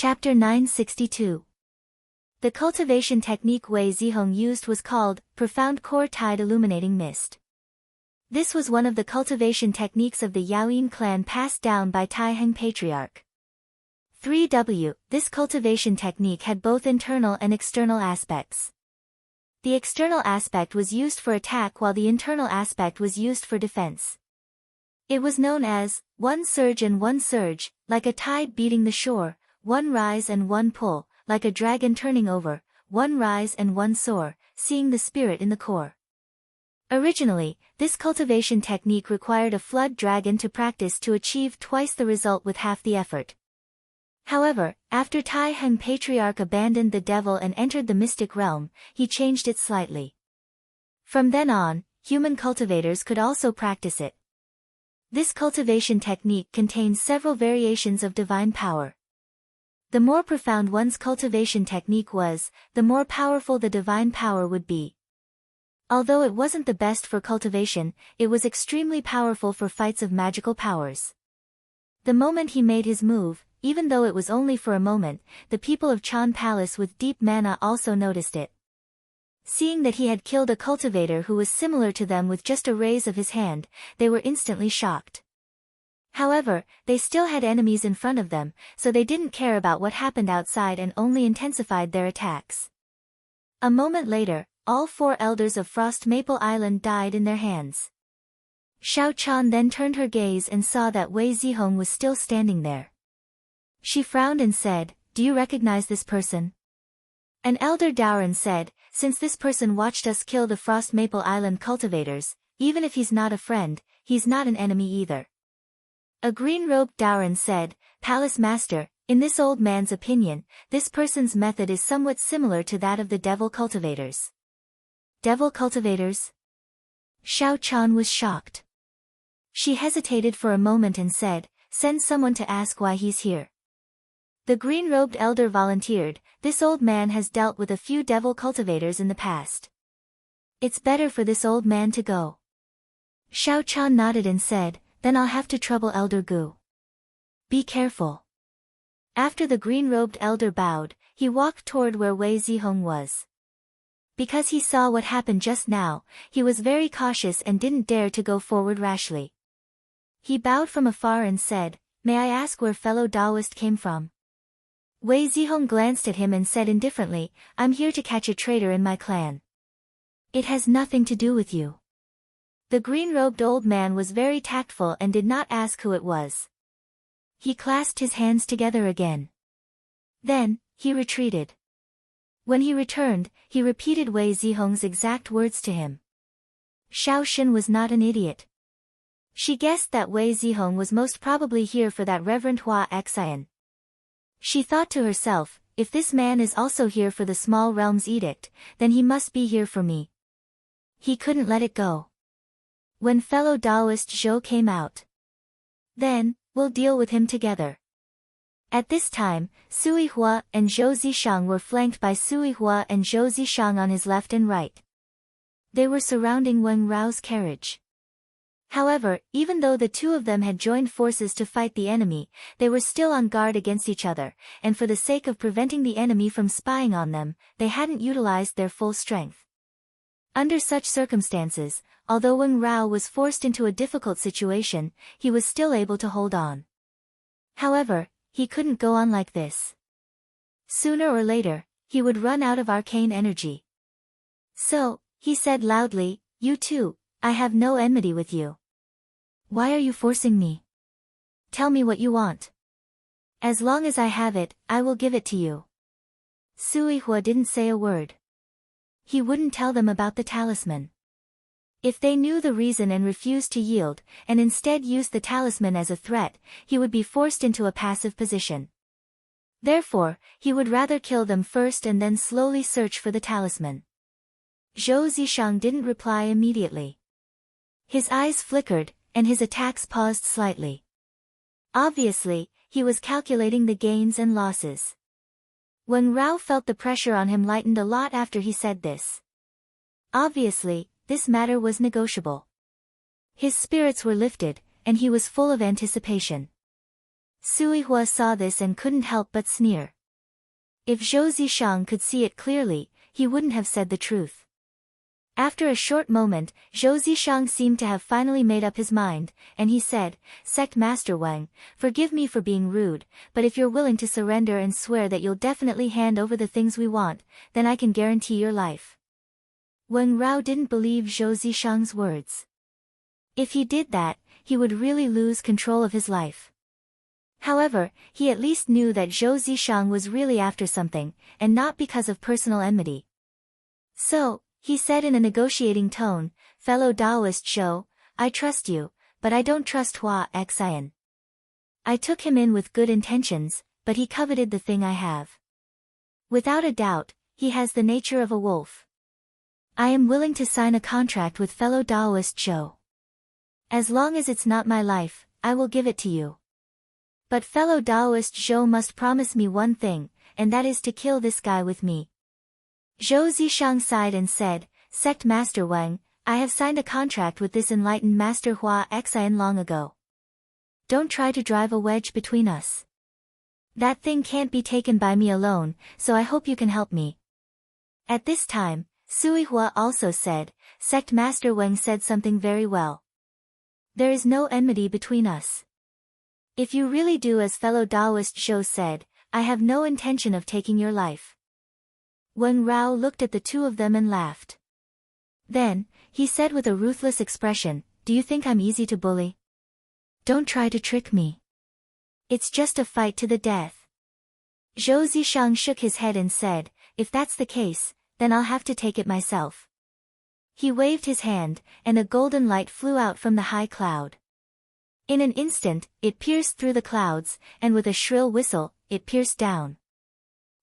Chapter 962. The cultivation technique Wei Zihong used was called Profound Core Tide Illuminating Mist. This was one of the cultivation techniques of the Yaoyin clan passed down by Tai Heng Patriarch. 3W. This cultivation technique had both internal and external aspects. The external aspect was used for attack while the internal aspect was used for defense. It was known as one surge and one surge, like a tide beating the shore, one rise and one pull, like a dragon turning over, one rise and one soar, seeing the spirit in the core. Originally, this cultivation technique required a flood dragon to practice to achieve twice the result with half the effort. However, after Tai Heng Patriarch abandoned the devil and entered the mystic realm, he changed it slightly. From then on, human cultivators could also practice it. This cultivation technique contains several variations of divine power. The more profound one's cultivation technique was, the more powerful the divine power would be. Although it wasn't the best for cultivation, it was extremely powerful for fights of magical powers. The moment he made his move, even though it was only for a moment, the people of Chan Palace with deep mana also noticed it. Seeing that he had killed a cultivator who was similar to them with just a raise of his hand, they were instantly shocked. However, they still had enemies in front of them, so they didn't care about what happened outside and only intensified their attacks. A moment later, all 4 elders of Frost Maple Island died in their hands. Xiao Chan then turned her gaze and saw that Wei Zihong was still standing there. She frowned and said, "Do you recognize this person?" An elder Daoran said, "Since this person watched us kill the Frost Maple Island cultivators, even if he's not a friend, he's not an enemy either." A green-robed Daoran said, "Palace Master, in this old man's opinion, this person's method is somewhat similar to that of the devil cultivators." Devil cultivators? Xiao Chan was shocked. She hesitated for a moment and said, "Send someone to ask why he's here." The green-robed elder volunteered, "This old man has dealt with a few devil cultivators in the past. It's better for this old man to go." Xiao Chan nodded and said, "Then I'll have to trouble Elder Gu. Be careful." After the green-robed elder bowed, he walked toward where Wei Zihong was. Because he saw what happened just now, he was very cautious and didn't dare to go forward rashly. He bowed from afar and said, "May I ask where fellow Taoist came from?" Wei Zihong glanced at him and said indifferently, "I'm here to catch a traitor in my clan." "It has nothing to do with you." The green-robed old man was very tactful and did not ask who it was. He clasped his hands together again. Then, he retreated. When he returned, he repeated Wei Zihong's exact words to him. Xiao Xin was not an idiot. She guessed that Wei Zihong was most probably here for that Reverend Hua Xian. She thought to herself, if this man is also here for the Small Realms Edict, then he must be here for me. He couldn't let it go. When fellow Taoist Zhou came out. "Then, we'll deal with him together." At this time, Sui Hua and Zhou Zishang were flanked by Sui Hua and Zhou Zishang on his left and right. They were surrounding Wen Rao's carriage. However, even though the two of them had joined forces to fight the enemy, they were still on guard against each other, and for the sake of preventing the enemy from spying on them, they hadn't utilized their full strength. Under such circumstances, although Wen Rao was forced into a difficult situation, he was still able to hold on. However, he couldn't go on like this. Sooner or later, he would run out of arcane energy. "So," he said loudly, "you two, I have no enmity with you. Why are you forcing me? Tell me what you want. As long as I have it, I will give it to you." Sui Hua didn't say a word. He wouldn't tell them about the talisman. If they knew the reason and refused to yield, and instead used the talisman as a threat, he would be forced into a passive position. Therefore, he would rather kill them first and then slowly search for the talisman. Zhou Zishang didn't reply immediately. His eyes flickered, and his attacks paused slightly. Obviously, he was calculating the gains and losses. When Rao felt the pressure on him lightened a lot after he said this. Obviously, this matter was negotiable. His spirits were lifted, and he was full of anticipation. Sui Hua saw this and couldn't help but sneer. If Zhou Zishang could see it clearly, he wouldn't have said the truth. After a short moment, Zhou Zishang seemed to have finally made up his mind, and he said, "Sect Master Wang, forgive me for being rude, but if you're willing to surrender and swear that you'll definitely hand over the things we want, then I can guarantee your life." Wang Rao didn't believe Zhou Zishang's words. If he did that, he would really lose control of his life. However, he at least knew that Zhou Zishang was really after something, and not because of personal enmity. So, he said in a negotiating tone, "Fellow Taoist Zhou, I trust you, but I don't trust Hua Xian. I took him in with good intentions, but he coveted the thing I have. Without a doubt, he has the nature of a wolf. I am willing to sign a contract with fellow Taoist Zhou. As long as it's not my life, I will give it to you. But fellow Taoist Zhou must promise me one thing, and that is to kill this guy with me." Zhou Zishang sighed and said, "Sect Master Wang, I have signed a contract with this enlightened Master Hua Xian long ago. Don't try to drive a wedge between us. That thing can't be taken by me alone, so I hope you can help me." At this time, Sui Hua also said, "Sect Master Wang said something very well. There is no enmity between us. If you really do as fellow Taoist Zhou said, I have no intention of taking your life." Wang Rao looked at the two of them and laughed. Then, he said with a ruthless expression, "Do you think I'm easy to bully? Don't try to trick me. It's just a fight to the death." Zhou Zishang shook his head and said, "If that's the case, then I'll have to take it myself." He waved his hand, and a golden light flew out from the high cloud. In an instant, it pierced through the clouds, and with a shrill whistle, it pierced down.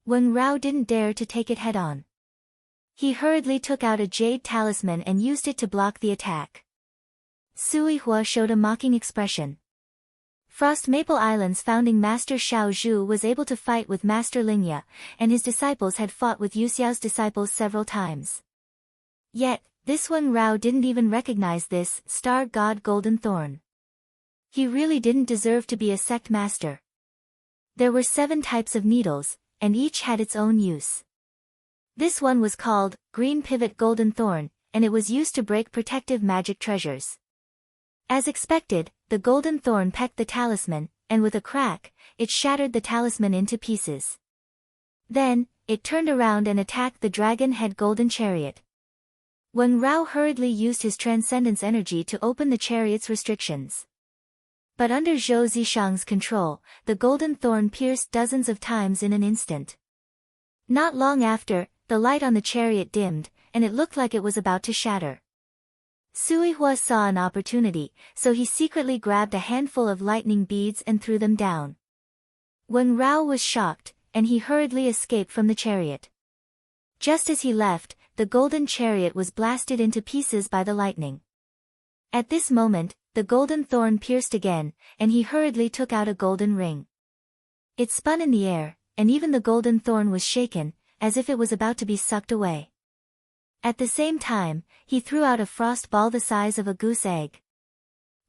Wang Rao didn't dare to take it head-on. He hurriedly took out a jade talisman and used it to block the attack. Sui Hua showed a mocking expression. Frost Maple Island's founding master Xiao Zhu was able to fight with Master Lingya, and his disciples had fought with Yu Xiao's disciples several times. Yet, this Wang Rao didn't even recognize this star god Golden Thorn. He really didn't deserve to be a sect master. There were 7 types of needles, and each had its own use. This one was called Green Pivot Golden Thorn, and it was used to break protective magic treasures. As expected, the golden thorn pecked the talisman, and with a crack, it shattered the talisman into pieces. Then, it turned around and attacked the dragon-head golden chariot. Wang Rao hurriedly used his transcendence energy to open the chariot's restrictions. But under Zhou Zishang's control, the golden thorn pierced dozens of times in an instant. Not long after, the light on the chariot dimmed, and it looked like it was about to shatter. Sui Hua saw an opportunity, so he secretly grabbed a handful of lightning beads and threw them down. Wang Rao was shocked, and he hurriedly escaped from the chariot. Just as he left, the golden chariot was blasted into pieces by the lightning. At this moment, the golden thorn pierced again, and he hurriedly took out a golden ring. It spun in the air, and even the golden thorn was shaken, as if it was about to be sucked away. At the same time, he threw out a frost ball the size of a goose egg.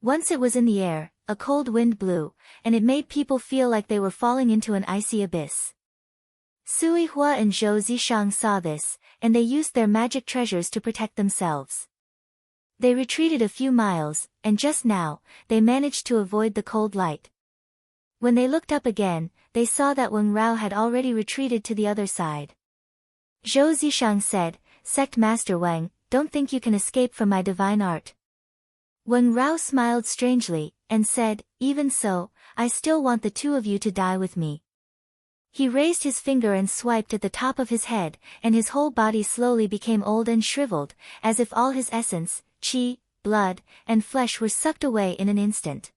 Once it was in the air, a cold wind blew, and it made people feel like they were falling into an icy abyss. Sui Hua and Zhou Zishang saw this, and they used their magic treasures to protect themselves. They retreated a few miles, and just now, they managed to avoid the cold light. When they looked up again, they saw that Wang Rao had already retreated to the other side. Zhou Zishang said, "Sect Master Wang, don't think you can escape from my divine art." Wang Rao smiled strangely, and said, "Even so, I still want the two of you to die with me." He raised his finger and swiped at the top of his head, and his whole body slowly became old and shriveled, as if all his essence, qi, blood, and flesh were sucked away in an instant.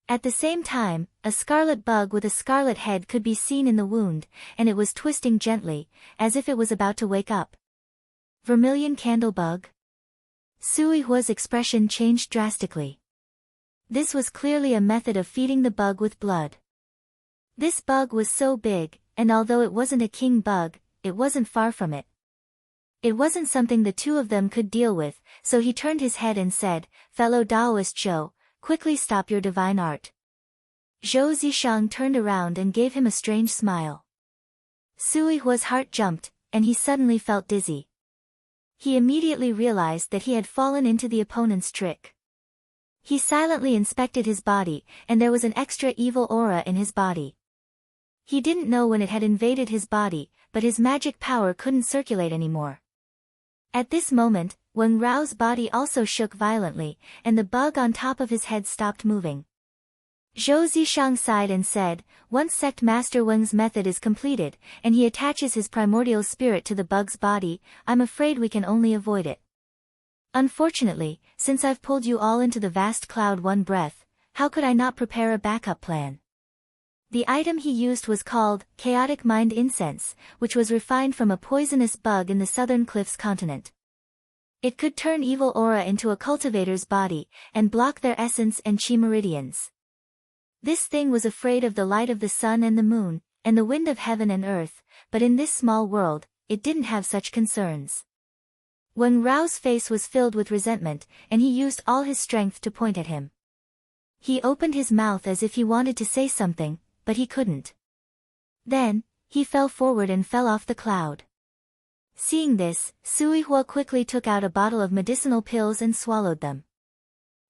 At the same time, a scarlet bug with a scarlet head could be seen in the wound, and it was twisting gently, as if it was about to wake up. Vermilion candle bug? Sui Hua's expression changed drastically. This was clearly a method of feeding the bug with blood. This bug was so big, and although it wasn't a king bug, it wasn't far from it. It wasn't something the two of them could deal with, so he turned his head and said, "Fellow Taoist Zhou, quickly stop your divine art." Zhou Zishang turned around and gave him a strange smile. Sui Hua's heart jumped, and he suddenly felt dizzy. He immediately realized that he had fallen into the opponent's trick. He silently inspected his body, and there was an extra evil aura in his body. He didn't know when it had invaded his body, but his magic power couldn't circulate anymore. At this moment, Wang Rao's body also shook violently, and the bug on top of his head stopped moving. Zhou Zishang sighed and said, "Once Sect Master Weng's method is completed, and he attaches his primordial spirit to the bug's body, I'm afraid we can only avoid it. Unfortunately, since I've pulled you all into the vast cloud one breath, how could I not prepare a backup plan?" The item he used was called Chaotic Mind Incense, which was refined from a poisonous bug in the southern cliffs continent. It could turn evil aura into a cultivator's body, and block their essence and chi meridians. This thing was afraid of the light of the sun and the moon, and the wind of heaven and earth, but in this small world, it didn't have such concerns. Wang Rao's face was filled with resentment, and he used all his strength to point at him. He opened his mouth as if he wanted to say something, but he couldn't. Then, he fell forward and fell off the cloud. Seeing this, Sui Hua quickly took out a bottle of medicinal pills and swallowed them.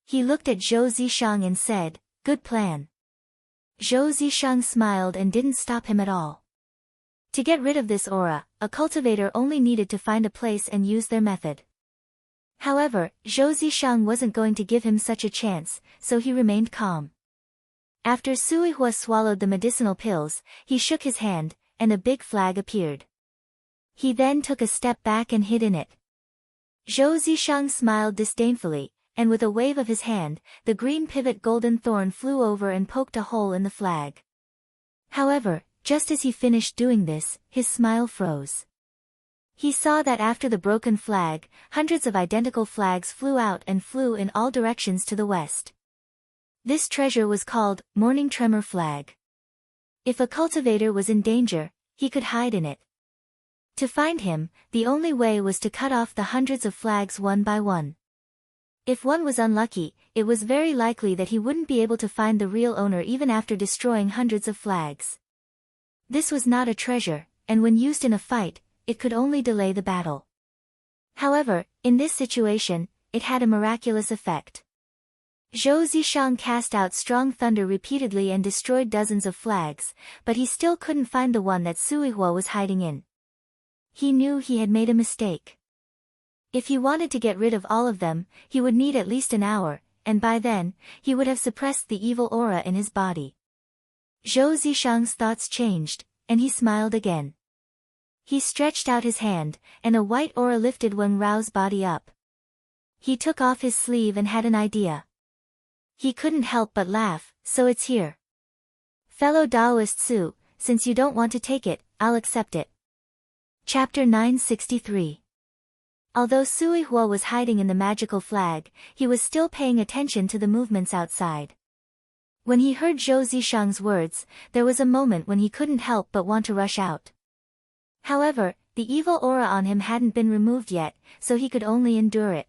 He looked at Zhou Zishang and said, "Good plan." Zhou Zishang smiled and didn't stop him at all. To get rid of this aura, a cultivator only needed to find a place and use their method. However, Zhou Zishang wasn't going to give him such a chance, so he remained calm. After Sui Hua swallowed the medicinal pills, he shook his hand, and a big flag appeared. He then took a step back and hid in it. Zhou Zishang smiled disdainfully, and with a wave of his hand, the green pivot golden thorn flew over and poked a hole in the flag. However, just as he finished doing this, his smile froze. He saw that after the broken flag, hundreds of identical flags flew out and flew in all directions to the west. This treasure was called Morning Tremor Flag. If a cultivator was in danger, he could hide in it. To find him, the only way was to cut off the hundreds of flags one by one. If one was unlucky, it was very likely that he wouldn't be able to find the real owner even after destroying hundreds of flags. This was not a treasure, and when used in a fight, it could only delay the battle. However, in this situation, it had a miraculous effect. Zhou Zishang cast out strong thunder repeatedly and destroyed dozens of flags, but he still couldn't find the one that Sui Hua was hiding in. He knew he had made a mistake. If he wanted to get rid of all of them, he would need at least an hour, and by then, he would have suppressed the evil aura in his body. Zhou Zishang's thoughts changed, and he smiled again. He stretched out his hand, and a white aura lifted Wang Rao's body up. He took off his sleeve and had an idea. He couldn't help but laugh, "So it's here. Fellow Taoist Su, since you don't want to take it, I'll accept it." Chapter 963. Although Sui Hua was hiding in the magical flag, he was still paying attention to the movements outside. When he heard Zhou Zishang's words, there was a moment when he couldn't help but want to rush out. However, the evil aura on him hadn't been removed yet, so he could only endure it.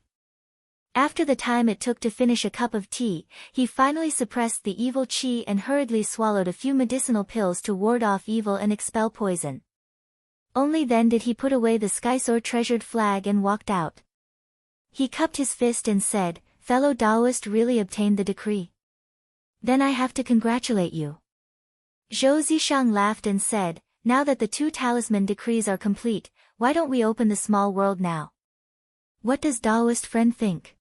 After the time it took to finish a cup of tea, he finally suppressed the evil qi and hurriedly swallowed a few medicinal pills to ward off evil and expel poison. Only then did he put away the Skysore treasured flag and walked out. He cupped his fist and said, "Fellow Taoist really obtained the decree. Then I have to congratulate you." Zhou Zishang laughed and said, "Now that the 2 talisman decrees are complete, why don't we open the small world now? What does Taoist friend think?"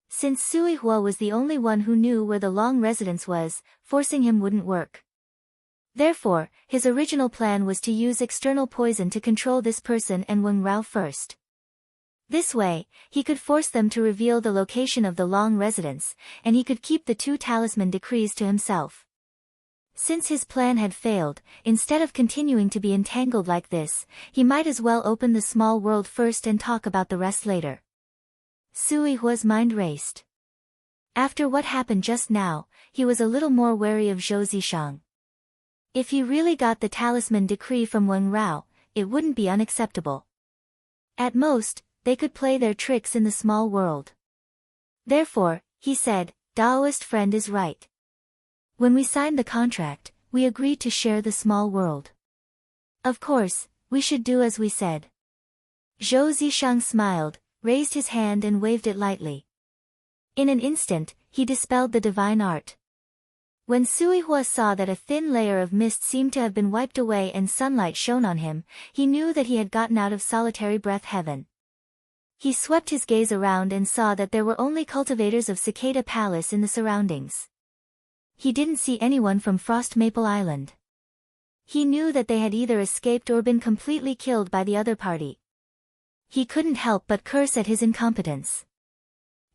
Since Sui Hua was the only one who knew where the long residence was, forcing him wouldn't work. Therefore, his original plan was to use external poison to control this person and Wang Rao first. This way, he could force them to reveal the location of the long residence, and he could keep the 2 talisman decrees to himself. Since his plan had failed, instead of continuing to be entangled like this, he might as well open the small world first and talk about the rest later. Sui Hua's mind raced. After what happened just now, he was a little more wary of Zhou Zishang. If he really got the talisman decree from Wang Rao, it wouldn't be unacceptable. At most, they could play their tricks in the small world. Therefore, he said, "Taoist friend is right. When we signed the contract, we agreed to share the small world. Of course, we should do as we said. Zhou Zishang smiled, raised his hand and waved it lightly. In an instant, he dispelled the divine art. When Sui Hua saw that a thin layer of mist seemed to have been wiped away and sunlight shone on him, he knew that he had gotten out of solitary breath heaven. He swept his gaze around and saw that there were only cultivators of Cicada Palace in the surroundings. He didn't see anyone from Frost Maple Island. He knew that they had either escaped or been completely killed by the other party. He couldn't help but curse at his incompetence.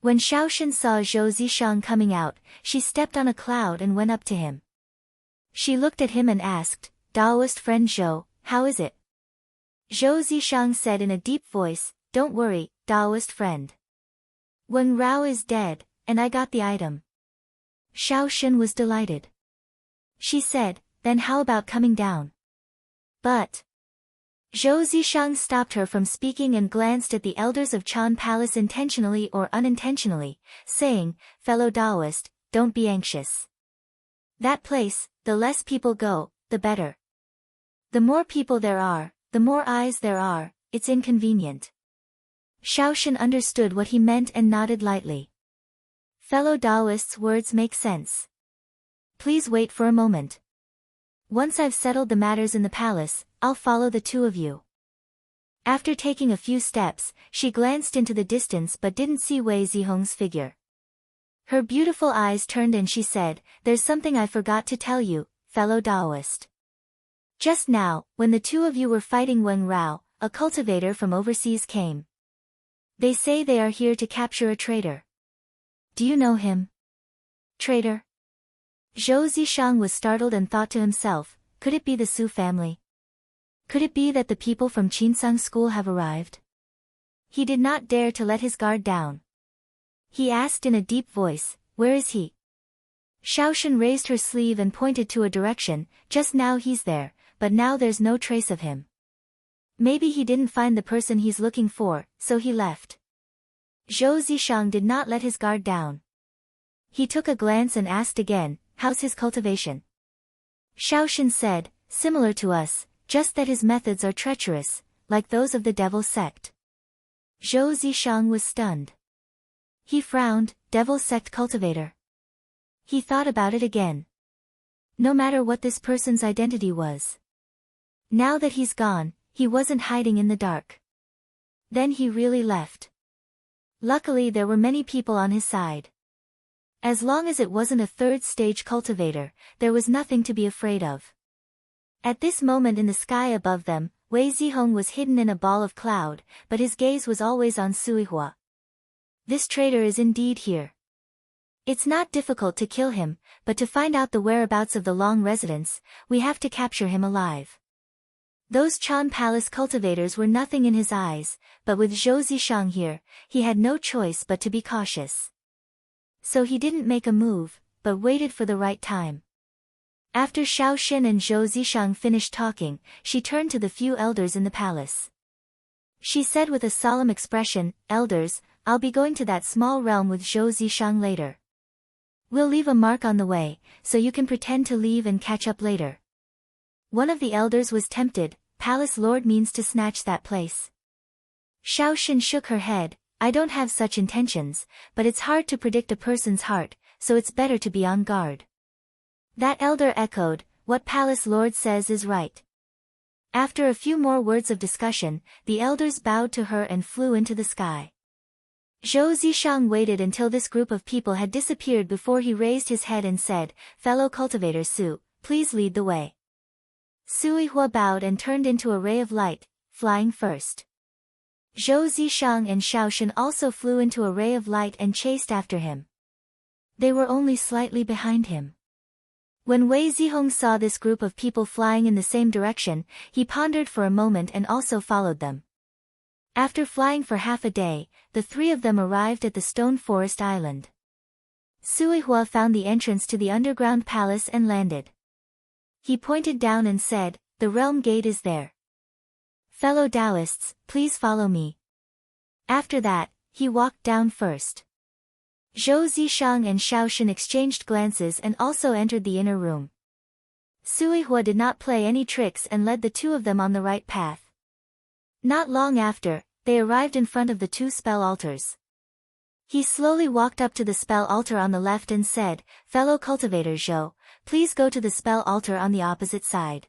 When Xiaoshan saw Zhou Zishang coming out, she stepped on a cloud and went up to him. She looked at him and asked, "Daoist friend Zhou, how is it?" Zhou Zishang said in a deep voice, "Don't worry, Daoist friend. Wen Rao is dead, and I got the item." Xiaoshan was delighted. She said, "Then how about coming down?" But Zhou Zishang stopped her from speaking and glanced at the elders of Chan Palace intentionally or unintentionally, saying, "Fellow Daoist, don't be anxious. That place, the less people go, the better. The more people there are, the more eyes there are, it's inconvenient." Xiaoshan understood what he meant and nodded lightly. "Fellow Daoist's words make sense. Please wait for a moment. Once I've settled the matters in the palace, I'll follow the two of you." After taking a few steps, she glanced into the distance but didn't see Wei Zihong's figure. Her beautiful eyes turned and she said, "There's something I forgot to tell you, fellow Daoist. Just now, when the two of you were fighting Wen Rao, a cultivator from overseas came. They say they are here to capture a traitor. Do you know him?" "Traitor?" Zhou Zishang was startled and thought to himself, could it be the Su family? Could it be that the people from Qinsang School have arrived? He did not dare to let his guard down. He asked in a deep voice, "Where is he?" Xiaoshan raised her sleeve and pointed to a direction, "Just now he's there, but now there's no trace of him. Maybe he didn't find the person he's looking for, so he left." Zhou Zishang did not let his guard down. He took a glance and asked again, "How's his cultivation?" Xiaoshan said, "Similar to us, just that his methods are treacherous, like those of the Devil Sect." Zhou Zishang was stunned. He frowned, Devil Sect cultivator. He thought about it again. No matter what this person's identity was. Now that he's gone, he wasn't hiding in the dark. Then he really left. Luckily there were many people on his side. As long as it wasn't a third-stage cultivator, there was nothing to be afraid of. At this moment in the sky above them, Wei Zihong was hidden in a ball of cloud, but his gaze was always on Sui Hua. This traitor is indeed here. It's not difficult to kill him, but to find out the whereabouts of the long residence, we have to capture him alive. Those Chan Palace cultivators were nothing in his eyes, but with Zhou Zishang here, he had no choice but to be cautious. So he didn't make a move, but waited for the right time. After Xiaoshan and Zhou Zishang finished talking, she turned to the few elders in the palace. She said with a solemn expression, "Elders, I'll be going to that small realm with Zhou Zishang later. We'll leave a mark on the way, so you can pretend to leave and catch up later." One of the elders was tempted, "Palace Lord means to snatch that place." Xiaoshan shook her head, "I don't have such intentions, but it's hard to predict a person's heart, so it's better to be on guard." That elder echoed, "What Palace Lord says is right." After a few more words of discussion, the elders bowed to her and flew into the sky. Zhou Zishang waited until this group of people had disappeared before he raised his head and said, "Fellow cultivator Su, please lead the way." Sui Hua bowed and turned into a ray of light, flying first. Zhou Zishang and Xiaoshan also flew into a ray of light and chased after him. They were only slightly behind him. When Wei Zihong saw this group of people flying in the same direction, he pondered for a moment and also followed them. After flying for half a day, the three of them arrived at the Stone Forest Island. Sui Hua found the entrance to the underground palace and landed. He pointed down and said, "The realm gate is there. Fellow Taoists, please follow me." After that, he walked down first. Zhou Zishang and Xiao Shen exchanged glances and also entered the inner room. Sui Hua did not play any tricks and led the two of them on the right path. Not long after, they arrived in front of the two spell altars. He slowly walked up to the spell altar on the left and said, "Fellow cultivator Zhou, please go to the spell altar on the opposite side.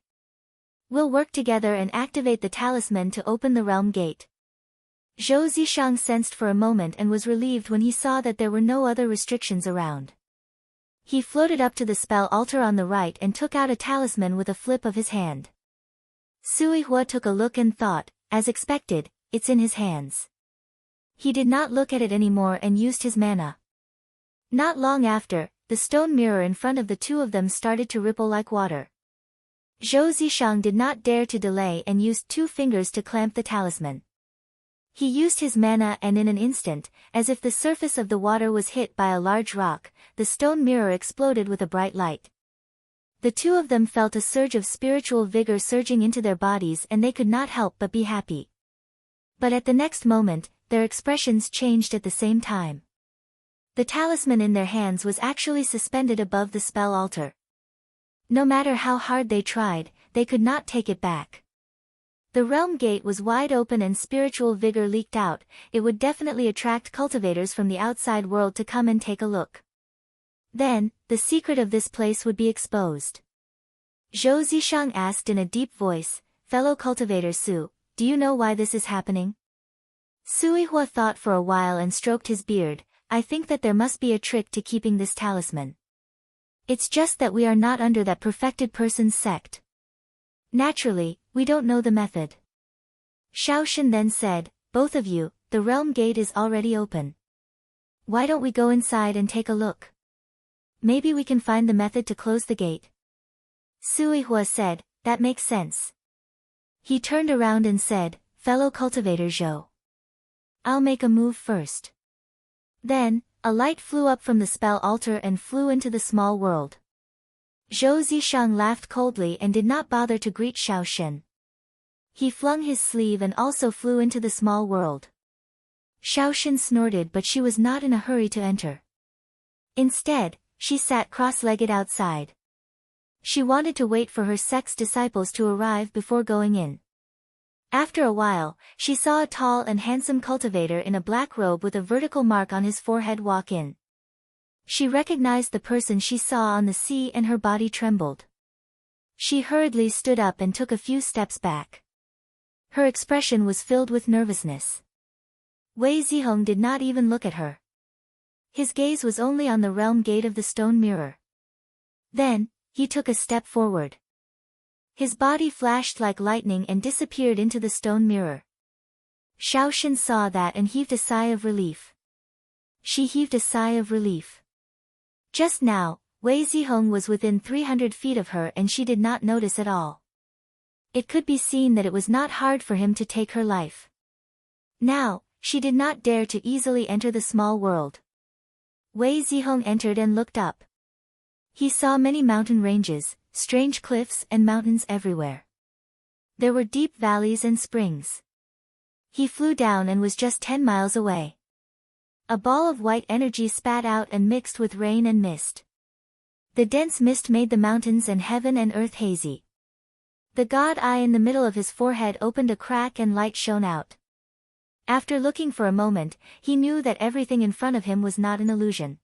We'll work together and activate the talisman to open the realm gate." Zhou Zishang sensed for a moment and was relieved when he saw that there were no other restrictions around. He floated up to the spell altar on the right and took out a talisman with a flip of his hand. Sui Hua took a look and thought, as expected, it's in his hands. He did not look at it anymore and used his mana. Not long after, the stone mirror in front of the two of them started to ripple like water. Zhou Zishang did not dare to delay and used 2 fingers to clamp the talisman. He used his mana and in an instant, as if the surface of the water was hit by a large rock, the stone mirror exploded with a bright light. The two of them felt a surge of spiritual vigor surging into their bodies and they could not help but be happy. But at the next moment, their expressions changed at the same time. The talisman in their hands was actually suspended above the spell altar. No matter how hard they tried, they could not take it back. The realm gate was wide open and spiritual vigor leaked out. It would definitely attract cultivators from the outside world to come and take a look. Then, the secret of this place would be exposed. Zhou Zishang asked in a deep voice, "Fellow cultivator Su, do you know why this is happening?" Sui Hua thought for a while and stroked his beard. "I think that there must be a trick to keeping this talisman. It's just that we are not under that perfected person's sect. Naturally, we don't know the method." Xiao Shen then said, "Both of you, the realm gate is already open. Why don't we go inside and take a look? Maybe we can find the method to close the gate." Sui Hua said, "That makes sense." He turned around and said, "Fellow cultivator Zhou, I'll make a move first." Then, a light flew up from the spell altar and flew into the small world. Zhou Zishang laughed coldly and did not bother to greet Xiao Shen. He flung his sleeve and also flew into the small world. Xiao Shen snorted but she was not in a hurry to enter. Instead, she sat cross-legged outside. She wanted to wait for her sect's disciples to arrive before going in. After a while, she saw a tall and handsome cultivator in a black robe with a vertical mark on his forehead walk in. She recognized the person she saw on the sea and her body trembled. She hurriedly stood up and took a few steps back. Her expression was filled with nervousness. Wei Zihong did not even look at her. His gaze was only on the realm gate of the stone mirror. Then, he took a step forward. His body flashed like lightning and disappeared into the stone mirror. Xiao Shen saw that and heaved a sigh of relief. She heaved a sigh of relief. Just now, Wei Zihong was within 300 feet of her and she did not notice at all. It could be seen that it was not hard for him to take her life. Now, she did not dare to easily enter the small world. Wei Zihong entered and looked up. He saw many mountain ranges, strange cliffs and mountains everywhere. There were deep valleys and springs. He flew down and was just 10 miles away. A ball of white energy spat out and mixed with rain and mist. The dense mist made the mountains and heaven and earth hazy. The god eye in the middle of his forehead opened a crack and light shone out. After looking for a moment, he knew that everything in front of him was not an illusion.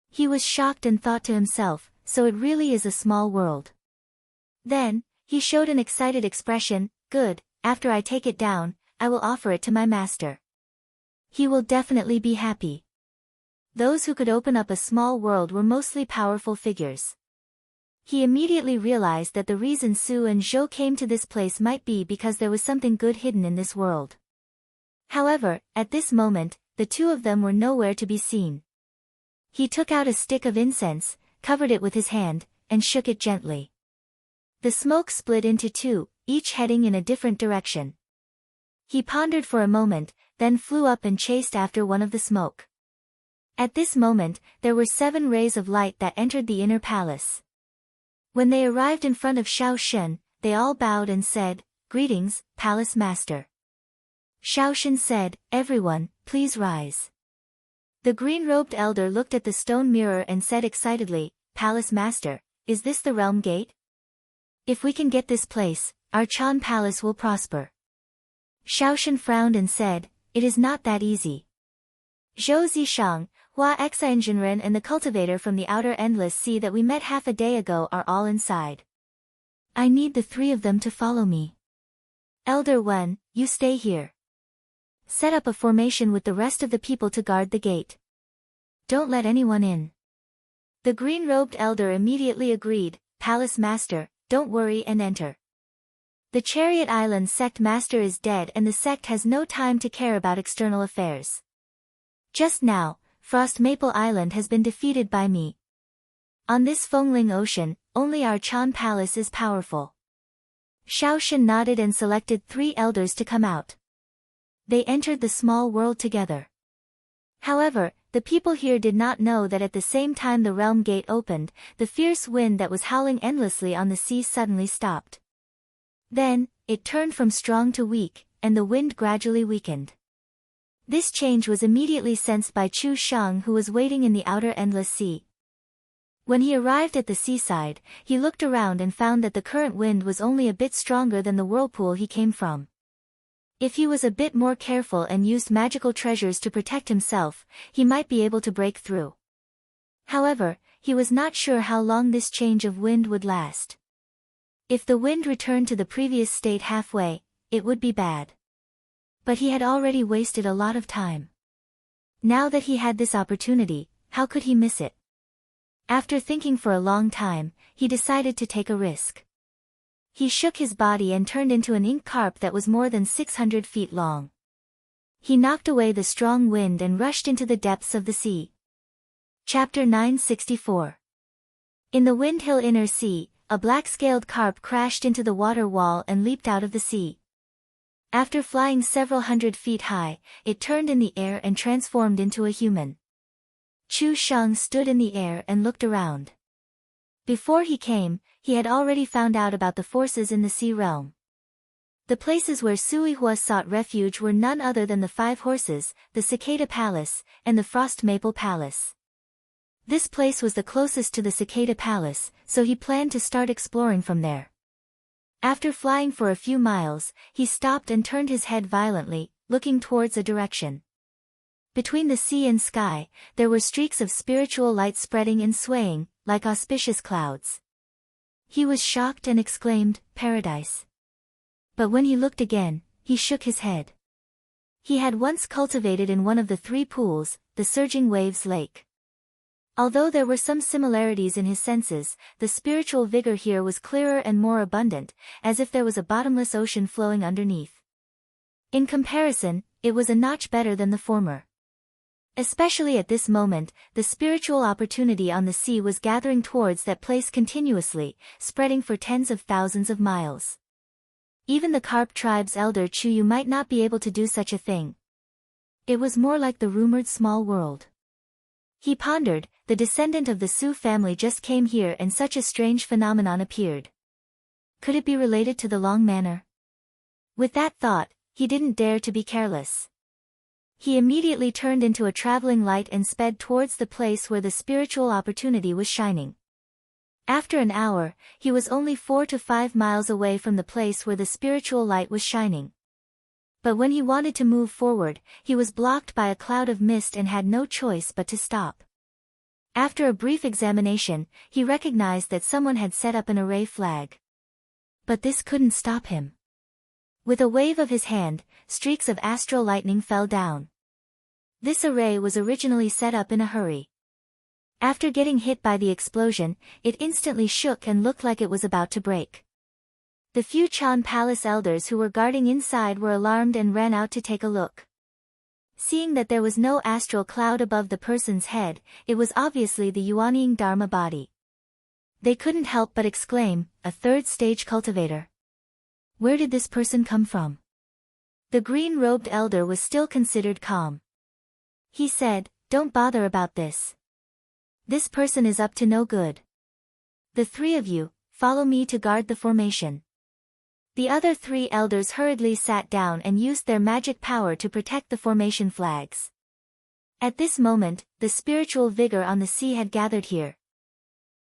He was shocked and thought to himself, so it really is a small world. Then, he showed an excited expression, "Good, after I take it down, I will offer it to my master. He will definitely be happy." Those who could open up a small world were mostly powerful figures. He immediately realized that the reason Su and Zhou came to this place might be because there was something good hidden in this world. However, at this moment, the two of them were nowhere to be seen. He took out a stick of incense, covered it with his hand, and shook it gently. The smoke split into 2, each heading in a different direction. He pondered for a moment, then flew up and chased after one of the smoke. At this moment, there were 7 rays of light that entered the inner palace. When they arrived in front of Xiao Shen, they all bowed and said, "Greetings, Palace Master." Xiao Shen said, "Everyone, please rise." The green-robed elder looked at the stone mirror and said excitedly, "Palace Master, is this the realm gate? If we can get this place, our Chan Palace will prosper." Shaoshan frowned and said, "It is not that easy. Zhou Zishang, Hua Exingenren and the cultivator from the outer endless sea that we met half a day ago are all inside. I need the three of them to follow me. Elder Wen, you stay here. Set up a formation with the rest of the people to guard the gate. Don't let anyone in." The green-robed elder immediately agreed, "Palace Master, don't worry and enter. The Chariot Island sect master is dead and the sect has no time to care about external affairs. Just now, Frost Maple Island has been defeated by me. On this Fengling Ocean, only our Chan Palace is powerful." Shaoshan nodded and selected 3 elders to come out. They entered the small world together. However, the people here did not know that at the same time the realm gate opened, the fierce wind that was howling endlessly on the sea suddenly stopped. Then, it turned from strong to weak, and the wind gradually weakened. This change was immediately sensed by Chu Shang, who was waiting in the outer endless sea. When he arrived at the seaside, he looked around and found that the current wind was only a bit stronger than the whirlpool he came from. If he was a bit more careful and used magical treasures to protect himself, he might be able to break through. However, he was not sure how long this change of wind would last. If the wind returned to the previous state halfway, it would be bad. But he had already wasted a lot of time. Now that he had this opportunity, how could he miss it? After thinking for a long time, he decided to take a risk. He shook his body and turned into an ink carp that was more than 600 feet long. He knocked away the strong wind and rushed into the depths of the sea. Chapter 964. In the Windhill Inner Sea, a black-scaled carp crashed into the water wall and leaped out of the sea. After flying several hundred feet high, it turned in the air and transformed into a human. Chu Shang stood in the air and looked around. Before he came, he had already found out about the forces in the sea realm. The places where Sui Hua sought refuge were none other than the 5 Horses, the Cicada Palace, and the Frost Maple Palace. This place was the closest to the Cicada Palace, so he planned to start exploring from there. After flying for a few miles, he stopped and turned his head violently, looking towards a direction. Between the sea and sky, there were streaks of spiritual light spreading and swaying, like auspicious clouds. He was shocked and exclaimed, "Paradise." But when he looked again, he shook his head. He had once cultivated in one of the 3 pools, the Surging Waves Lake. Although there were some similarities in his senses, the spiritual vigor here was clearer and more abundant, as if there was a bottomless ocean flowing underneath. In comparison, it was a notch better than the former. Especially at this moment, the spiritual opportunity on the sea was gathering towards that place continuously, spreading for tens of thousands of miles. Even the Carp tribe's elder Chuyu might not be able to do such a thing. It was more like the rumored small world. He pondered, the descendant of the Su family just came here and such a strange phenomenon appeared. Could it be related to the Long Manor? With that thought, he didn't dare to be careless. He immediately turned into a traveling light and sped towards the place where the spiritual opportunity was shining. After an hour, he was only 4 to 5 miles away from the place where the spiritual light was shining. But when he wanted to move forward, he was blocked by a cloud of mist and had no choice but to stop. After a brief examination, he recognized that someone had set up an array flag. But this couldn't stop him. With a wave of his hand, streaks of astral lightning fell down. This array was originally set up in a hurry. After getting hit by the explosion, it instantly shook and looked like it was about to break. The few Chan Palace elders who were guarding inside were alarmed and ran out to take a look. Seeing that there was no astral cloud above the person's head, it was obviously the Yuanying Dharma body. They couldn't help but exclaim, "A 3rd-stage cultivator. Where did this person come from?" The green-robed elder was still considered calm. He said, "Don't bother about this. This person is up to no good. The 3 of you, follow me to guard the formation." The other 3 elders hurriedly sat down and used their magic power to protect the formation flags. At this moment, the spiritual vigor on the sea had gathered here.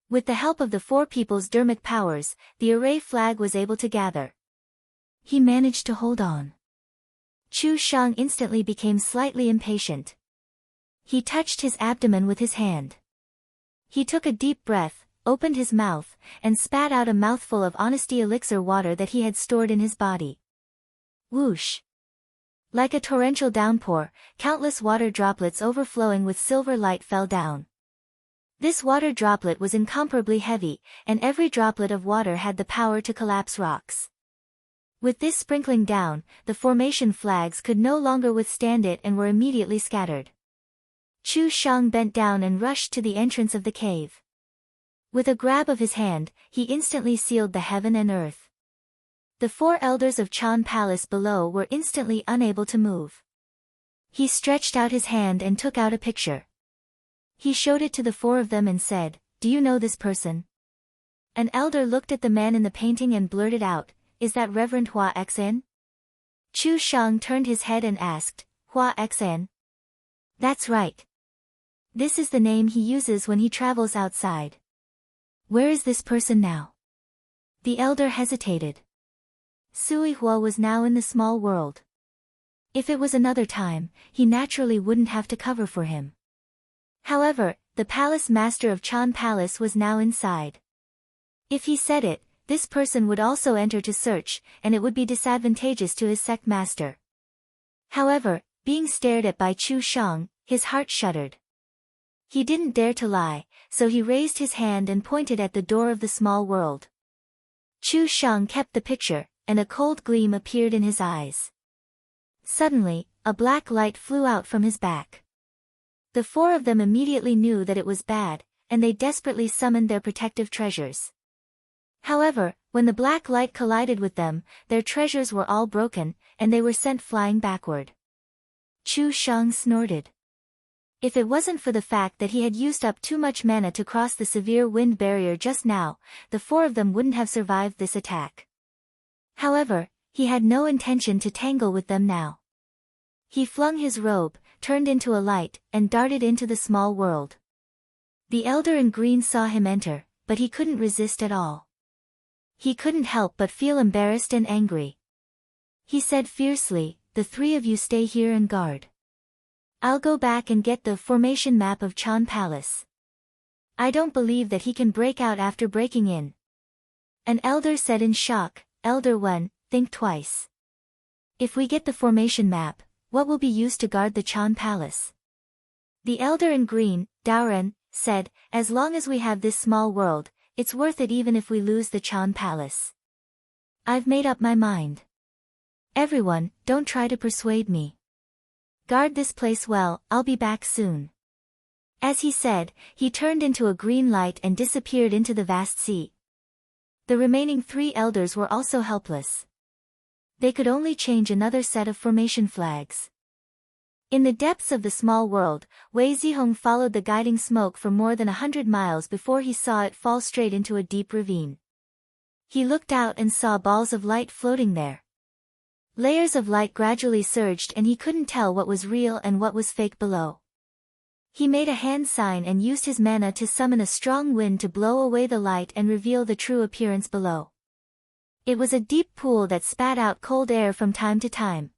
With the help of the four people's dermic powers, the array flag was able to gather. He managed to hold on. Chu Shang instantly became slightly impatient. He touched his abdomen with his hand. He took a deep breath, opened his mouth, and spat out a mouthful of honesty elixir water that he had stored in his body. Whoosh! Like a torrential downpour, countless water droplets overflowing with silver light fell down. This water droplet was incomparably heavy, and every droplet of water had the power to collapse rocks. With this sprinkling down, the formation flags could no longer withstand it and were immediately scattered. Chu Shang bent down and rushed to the entrance of the cave. With a grab of his hand, he instantly sealed the heaven and earth. The four elders of Chan Palace below were instantly unable to move. He stretched out his hand and took out a picture. He showed it to the four of them and said, "Do you know this person?" An elder looked at the man in the painting and blurted out, "Is that Reverend Hua Xan?" Chu Shang turned his head and asked, "Hua Xan?" "That's right. This is the name he uses when he travels outside." "Where is this person now?" The elder hesitated. Sui Hua was now in the small world. If it was another time, he naturally wouldn't have to cover for him. However, the palace master of Chan Palace was now inside. If he said it, this person would also enter to search, and it would be disadvantageous to his sect master. However, being stared at by Chu Shang, his heart shuddered. He didn't dare to lie, so he raised his hand and pointed at the door of the small world. Chu Shang kept the picture, and a cold gleam appeared in his eyes. Suddenly, a black light flew out from his back. The four of them immediately knew that it was bad, and they desperately summoned their protective treasures. However, when the black light collided with them, their treasures were all broken, and they were sent flying backward. Chu Shang snorted. If it wasn't for the fact that he had used up too much mana to cross the severe wind barrier just now, the four of them wouldn't have survived this attack. However, he had no intention to tangle with them now. He flung his robe, turned into a light, and darted into the small world. The elder in green saw him enter, but he couldn't resist at all. He couldn't help but feel embarrassed and angry. He said fiercely, "The three of you stay here and guard. I'll go back and get the formation map of Chan Palace. I don't believe that he can break out after breaking in." An elder said in shock, "Elder One, think twice. If we get the formation map, what will be used to guard the Chan Palace?" The elder in green, Daoren, said, "As long as we have this small world, it's worth it even if we lose the Chan Palace. I've made up my mind. Everyone, don't try to persuade me. Guard this place well, I'll be back soon." As he said, he turned into a green light and disappeared into the vast sea. The remaining three elders were also helpless. They could only change another set of formation flags. In the depths of the small world, Wei Zihong followed the guiding smoke for more than 100 miles before he saw it fall straight into a deep ravine. He looked out and saw balls of light floating there. Layers of light gradually surged and he couldn't tell what was real and what was fake below. He made a hand sign and used his mana to summon a strong wind to blow away the light and reveal the true appearance below. It was a deep pool that spat out cold air from time to time.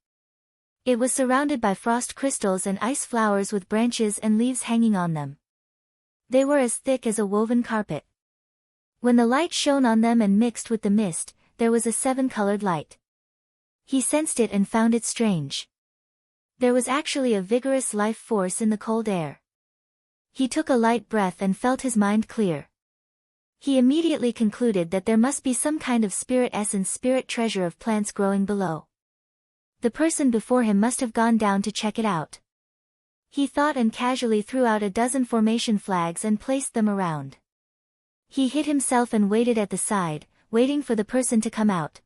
It was surrounded by frost crystals and ice flowers with branches and leaves hanging on them. They were as thick as a woven carpet. When the light shone on them and mixed with the mist, there was a seven-colored light. He sensed it and found it strange. There was actually a vigorous life force in the cold air. He took a light breath and felt his mind clear. He immediately concluded that there must be some kind of spirit essence, spirit treasure of plants growing below. The person before him must have gone down to check it out. He thought and casually threw out a dozen formation flags and placed them around. He hid himself and waited at the side, waiting for the person to come out.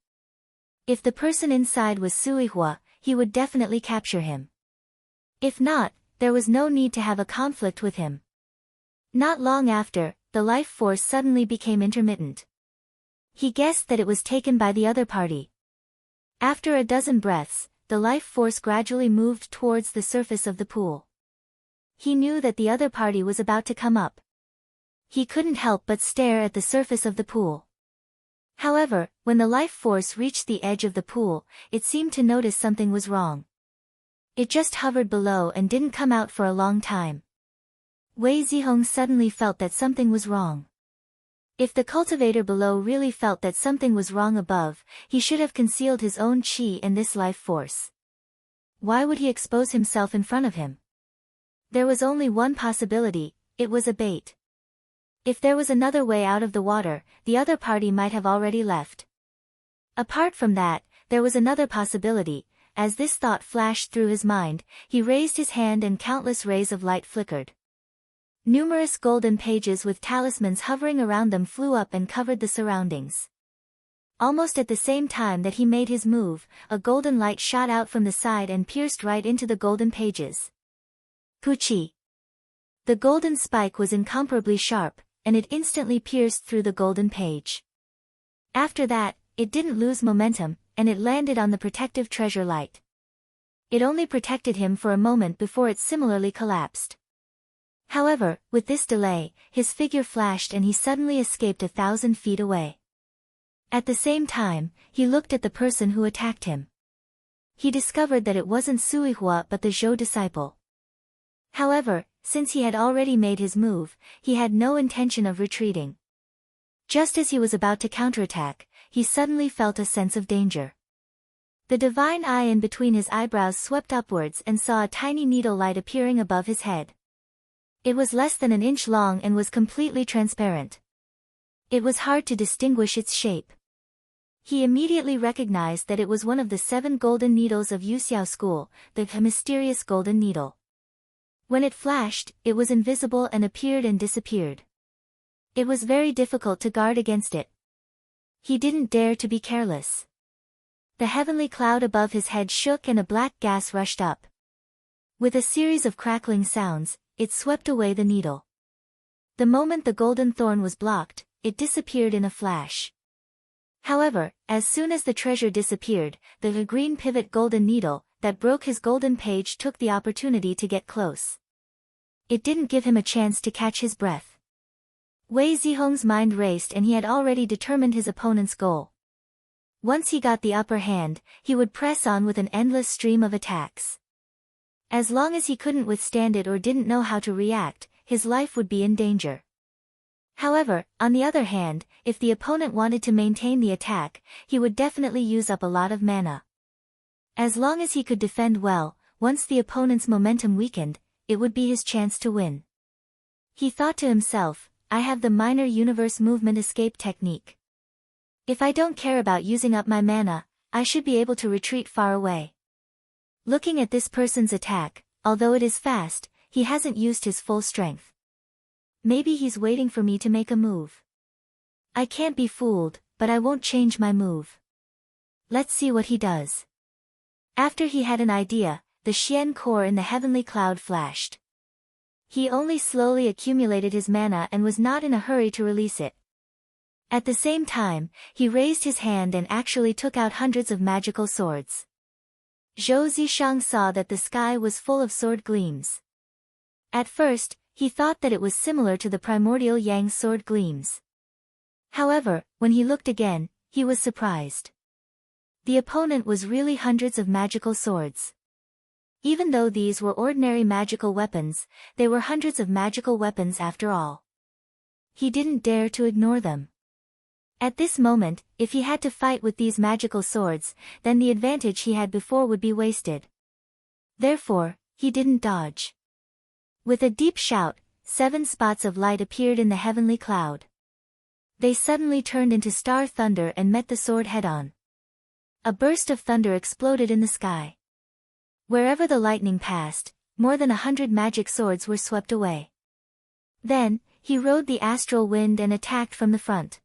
If the person inside was Suihua, he would definitely capture him. If not, there was no need to have a conflict with him. Not long after, the life force suddenly became intermittent. He guessed that it was taken by the other party. After a dozen breaths, the life force gradually moved towards the surface of the pool. He knew that the other party was about to come up. He couldn't help but stare at the surface of the pool. However, when the life force reached the edge of the pool, it seemed to notice something was wrong. It just hovered below and didn't come out for a long time. Wei Zihong suddenly felt that something was wrong. If the cultivator below really felt that something was wrong above, he should have concealed his own qi and this life force. Why would he expose himself in front of him? There was only one possibility, it was a bait. If there was another way out of the water, the other party might have already left. Apart from that, there was another possibility. As this thought flashed through his mind, he raised his hand and countless rays of light flickered. Numerous golden pages with talismans hovering around them flew up and covered the surroundings. Almost at the same time that he made his move, a golden light shot out from the side and pierced right into the golden pages. Puchi. The golden spike was incomparably sharp, and it instantly pierced through the golden page. After that, it didn't lose momentum, and it landed on the protective treasure light. It only protected him for a moment before it similarly collapsed. However, with this delay, his figure flashed and he suddenly escaped 1,000 feet away. At the same time, he looked at the person who attacked him. He discovered that it wasn't Suihua but the Zhou disciple. However, since he had already made his move, he had no intention of retreating. Just as he was about to counterattack, he suddenly felt a sense of danger. The divine eye in between his eyebrows swept upwards and saw a tiny needle light appearing above his head. It was less than an inch long and was completely transparent. It was hard to distinguish its shape. He immediately recognized that it was one of the 7 golden needles of Yuxiao school, the mysterious golden needle. When it flashed, it was invisible and appeared and disappeared. It was very difficult to guard against it. He didn't dare to be careless. The heavenly cloud above his head shook and a black gas rushed up. With a series of crackling sounds, it swept away the needle. The moment the golden thorn was blocked, it disappeared in a flash. However, as soon as the treasure disappeared, the green pivot golden needle, that broke his golden page took the opportunity to get close. It didn't give him a chance to catch his breath. Wei Zihong's mind raced and he had already determined his opponent's goal. Once he got the upper hand, he would press on with an endless stream of attacks. As long as he couldn't withstand it or didn't know how to react, his life would be in danger. However, on the other hand, if the opponent wanted to maintain the attack, he would definitely use up a lot of mana. As long as he could defend well, once the opponent's momentum weakened, it would be his chance to win. He thought to himself, I have the minor universe movement escape technique. If I don't care about using up my mana, I should be able to retreat far away. Looking at this person's attack, although it is fast, he hasn't used his full strength. Maybe he's waiting for me to make a move. I can't be fooled, but I won't change my move. Let's see what he does. After he had an idea, the Xian core in the heavenly cloud flashed. He only slowly accumulated his mana and was not in a hurry to release it. At the same time, he raised his hand and actually took out hundreds of magical swords. Zhou Zishang saw that the sky was full of sword gleams. At first, he thought that it was similar to the primordial Yang sword gleams. However, when he looked again, he was surprised. The opponent was really hundreds of magical swords. Even though these were ordinary magical weapons, they were hundreds of magical weapons after all. He didn't dare to ignore them. At this moment, if he had to fight with these magical swords, then the advantage he had before would be wasted. Therefore, he didn't dodge. With a deep shout, 7 spots of light appeared in the heavenly cloud. They suddenly turned into star thunder and met the sword head-on. A burst of thunder exploded in the sky. Wherever the lightning passed, more than 100 magic swords were swept away. Then, he rode the astral wind and attacked from the front.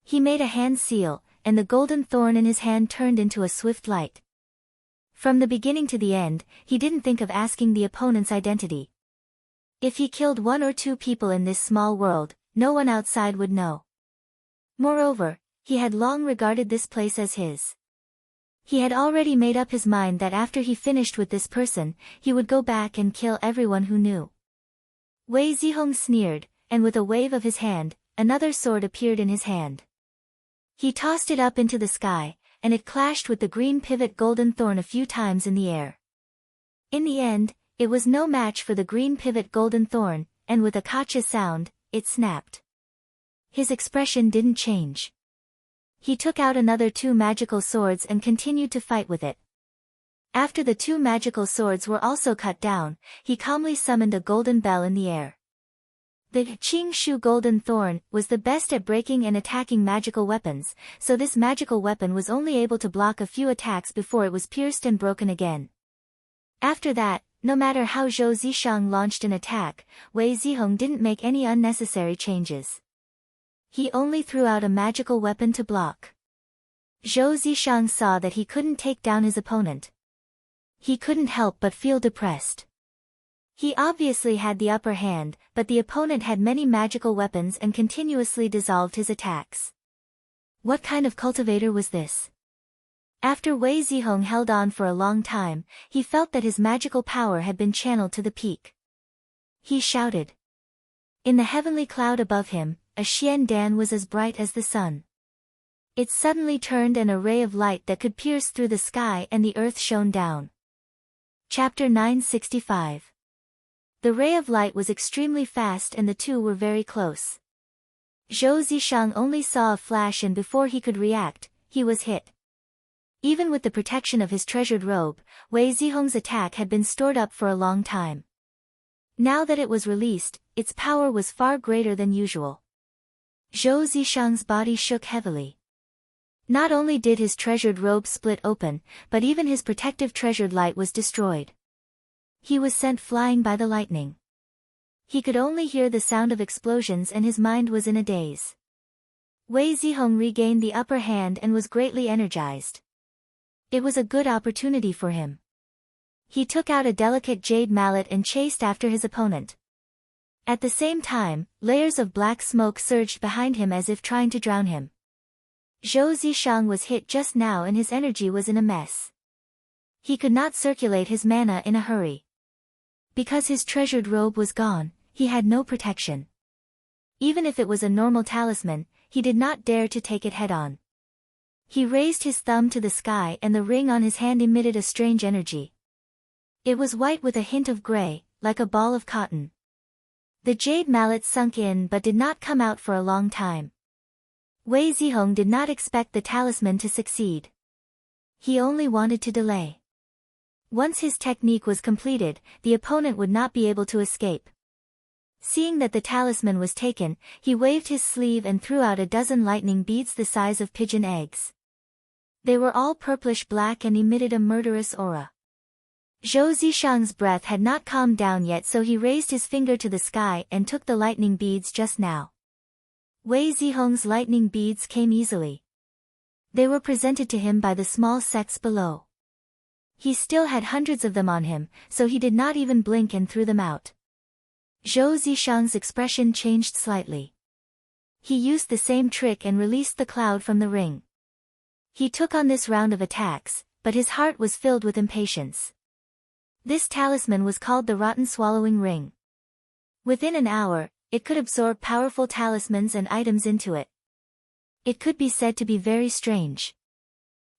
He made a hand seal, and the golden thorn in his hand turned into a swift light. From the beginning to the end, he didn't think of asking the opponent's identity. If he killed 1 or 2 people in this small world, no one outside would know. Moreover, he had long regarded this place as his. He had already made up his mind that after he finished with this person, he would go back and kill everyone who knew. Wei Zihong sneered, and with a wave of his hand, another sword appeared in his hand. He tossed it up into the sky, and it clashed with the green pivot golden thorn a few times in the air. In the end, it was no match for the green pivot golden thorn, and with a kacha sound, it snapped. His expression didn't change. He took out another 2 magical swords and continued to fight with it. After the 2 magical swords were also cut down, he calmly summoned a golden bell in the air. The Qing Shu Golden Thorn was the best at breaking and attacking magical weapons, so this magical weapon was only able to block a few attacks before it was pierced and broken again. After that, no matter how Zhou Zishang launched an attack, Wei Zihong didn't make any unnecessary changes. He only threw out a magical weapon to block. Zhou Zishang saw that he couldn't take down his opponent. He couldn't help but feel depressed. He obviously had the upper hand, but the opponent had many magical weapons and continuously dissolved his attacks. What kind of cultivator was this? After Wei Zihong held on for a long time, he felt that his magical power had been channeled to the peak. He shouted. In the heavenly cloud above him, a Xian Dan was as bright as the sun. It suddenly turned and a ray of light that could pierce through the sky and the earth shone down. Chapter 965. The ray of light was extremely fast and the two were very close. Zhou Zishang only saw a flash and before he could react, he was hit. Even with the protection of his treasured robe, Wei Zihong's attack had been stored up for a long time. Now that it was released, its power was far greater than usual. Zhou Zishang's body shook heavily. Not only did his treasured robe split open, but even his protective treasured light was destroyed. He was sent flying by the lightning. He could only hear the sound of explosions and his mind was in a daze. Wei Zihong regained the upper hand and was greatly energized. It was a good opportunity for him. He took out a delicate jade mallet and chased after his opponent. At the same time, layers of black smoke surged behind him as if trying to drown him. Zhou Zishang was hit just now and his energy was in a mess. He could not circulate his mana in a hurry. Because his treasured robe was gone, he had no protection. Even if it was a normal talisman, he did not dare to take it head-on. He raised his thumb to the sky and the ring on his hand emitted a strange energy. It was white with a hint of gray, like a ball of cotton. The jade mallet sunk in but did not come out for a long time. Wei Zihong did not expect the talisman to succeed. He only wanted to delay. Once his technique was completed, the opponent would not be able to escape. Seeing that the talisman was taken, he waved his sleeve and threw out a dozen lightning beads the size of pigeon eggs. They were all purplish-black and emitted a murderous aura. Zhou Zishang's breath had not calmed down yet, so he raised his finger to the sky and took the lightning beads just now. Wei Zihong's lightning beads came easily. They were presented to him by the small sects below. He still had hundreds of them on him, so he did not even blink and threw them out. Zhou Zishang's expression changed slightly. He used the same trick and released the cloud from the ring. He took on this round of attacks, but his heart was filled with impatience. This talisman was called the Rotten Swallowing Ring. Within an hour, it could absorb powerful talismans and items into it. It could be said to be very strange.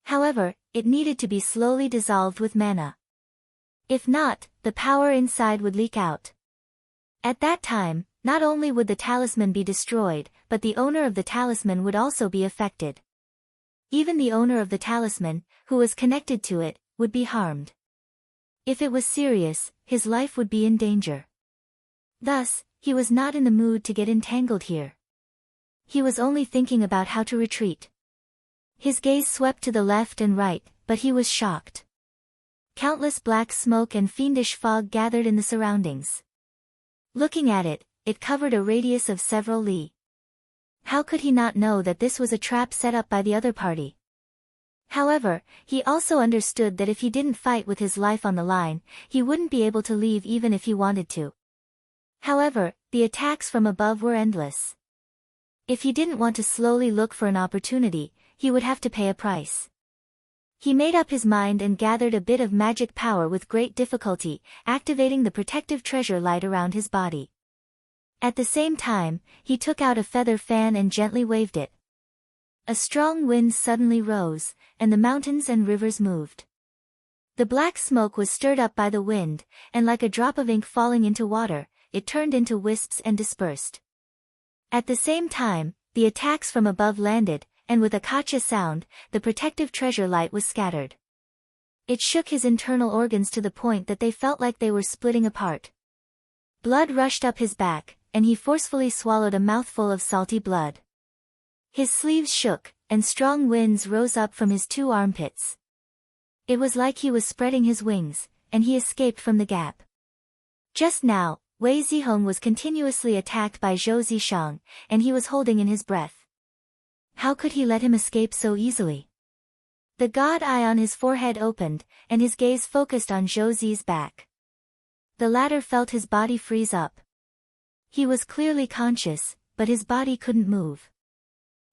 However, it needed to be slowly dissolved with mana. If not, the power inside would leak out. At that time, not only would the talisman be destroyed, but the owner of the talisman would also be affected. Even the owner of the talisman, who was connected to it, would be harmed. If it was serious, his life would be in danger. Thus, he was not in the mood to get entangled here. He was only thinking about how to retreat. His gaze swept to the left and right, but he was shocked. Countless black smoke and fiendish fog gathered in the surroundings. Looking at it, it covered a radius of several li. How could he not know that this was a trap set up by the other party? However, he also understood that if he didn't fight with his life on the line, he wouldn't be able to leave even if he wanted to. However, the attacks from above were endless. If he didn't want to slowly look for an opportunity, he would have to pay a price. He made up his mind and gathered a bit of magic power with great difficulty, activating the protective treasure light around his body. At the same time, he took out a feather fan and gently waved it. A strong wind suddenly rose, and the mountains and rivers moved. The black smoke was stirred up by the wind, and like a drop of ink falling into water, it turned into wisps and dispersed. At the same time, the attacks from above landed, and with a kacha sound, the protective treasure light was scattered. It shook his internal organs to the point that they felt like they were splitting apart. Blood rushed up his back, and he forcefully swallowed a mouthful of salty blood. His sleeves shook, and strong winds rose up from his 2 armpits. It was like he was spreading his wings, and he escaped from the gap. Just now, Wei Zihong was continuously attacked by Zhou Zishang, and he was holding in his breath. How could he let him escape so easily? The god eye on his forehead opened, and his gaze focused on Zhou Zi's back. The latter felt his body freeze up. He was clearly conscious, but his body couldn't move.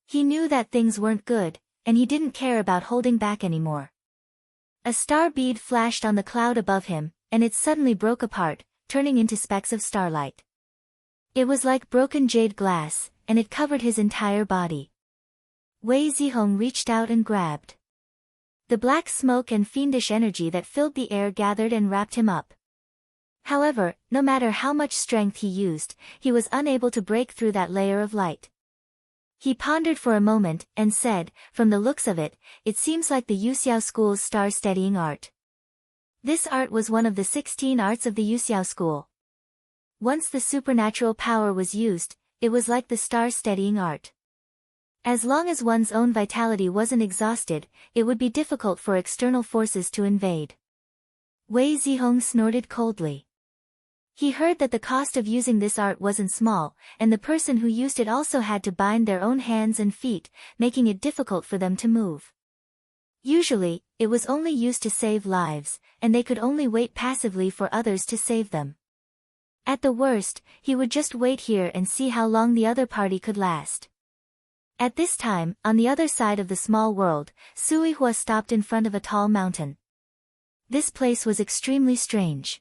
He knew that things weren't good, and he didn't care about holding back anymore. A star bead flashed on the cloud above him, and it suddenly broke apart, turning into specks of starlight. It was like broken jade glass, and it covered his entire body. Wei Zihong reached out and grabbed. The black smoke and fiendish energy that filled the air gathered and wrapped him up. However, no matter how much strength he used, he was unable to break through that layer of light. He pondered for a moment, and said, "From the looks of it, it seems like the Yuxiao school's star-steadying art." This art was one of the 16 arts of the Yuxiao school. Once the supernatural power was used, it was like the star-steadying art. As long as one's own vitality wasn't exhausted, it would be difficult for external forces to invade. Wei Zihong snorted coldly. He heard that the cost of using this art wasn't small, and the person who used it also had to bind their own hands and feet, making it difficult for them to move. Usually, it was only used to save lives, and they could only wait passively for others to save them. At the worst, he would just wait here and see how long the other party could last. At this time, on the other side of the small world, Sui Hua stopped in front of a tall mountain. This place was extremely strange.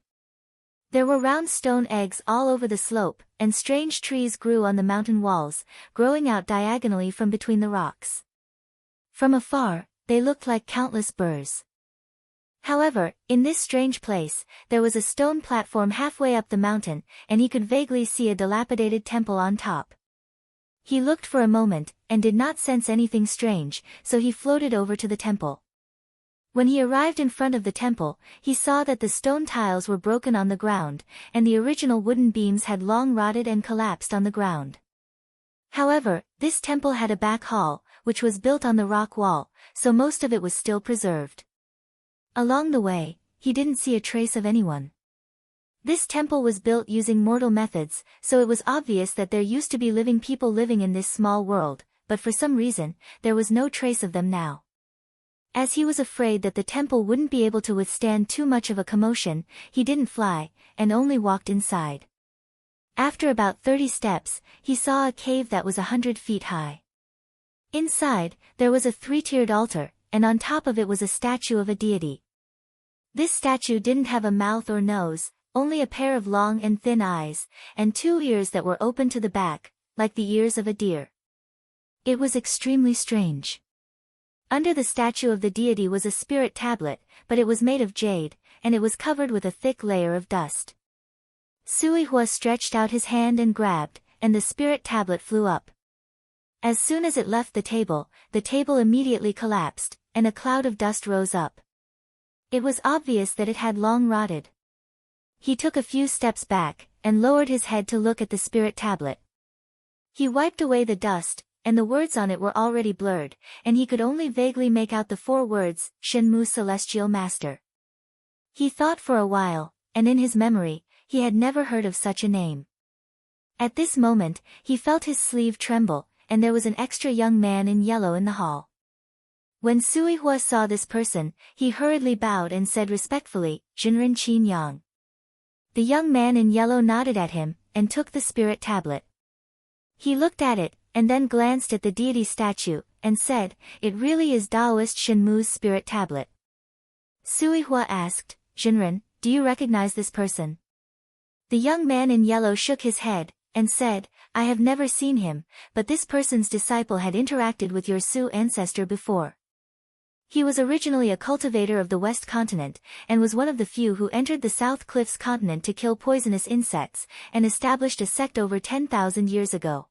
There were round stone eggs all over the slope, and strange trees grew on the mountain walls, growing out diagonally from between the rocks. From afar, they looked like countless burrs. However, in this strange place, there was a stone platform halfway up the mountain, and he could vaguely see a dilapidated temple on top. He looked for a moment, and did not sense anything strange, so he floated over to the temple. When he arrived in front of the temple, he saw that the stone tiles were broken on the ground, and the original wooden beams had long rotted and collapsed on the ground. However, this temple had a back hall, which was built on the rock wall, so most of it was still preserved. Along the way, he didn't see a trace of anyone. This temple was built using mortal methods, so it was obvious that there used to be living people living in this small world, but for some reason, there was no trace of them now. As he was afraid that the temple wouldn't be able to withstand too much of a commotion, he didn't fly, and only walked inside. After about 30 steps, he saw a cave that was 100 feet high. Inside, there was a 3-tiered altar, and on top of it was a statue of a deity. This statue didn't have a mouth or nose, only a pair of long and thin eyes, and 2 ears that were open to the back, like the ears of a deer. It was extremely strange. Under the statue of the deity was a spirit tablet, but it was made of jade, and it was covered with a thick layer of dust. Sui Hua stretched out his hand and grabbed, and the spirit tablet flew up. As soon as it left the table immediately collapsed, and a cloud of dust rose up. It was obvious that it had long rotted. He took a few steps back, and lowered his head to look at the spirit tablet. He wiped away the dust, and the words on it were already blurred, and he could only vaguely make out the 4 words, Shenmu Celestial Master. He thought for a while, and in his memory, he had never heard of such a name. At this moment, he felt his sleeve tremble, and there was an extra young man in yellow in the hall. When Sui Hua saw this person, he hurriedly bowed and said respectfully, "Jinren Qin Yang." The young man in yellow nodded at him, and took the spirit tablet. He looked at it, and then glanced at the deity statue, and said, "It really is Taoist Shenmu's spirit tablet." Sui Hua asked, "Jinren, do you recognize this person?" The young man in yellow shook his head, and said, "I have never seen him, but this person's disciple had interacted with your Su ancestor before. He was originally a cultivator of the West Continent, and was one of the few who entered the South Cliffs continent to kill poisonous insects, and established a sect over 10,000 years ago."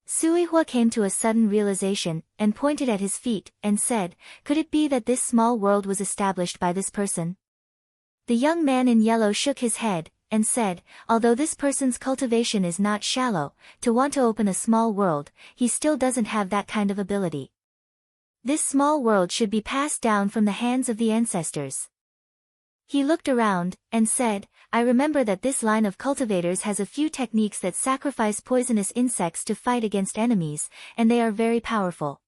Sui Hua came to a sudden realization, and pointed at his feet, and said, "Could it be that this small world was established by this person?" The young man in yellow shook his head, and said, "Although this person's cultivation is not shallow, to want to open a small world, he still doesn't have that kind of ability. This small world should be passed down from the hands of the ancestors." He looked around, and said, "I remember that this line of cultivators has a few techniques that sacrifice poisonous insects to fight against enemies, and they are very powerful.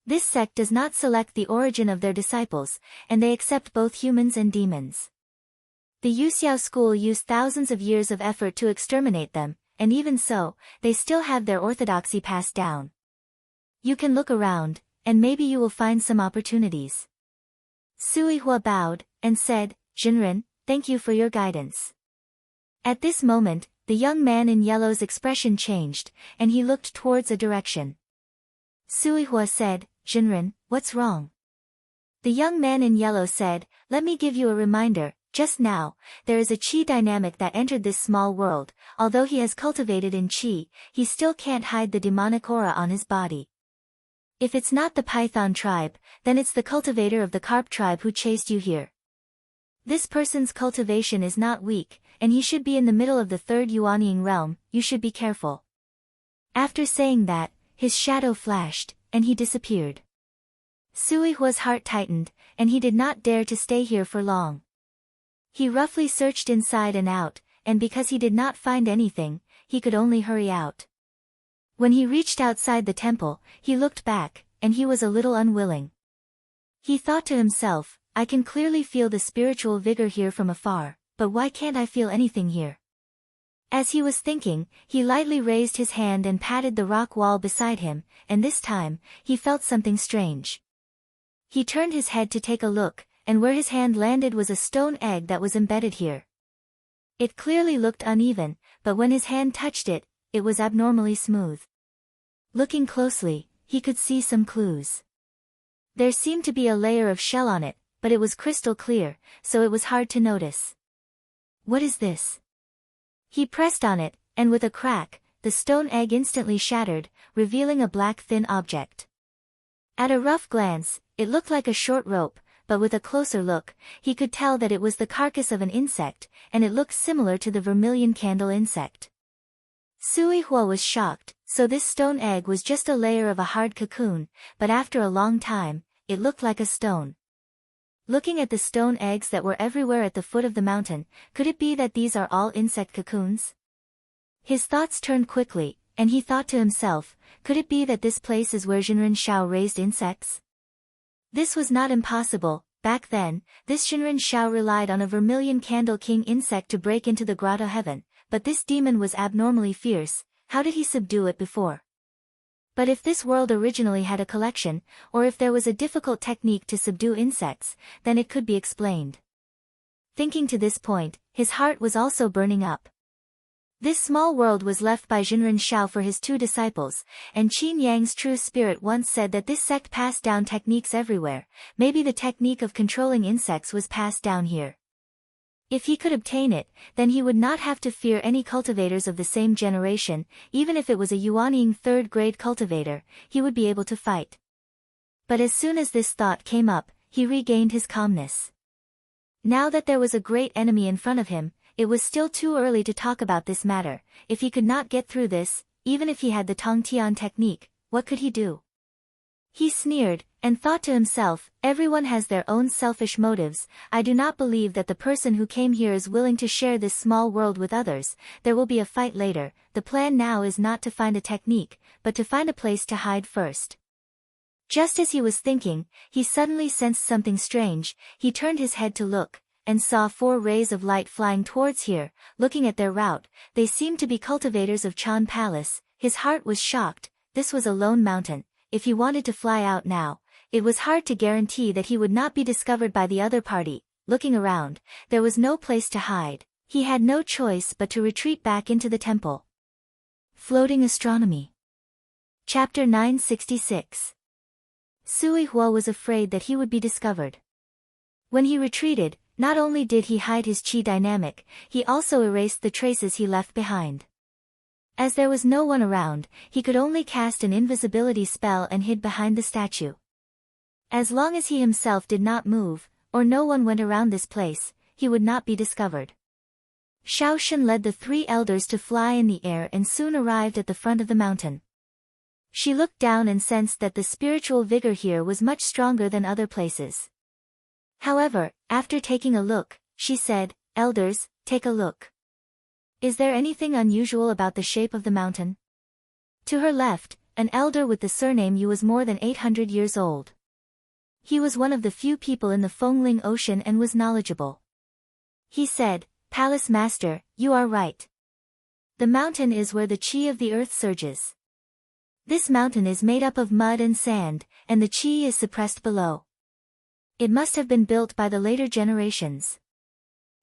This sect does not select the origin of their disciples, and they accept both humans and demons. The Yuxiao school used thousands of years of effort to exterminate them, and even so, they still have their orthodoxy passed down. You can look around, and maybe you will find some opportunities." Sui Hua bowed, and said, "Jinren, thank you for your guidance." At this moment, the young man in yellow's expression changed, and he looked towards a direction. Sui Hua said, "Jinren, what's wrong?" The young man in yellow said, "Let me give you a reminder. Just now, there is a qi dynamic that entered this small world. Although he has cultivated in qi, he still can't hide the demonic aura on his body. If it's not the Python tribe, then it's the cultivator of the carp tribe who chased you here. This person's cultivation is not weak, and he should be in the middle of the third Yuanying realm. You should be careful." After saying that, his shadow flashed, and he disappeared. Sui Hua's heart tightened, and he did not dare to stay here for long. He roughly searched inside and out, and because he did not find anything, he could only hurry out. When he reached outside the temple, he looked back, and he was a little unwilling. He thought to himself, "I can clearly feel the spiritual vigor here from afar, but why can't I feel anything here?" As he was thinking, he lightly raised his hand and patted the rock wall beside him, and this time, he felt something strange. He turned his head to take a look, and where his hand landed was a stone egg that was embedded here. It clearly looked uneven, but when his hand touched it, it was abnormally smooth. Looking closely, he could see some clues. There seemed to be a layer of shell on it, but it was crystal clear, so it was hard to notice. "What is this?" He pressed on it, and with a crack, the stone egg instantly shattered, revealing a black thin object. At a rough glance, it looked like a short rope, but with a closer look, he could tell that it was the carcass of an insect, and it looked similar to the vermilion candle insect. Sui Hua was shocked. So this stone egg was just a layer of a hard cocoon, but after a long time, it looked like a stone. Looking at the stone eggs that were everywhere at the foot of the mountain, could it be that these are all insect cocoons? His thoughts turned quickly, and he thought to himself, could it be that this place is where Jinren Shao raised insects? This was not impossible. Back then, this Jinren Shao relied on a vermilion candle king insect to break into the grotto heaven, but this demon was abnormally fierce. How did he subdue it before? But if this world originally had a collection, or if there was a difficult technique to subdue insects, then it could be explained. Thinking to this point, his heart was also burning up. This small world was left by Jinren Shao for his two disciples, and Qin Yang's true spirit once said that this sect passed down techniques everywhere. Maybe the technique of controlling insects was passed down here. If he could obtain it, then he would not have to fear any cultivators of the same generation. Even if it was a Yuanying third-grade cultivator, he would be able to fight. But as soon as this thought came up, he regained his calmness. Now that there was a great enemy in front of him, it was still too early to talk about this matter. If he could not get through this, even if he had the Tongtian technique, what could he do? He sneered, and thought to himself, everyone has their own selfish motives. I do not believe that the person who came here is willing to share this small world with others. There will be a fight later. The plan now is not to find a technique, but to find a place to hide first. Just as he was thinking, he suddenly sensed something strange. He turned his head to look, and saw 4 rays of light flying towards here. Looking at their route, they seemed to be cultivators of Chan Palace. His heart was shocked. This was a lone mountain. if he wanted to fly out now, it was hard to guarantee that he would not be discovered by the other party. Looking around, there was no place to hide. He had no choice but to retreat back into the temple. Floating Astronomy. Chapter 966. Sui Hua was afraid that he would be discovered. When he retreated, not only did he hide his qi dynamic, he also erased the traces he left behind. As there was no one around, he could only cast an invisibility spell and hid behind the statue. As long as he himself did not move, or no one went around this place, he would not be discovered. Shaoshan led the 3 elders to fly in the air and soon arrived at the front of the mountain. She looked down and sensed that the spiritual vigor here was much stronger than other places. However, after taking a look, she said, "Elders, take a look. Is there anything unusual about the shape of the mountain?" To her left, an elder with the surname Yu was more than 800 years old. He was one of the few people in the Fengling Ocean and was knowledgeable. He said, "Palace Master, you are right. The mountain is where the qi of the earth surges. This mountain is made up of mud and sand, and the qi is suppressed below. It must have been built by the later generations.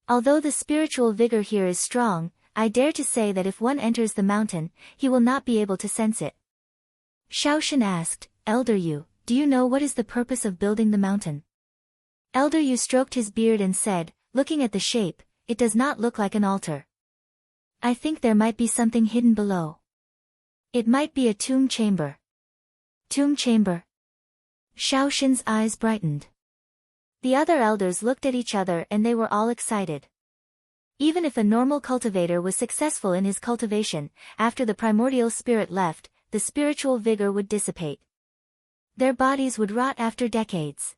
Although the spiritual vigor here is strong, I dare to say that if one enters the mountain, he will not be able to sense it." Shaoshan asked, "Elder Yu, do you know what is the purpose of building the mountain?" Elder Yu stroked his beard and said, "Looking at the shape, it does not look like an altar. I think there might be something hidden below. It might be a tomb chamber." Tomb chamber? Shaoshan's eyes brightened. The other elders looked at each other and they were all excited. Even if a normal cultivator was successful in his cultivation, after the primordial spirit left, the spiritual vigor would dissipate. Their bodies would rot after decades.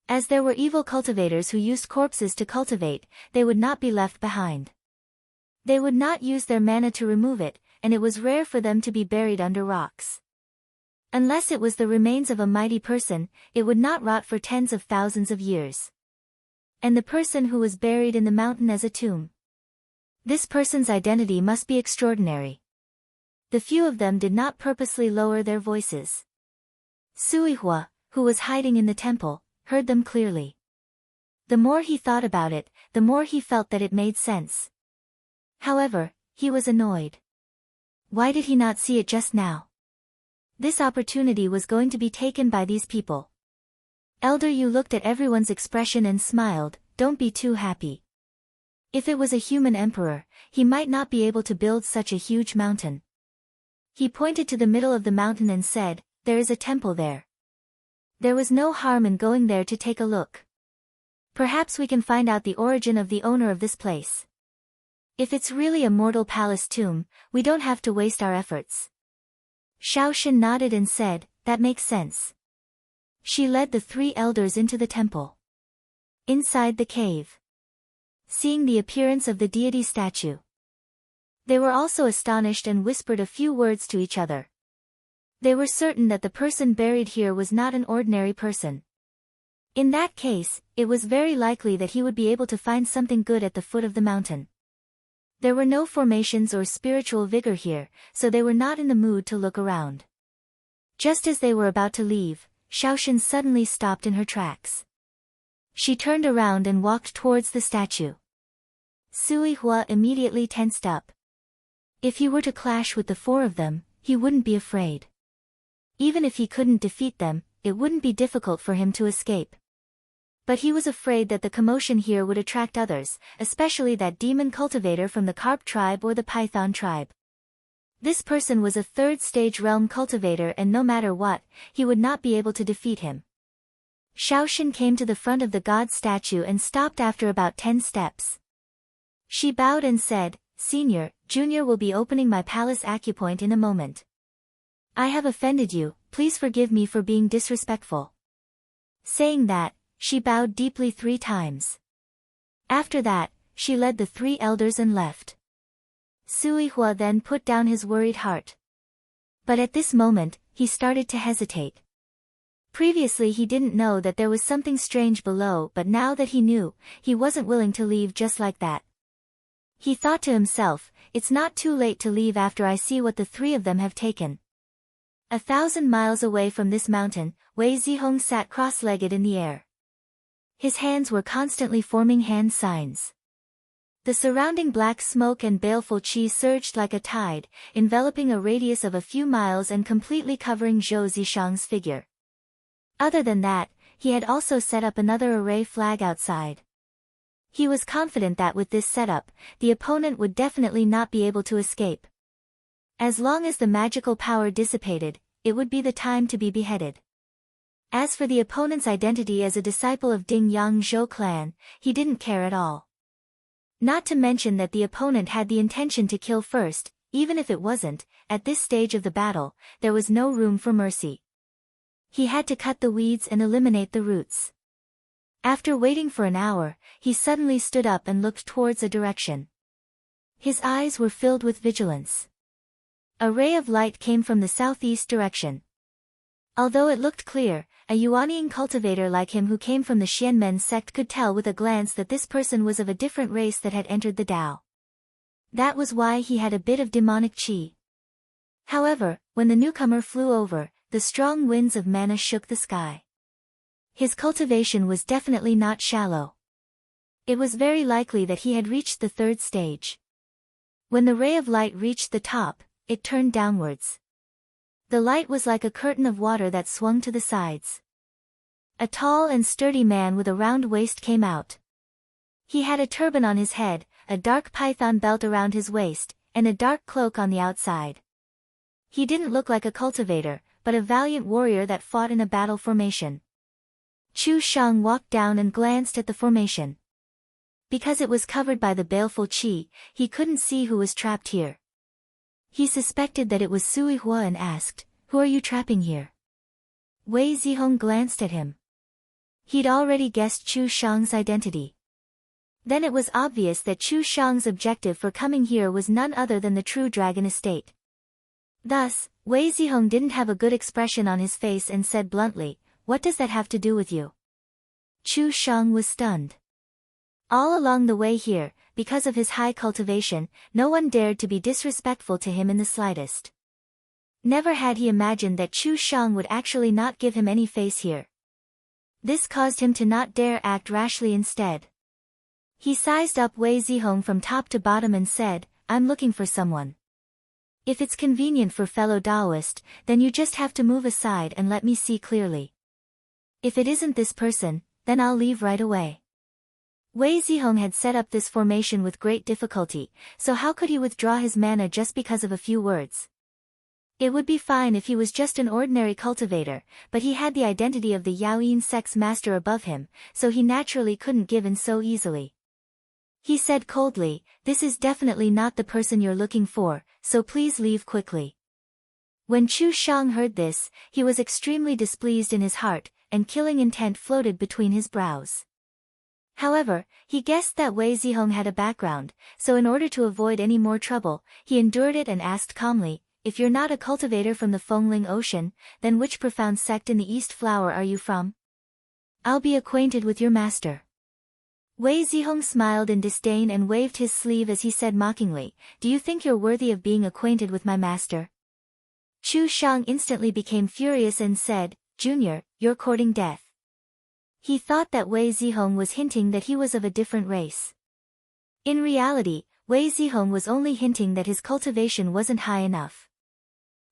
As there were evil cultivators who used corpses to cultivate, they would not be left behind. They would not use their mana to remove it, and it was rare for them to be buried under rocks. Unless it was the remains of a mighty person, it would not rot for tens of thousands of years. And the person who was buried in the mountain as a tomb. This person's identity must be extraordinary. The few of them did not purposely lower their voices. Sui Hua, who was hiding in the temple, heard them clearly. The more he thought about it, the more he felt that it made sense. However, he was annoyed. Why did he not see it just now? This opportunity was going to be taken by these people. Elder Yu looked at everyone's expression and smiled, "Don't be too happy. If it was a human emperor, he might not be able to build such a huge mountain." He pointed to the middle of the mountain and said, "There is a temple there. There was no harm in going there to take a look. Perhaps we can find out the origin of the owner of this place. If it's really a mortal palace tomb, we don't have to waste our efforts." Shaoshan nodded and said, "That makes sense." She led the 3 elders into the temple. Inside the cave. Seeing the appearance of the deity statue, they were also astonished and whispered a few words to each other. They were certain that the person buried here was not an ordinary person. In that case, it was very likely that he would be able to find something good at the foot of the mountain. There were no formations or spiritual vigor here, so they were not in the mood to look around. Just as they were about to leave, Shaoshan suddenly stopped in her tracks. She turned around and walked towards the statue. Sui Hua immediately tensed up. If he were to clash with the 4 of them, he wouldn't be afraid. Even if he couldn't defeat them, it wouldn't be difficult for him to escape. But he was afraid that the commotion here would attract others, especially that demon cultivator from the Carp tribe or the Python tribe. This person was a 3rd stage realm cultivator and no matter what, he would not be able to defeat him. Shaoshan came to the front of the god statue and stopped after about 10 steps. She bowed and said, "Senior, Junior will be opening my palace acupoint in a moment. I have offended you, please forgive me for being disrespectful." Saying that, she bowed deeply 3 times. After that, she led the 3 elders and left. Sui Hua then put down his worried heart. But at this moment, he started to hesitate. Previously he didn't know that there was something strange below, but now that he knew, he wasn't willing to leave just like that. He thought to himself, "It's not too late to leave after I see what the 3 of them have taken." 1,000 miles away from this mountain, Wei Zihong sat cross-legged in the air. His hands were constantly forming hand signs. The surrounding black smoke and baleful qi surged like a tide, enveloping a radius of a few miles and completely covering Zhou Zishang's figure. Other than that, he had also set up another array flag outside. He was confident that with this setup, the opponent would definitely not be able to escape. As long as the magical power dissipated, it would be the time to be beheaded. As for the opponent's identity as a disciple of Ding Yang Zhou clan, he didn't care at all. Not to mention that the opponent had the intention to kill first, even if it wasn't, at this stage of the battle, there was no room for mercy. He had to cut the weeds and eliminate the roots. After waiting for an hour, he suddenly stood up and looked towards a direction. His eyes were filled with vigilance. A ray of light came from the southeast direction. Although it looked clear, a Yuanian cultivator like him who came from the Xianmen sect could tell with a glance that this person was of a different race that had entered the Tao. That was why he had a bit of demonic qi. However, when the newcomer flew over, the strong winds of mana shook the sky. His cultivation was definitely not shallow. It was very likely that he had reached the third stage. When the ray of light reached the top, it turned downwards. The light was like a curtain of water that swung to the sides. A tall and sturdy man with a round waist came out. He had a turban on his head, a dark python belt around his waist, and a dark cloak on the outside. He didn't look like a cultivator, but a valiant warrior that fought in a battle formation. Chu Shang walked down and glanced at the formation. Because it was covered by the baleful qi, he couldn't see who was trapped here. He suspected that it was Sui Hua and asked, "Who are you trapping here?" Wei Zihong glanced at him. He'd already guessed Chu Shang's identity. Then it was obvious that Chu Shang's objective for coming here was none other than the true dragon estate. Thus, Wei Zihong didn't have a good expression on his face and said bluntly, "What does that have to do with you?" Chu Shang was stunned. All along the way here, because of his high cultivation, no one dared to be disrespectful to him in the slightest. Never had he imagined that Chu Shang would actually not give him any face here. This caused him to not dare act rashly instead. He sized up Wei Zihong from top to bottom and said, "I'm looking for someone. If it's convenient for fellow Taoist, then you just have to move aside and let me see clearly. If it isn't this person, then I'll leave right away." Wei Zihong had set up this formation with great difficulty, so how could he withdraw his mana just because of a few words? It would be fine if he was just an ordinary cultivator, but he had the identity of the Yaoyin sect's master above him, so he naturally couldn't give in so easily. He said coldly, "This is definitely not the person you're looking for, so please leave quickly." When Chu Shang heard this, he was extremely displeased in his heart, and killing intent floated between his brows. However, he guessed that Wei Zihong had a background, so in order to avoid any more trouble, he endured it and asked calmly, "If you're not a cultivator from the Fengling Ocean, then which profound sect in the East Flower are you from? I'll be acquainted with your master." Wei Zihong smiled in disdain and waved his sleeve as he said mockingly, "Do you think you're worthy of being acquainted with my master?" Chu Shang instantly became furious and said, "Junior, you're courting death." He thought that Wei Zihong was hinting that he was of a different race. In reality, Wei Zihong was only hinting that his cultivation wasn't high enough.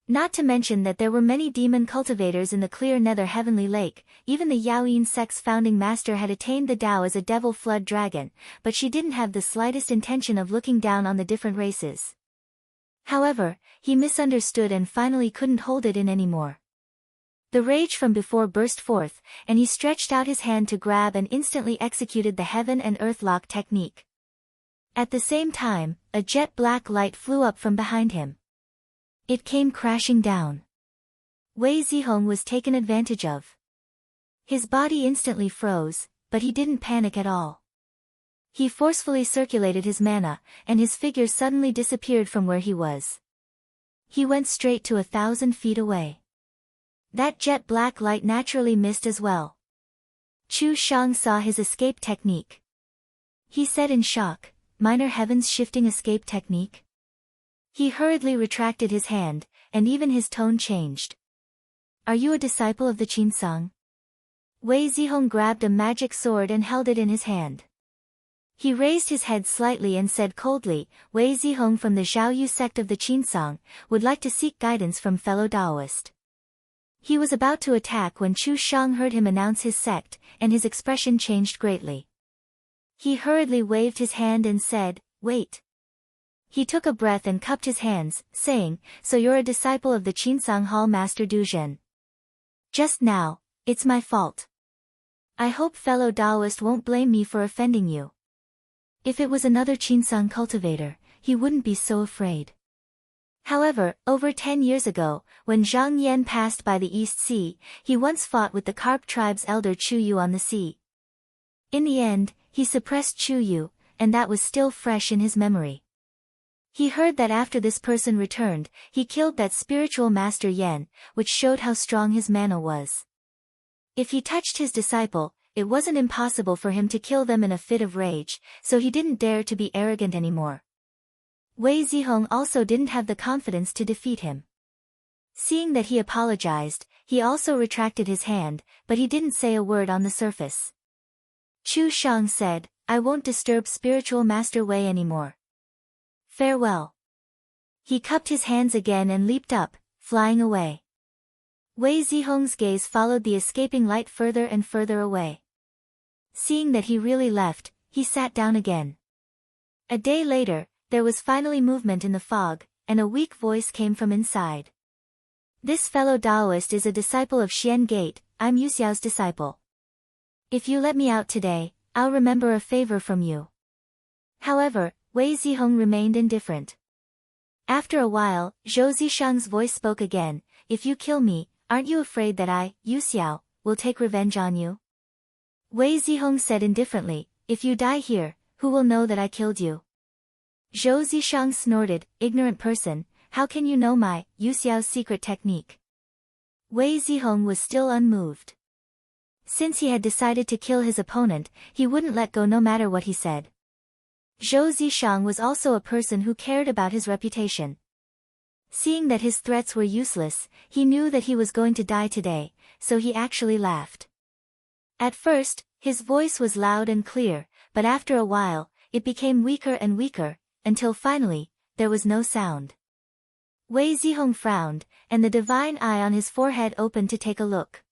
Not to mention that there were many demon cultivators in the clear nether heavenly lake, even the Yaoyin sect's founding master had attained the Tao as a devil flood dragon, but she didn't have the slightest intention of looking down on the different races. However, he misunderstood and finally couldn't hold it in anymore. The rage from before burst forth, and he stretched out his hand to grab and instantly executed the heaven and earth lock technique. At the same time, a jet black light flew up from behind him. It came crashing down. Wei Zihong was taken advantage of. His body instantly froze, but he didn't panic at all. He forcefully circulated his mana, and his figure suddenly disappeared from where he was. He went straight to 1,000 feet away. That jet black light naturally missed as well. Chu Shang saw his escape technique. He said in shock, "Minor heavens shifting escape technique?" He hurriedly retracted his hand, and even his tone changed. Are you a disciple of the Qinsang? Wei Zihong grabbed a magic sword and held it in his hand. He raised his head slightly and said coldly, Wei Zihong from the Zhaoyu sect of the Qinsang, would like to seek guidance from fellow Taoist. He was about to attack when Chu Shang heard him announce his sect, and his expression changed greatly. He hurriedly waved his hand and said, Wait. He took a breath and cupped his hands, saying, So you're a disciple of the Qinsang Hall Master Du Zhen. Just now, it's my fault. I hope fellow Taoist won't blame me for offending you. If it was another Qinsang cultivator, he wouldn't be so afraid. However, over 10 years ago, when Zhang Yan passed by the East Sea, he once fought with the Carp tribe's elder Chu Yu on the sea. In the end, he suppressed Chu Yu, and that was still fresh in his memory. He heard that after this person returned, he killed that spiritual master Yan, which showed how strong his mana was. If he touched his disciple, it wasn't impossible for him to kill them in a fit of rage, so he didn't dare to be arrogant anymore. Wei Zihong also didn't have the confidence to defeat him. Seeing that he apologized, he also retracted his hand, but he didn't say a word on the surface. Chu Shang said, I won't disturb spiritual master Wei anymore. Farewell. He cupped his hands again and leaped up, flying away. Wei Zihong's gaze followed the escaping light further and further away. Seeing that he really left, he sat down again. A day later, there was finally movement in the fog, and a weak voice came from inside. This fellow Taoist is a disciple of Xian Gate, I'm Yu Xiao's disciple. If you let me out today, I'll remember a favor from you. However, Wei Zihong remained indifferent. After a while, Zhou Zishang's voice spoke again, If you kill me, aren't you afraid that I, Yu Xiao, will take revenge on you? Wei Zihong said indifferently, If you die here, who will know that I killed you? Zhou Zishang snorted, Ignorant person, how can you know my, Yu Xiao's secret technique? Wei Zihong was still unmoved. Since he had decided to kill his opponent, he wouldn't let go no matter what he said. Zhou Zishang was also a person who cared about his reputation. Seeing that his threats were useless, he knew that he was going to die today, so he actually laughed. At first, his voice was loud and clear, but after a while, it became weaker and weaker, until finally, there was no sound. Wei Zihong frowned, and the divine eye on his forehead opened to take a look.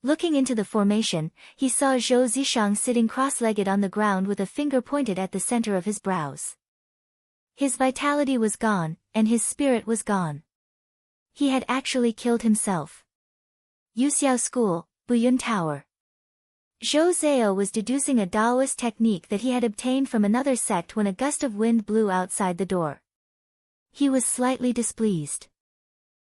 Looking into the formation, he saw Zhou Zishang sitting cross-legged on the ground with a finger pointed at the center of his brows. His vitality was gone, and his spirit was gone. He had actually killed himself. Yu Xiao School, Buyun Tower. Zhou Zhao was deducing a Taoist technique that he had obtained from another sect when a gust of wind blew outside the door. He was slightly displeased.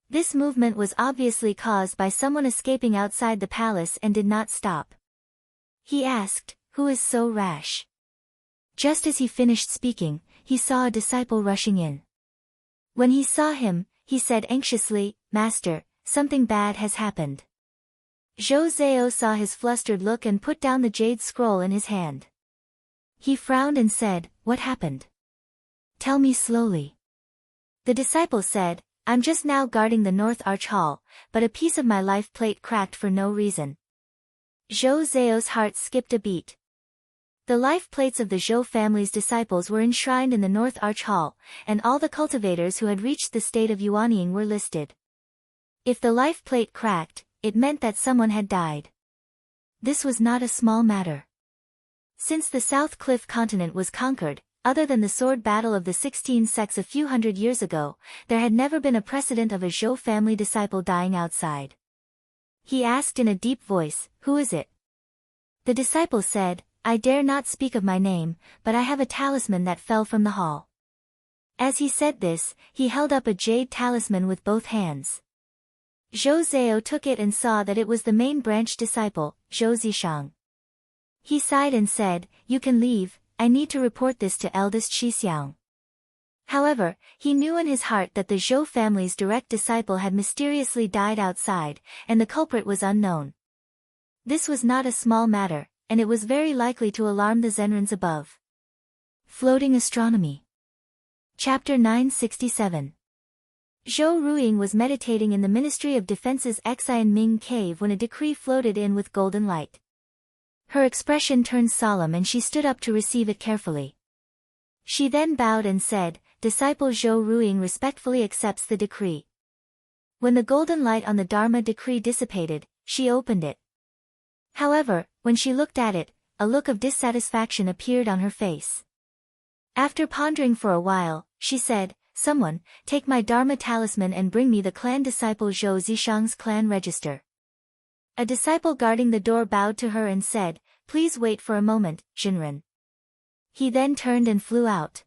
This movement was obviously caused by someone escaping outside the palace and did not stop. He asked, Who is so rash? Just as he finished speaking, he saw a disciple rushing in. When he saw him, he said anxiously, Master, something bad has happened. Zhou Zhao saw his flustered look and put down the jade scroll in his hand. He frowned and said, What happened? Tell me slowly. The disciple said, I'm just now guarding the North Arch Hall, but a piece of my life plate cracked for no reason. Zhou Zhao's heart skipped a beat. The life plates of the Zhou family's disciples were enshrined in the North Arch Hall, and all the cultivators who had reached the state of Yuanying were listed. If the life plate cracked, it meant that someone had died. This was not a small matter. Since the South Cliff continent was conquered, other than the sword battle of the 16 sects a few hundred years ago, there had never been a precedent of a Zhou family disciple dying outside. He asked in a deep voice, Who is it? The disciple said, I dare not speak of my name, but I have a talisman that fell from the hall. As he said this, he held up a jade talisman with both hands. Zhou Zhao took it and saw that it was the main branch disciple, Zhou Zishang. He sighed and said, You can leave, I need to report this to eldest Xixiang. However, he knew in his heart that the Zhou family's direct disciple had mysteriously died outside, and the culprit was unknown. This was not a small matter, and it was very likely to alarm the Zenrins above. Floating Astronomy. Chapter 967. Zhou Ruiying was meditating in the Ministry of Defense's Xian Ming cave when a decree floated in with golden light. Her expression turned solemn and she stood up to receive it carefully. She then bowed and said, "Disciple Zhou Ruiying respectfully accepts the decree." When the golden light on the Dharma decree dissipated, she opened it. However, when she looked at it, a look of dissatisfaction appeared on her face. After pondering for a while, she said, "Someone, take my Dharma talisman and bring me the clan disciple Zhou Zishang's clan register." A disciple guarding the door bowed to her and said, "Please wait for a moment, Jinren." He then turned and flew out.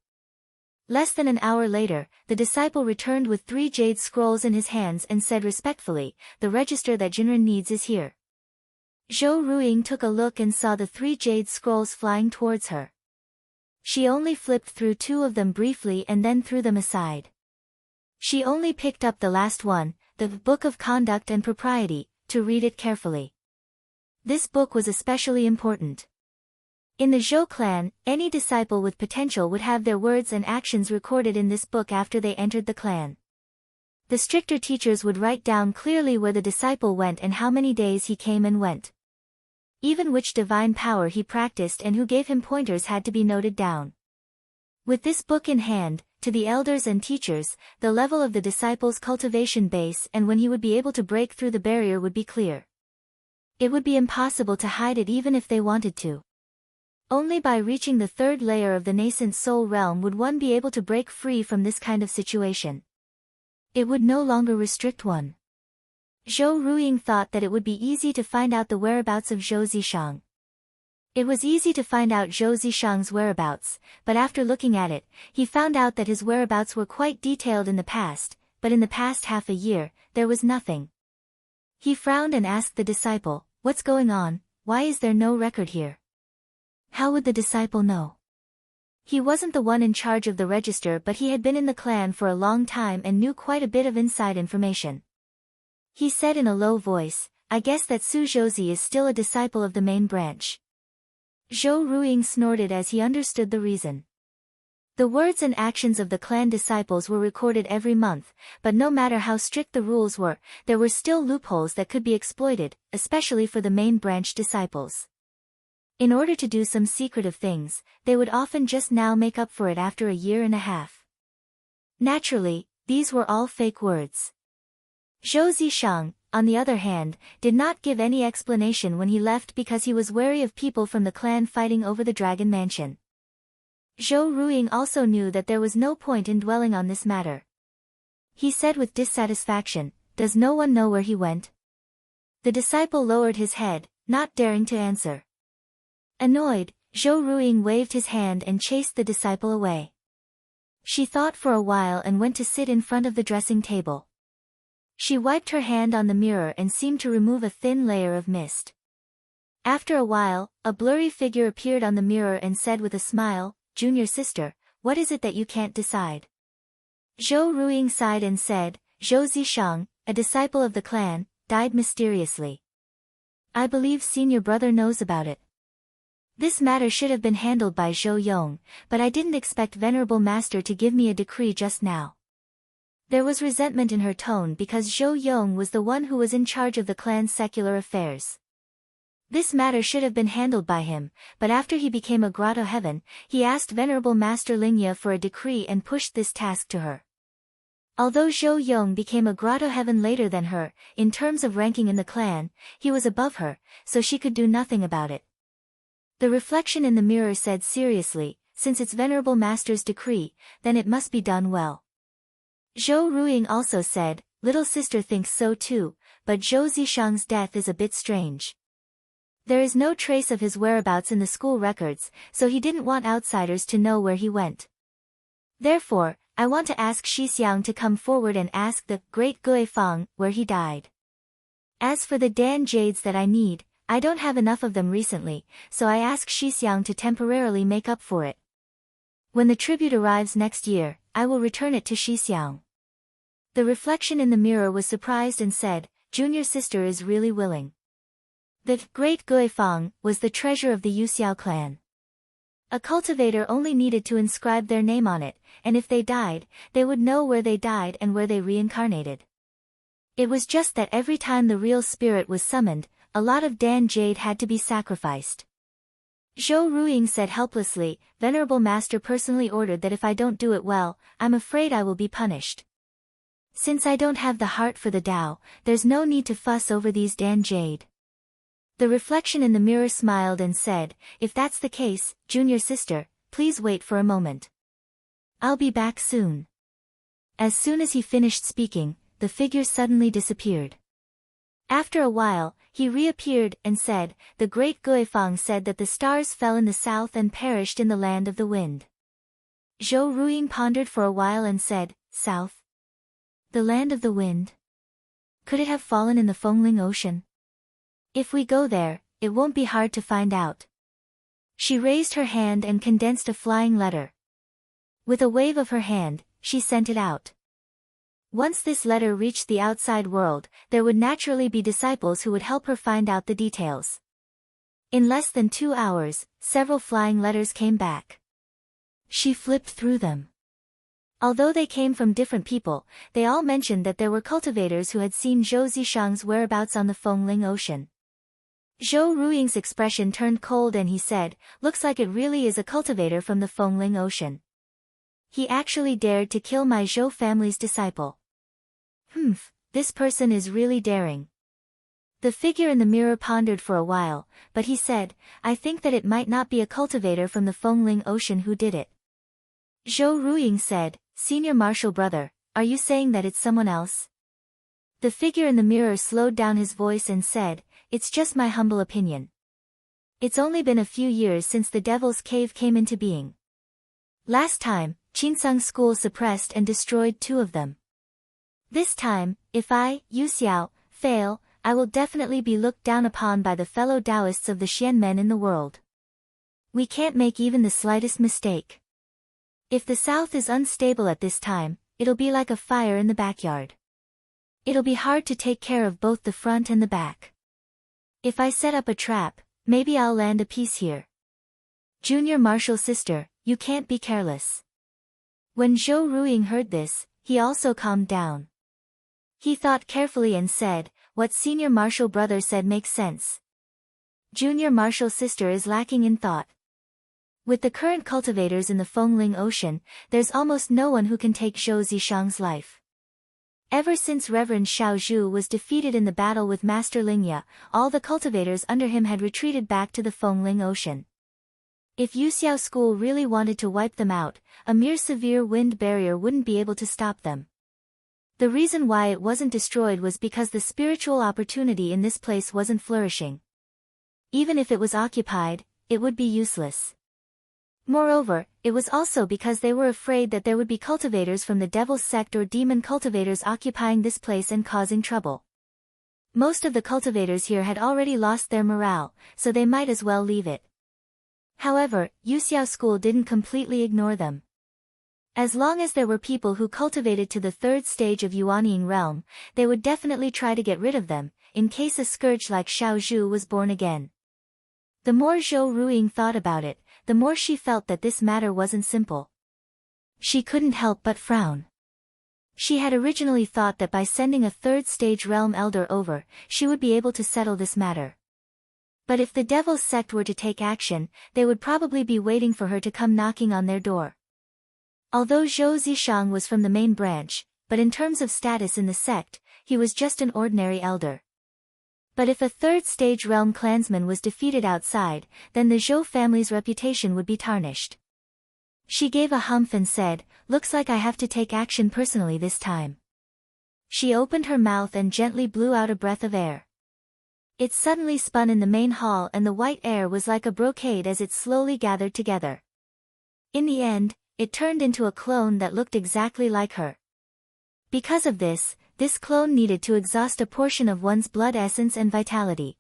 Less than an hour later, the disciple returned with 3 jade scrolls in his hands and said respectfully, "The register that Jinren needs is here." Zhou Ruiying took a look and saw the 3 jade scrolls flying towards her. She only flipped through 2 of them briefly and then threw them aside. She only picked up the last one, the Book of Conduct and Propriety, to read it carefully. This book was especially important. In the Zhou clan, any disciple with potential would have their words and actions recorded in this book after they entered the clan. The stricter teachers would write down clearly where the disciple went and how many days he came and went. Even which divine power he practiced and who gave him pointers had to be noted down. With this book in hand, to the elders and teachers, the level of the disciple's cultivation base and when he would be able to break through the barrier would be clear. It would be impossible to hide it even if they wanted to. Only by reaching the 3rd layer of the nascent soul realm would one be able to break free from this kind of situation. It would no longer restrict one. Zhou Ruiying thought that it would be easy to find out the whereabouts of Zhou Zishang. It was easy to find out Zhou Zishang's whereabouts, but after looking at it, he found out that his whereabouts were quite detailed in the past, but in the past half a year, there was nothing. He frowned and asked the disciple, "What's going on? Why is there no record here?" How would the disciple know? He wasn't the one in charge of the register, but he had been in the clan for a long time and knew quite a bit of inside information. He said in a low voice, "I guess that Su Zhouzi is still a disciple of the main branch." Zhou Ruiying snorted as he understood the reason. The words and actions of the clan disciples were recorded every month, but no matter how strict the rules were, there were still loopholes that could be exploited, especially for the main branch disciples. In order to do some secretive things, they would often just now make up for it after a year and a half. Naturally, these were all fake words. Zhou Zishang, on the other hand, did not give any explanation when he left because he was wary of people from the clan fighting over the Dragon Mansion. Zhou Ruiying also knew that there was no point in dwelling on this matter. He said with dissatisfaction, "Does no one know where he went?" The disciple lowered his head, not daring to answer. Annoyed, Zhou Ruiying waved his hand and chased the disciple away. She thought for a while and went to sit in front of the dressing table. She wiped her hand on the mirror and seemed to remove a thin layer of mist. After a while, a blurry figure appeared on the mirror and said with a smile, "Junior sister, what is it that you can't decide?" Zhou Ruiying sighed and said, "Zhou Zishang, a disciple of the clan, died mysteriously. I believe senior brother knows about it. This matter should have been handled by Zhou Yong, but I didn't expect Venerable Master to give me a decree just now." There was resentment in her tone because Zhou Yong was the one who was in charge of the clan's secular affairs. This matter should have been handled by him, but after he became a grotto heaven, he asked Venerable Master Lingya for a decree and pushed this task to her. Although Zhou Yong became a grotto heaven later than her, in terms of ranking in the clan, he was above her, so she could do nothing about it. The reflection in the mirror said seriously, "Since it's Venerable Master's decree, then it must be done well." Zhou Ruiying also said, "Little sister thinks so too, but Zhou Zishang's death is a bit strange. There is no trace of his whereabouts in the school records, so he didn't want outsiders to know where he went. Therefore, I want to ask Xixiang to come forward and ask the Great Guifang where he died. As for the Dan jades that I need, I don't have enough of them recently, so I ask Xixiang to temporarily make up for it. When the tribute arrives next year, I will return it to Xixiang." The reflection in the mirror was surprised and said, "Junior sister is really willing." The Great Guifang was the treasure of the Yuxiao clan. A cultivator only needed to inscribe their name on it, and if they died, they would know where they died and where they reincarnated. It was just that every time the real spirit was summoned, a lot of Dan jade had to be sacrificed. Zhou Ruiying said helplessly, "Venerable Master personally ordered that if I don't do it well, I'm afraid I will be punished. Since I don't have the heart for the Tao, there's no need to fuss over these Dan jade." The reflection in the mirror smiled and said, "If that's the case, junior sister, please wait for a moment. I'll be back soon." As soon as he finished speaking, the figure suddenly disappeared. After a while, he reappeared and said, "The great Guifang said that the stars fell in the south and perished in the land of the wind." Zhou Ruiying pondered for a while and said, "South? The land of the wind? Could it have fallen in the Fengling Ocean? If we go there, it won't be hard to find out." She raised her hand and condensed a flying letter. With a wave of her hand, she sent it out. Once this letter reached the outside world, there would naturally be disciples who would help her find out the details. In less than 2 hours, several flying letters came back. She flipped through them. Although they came from different people, they all mentioned that there were cultivators who had seen Zhou Zishang's whereabouts on the Fengling Ocean. Zhou Ruiying's expression turned cold and he said, "Looks like it really is a cultivator from the Fengling Ocean. He actually dared to kill my Zhou family's disciple. This person is really daring." The figure in the mirror pondered for a while, but he said, "I think that it might not be a cultivator from the Fengling Ocean who did it." Zhou Ruiying said, "Senior Marshal Brother, are you saying that it's someone else?" The figure in the mirror slowed down his voice and said, "It's just my humble opinion. It's only been a few years since the Devil's Cave came into being. Last time, Qinsung School suppressed and destroyed 2 of them. This time, if I, Yu Xiao, fail, I will definitely be looked down upon by the fellow Taoists of the Xian men in the world. We can't make even the slightest mistake. If the south is unstable at this time, it'll be like a fire in the backyard. It'll be hard to take care of both the front and the back. If I set up a trap, maybe I'll land a piece here. Junior Marshal sister, you can't be careless." When Zhou Ruiying heard this, he also calmed down. He thought carefully and said, "What Senior Marshal Brother said makes sense. Junior Marshal sister is lacking in thought. With the current cultivators in the Fengling Ocean, there's almost no one who can take Zhou Zishang's life. Ever since Reverend Xiao Zhu was defeated in the battle with Master Lingya, all the cultivators under him had retreated back to the Fengling Ocean. If Yuxiao School really wanted to wipe them out, a mere severe wind barrier wouldn't be able to stop them. The reason why it wasn't destroyed was because the spiritual opportunity in this place wasn't flourishing. Even if it was occupied, it would be useless. Moreover, it was also because they were afraid that there would be cultivators from the Devil's Sect or demon cultivators occupying this place and causing trouble. Most of the cultivators here had already lost their morale, so they might as well leave it. However, Yuxiao School didn't completely ignore them. As long as there were people who cultivated to the 3rd stage of Yuanying realm, they would definitely try to get rid of them, in case a scourge like Xiao Zhu was born again. The more Zhou Ruiying thought about it, the more she felt that this matter wasn't simple. She couldn't help but frown. She had originally thought that by sending a 3rd stage realm elder over, she would be able to settle this matter. But if the Devil's Sect were to take action, they would probably be waiting for her to come knocking on their door. Although Zhou Zishang was from the main branch, but in terms of status in the sect, he was just an ordinary elder. But if a 3rd stage realm clansman was defeated outside, then the Zhou family's reputation would be tarnished. She gave a humph and said, "Looks like I have to take action personally this time." She opened her mouth and gently blew out a breath of air. It suddenly spun in the main hall and the white air was like a brocade as it slowly gathered together. In the end, it turned into a clone that looked exactly like her. Because of this clone needed to exhaust a portion of one's blood essence and vitality.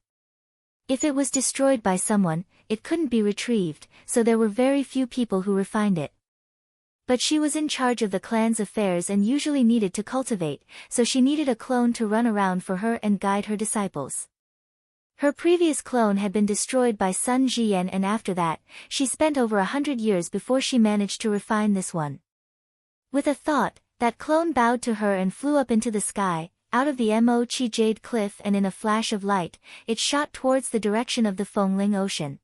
If it was destroyed by someone, it couldn't be retrieved, so there were very few people who refined it. But she was in charge of the clan's affairs and usually needed to cultivate, so she needed a clone to run around for her and guide her disciples. Her previous clone had been destroyed by Sun Jian, and after that, she spent over 100 years before she managed to refine this one. With a thought, that clone bowed to her and flew up into the sky, out of the Mochi Jade Cliff, and in a flash of light, it shot towards the direction of the Fengling Ocean.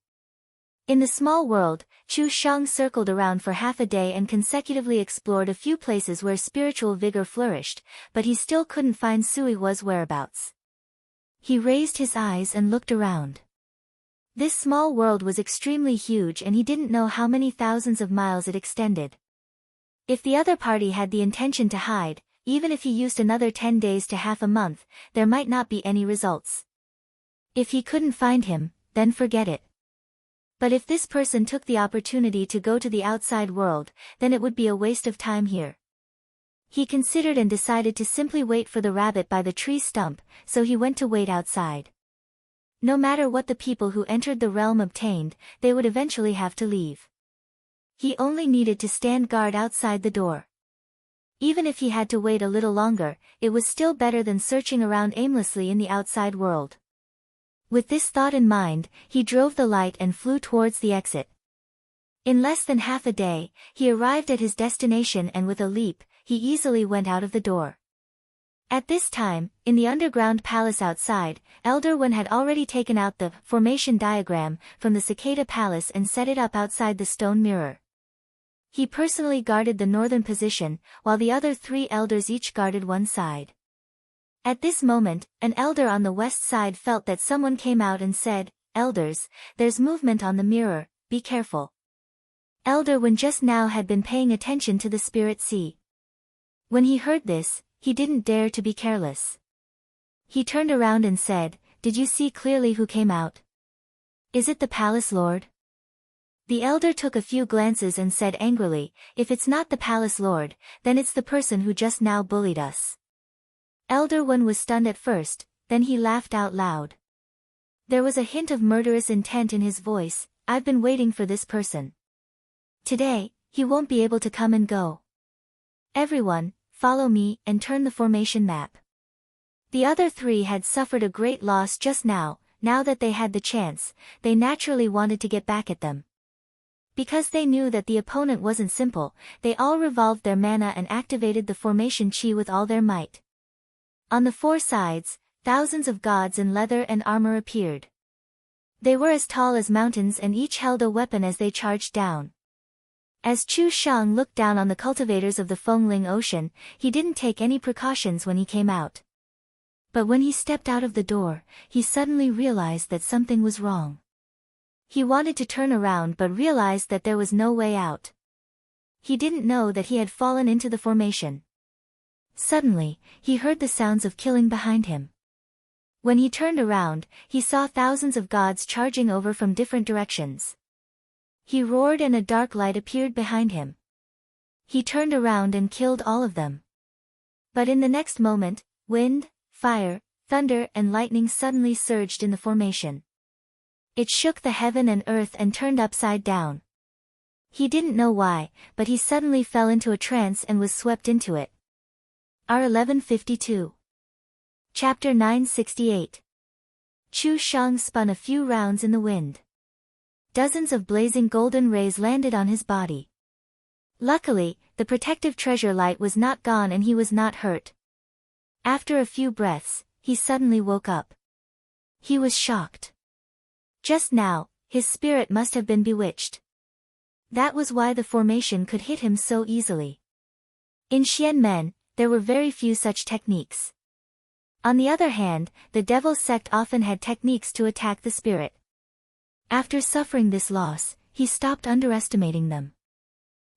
In the small world, Chu Shang circled around for half a day and consecutively explored a few places where spiritual vigor flourished, but he still couldn't find Sui Hua's whereabouts. He raised his eyes and looked around. This small world was extremely huge, and he didn't know how many thousands of miles it extended. If the other party had the intention to hide, even if he used another 10 days to half a month, there might not be any results. If he couldn't find him, then forget it. But if this person took the opportunity to go to the outside world, then it would be a waste of time here. He considered and decided to simply wait for the rabbit by the tree stump, so he went to wait outside. No matter what the people who entered the realm obtained, they would eventually have to leave. He only needed to stand guard outside the door. Even if he had to wait a little longer, it was still better than searching around aimlessly in the outside world. With this thought in mind, he drove the light and flew towards the exit. In less than half a day, he arrived at his destination, and with a leap, he easily went out of the door. At this time, in the underground palace outside, Elder Wen had already taken out the formation diagram from the cicada palace and set it up outside the stone mirror. He personally guarded the northern position, while the other 3 elders each guarded one side. At this moment, an elder on the west side felt that someone came out and said, "Elders, there's movement on the mirror, be careful." Elder Wen just now had been paying attention to the spirit sea. When he heard this, he didn't dare to be careless. He turned around and said, "Did you see clearly who came out? Is it the palace lord?" The elder took a few glances and said angrily, "If it's not the palace lord, then it's the person who just now bullied us." Elder Wen was stunned at first, then he laughed out loud. There was a hint of murderous intent in his voice. "I've been waiting for this person. Today, he won't be able to come and go. Everyone, follow me and turn the formation map." The other 3 had suffered a great loss just now that they had the chance, they naturally wanted to get back at them. Because they knew that the opponent wasn't simple, they all revolved their mana and activated the formation chi with all their might. On the 4 sides, thousands of gods in leather and armor appeared. They were as tall as mountains and each held a weapon as they charged down. As Chu Shang looked down on the cultivators of the Fengling Ocean, he didn't take any precautions when he came out. But when he stepped out of the door, he suddenly realized that something was wrong. He wanted to turn around but realized that there was no way out. He didn't know that he had fallen into the formation. Suddenly, he heard the sounds of killing behind him. When he turned around, he saw thousands of gods charging over from different directions. He roared and a dark light appeared behind him. He turned around and killed all of them. But in the next moment, wind, fire, thunder and lightning suddenly surged in the formation. It shook the heaven and earth and turned upside down. He didn't know why, but he suddenly fell into a trance and was swept into it. R1152. Chapter 968. Chu Shang spun a few rounds in the wind. Dozens of blazing golden rays landed on his body. Luckily, the protective treasure light was not gone and he was not hurt. After a few breaths, he suddenly woke up. He was shocked. Just now, his spirit must have been bewitched. That was why the formation could hit him so easily. In Xianmen, there were very few such techniques. On the other hand, the Devil sect often had techniques to attack the spirit. After suffering this loss, he stopped underestimating them.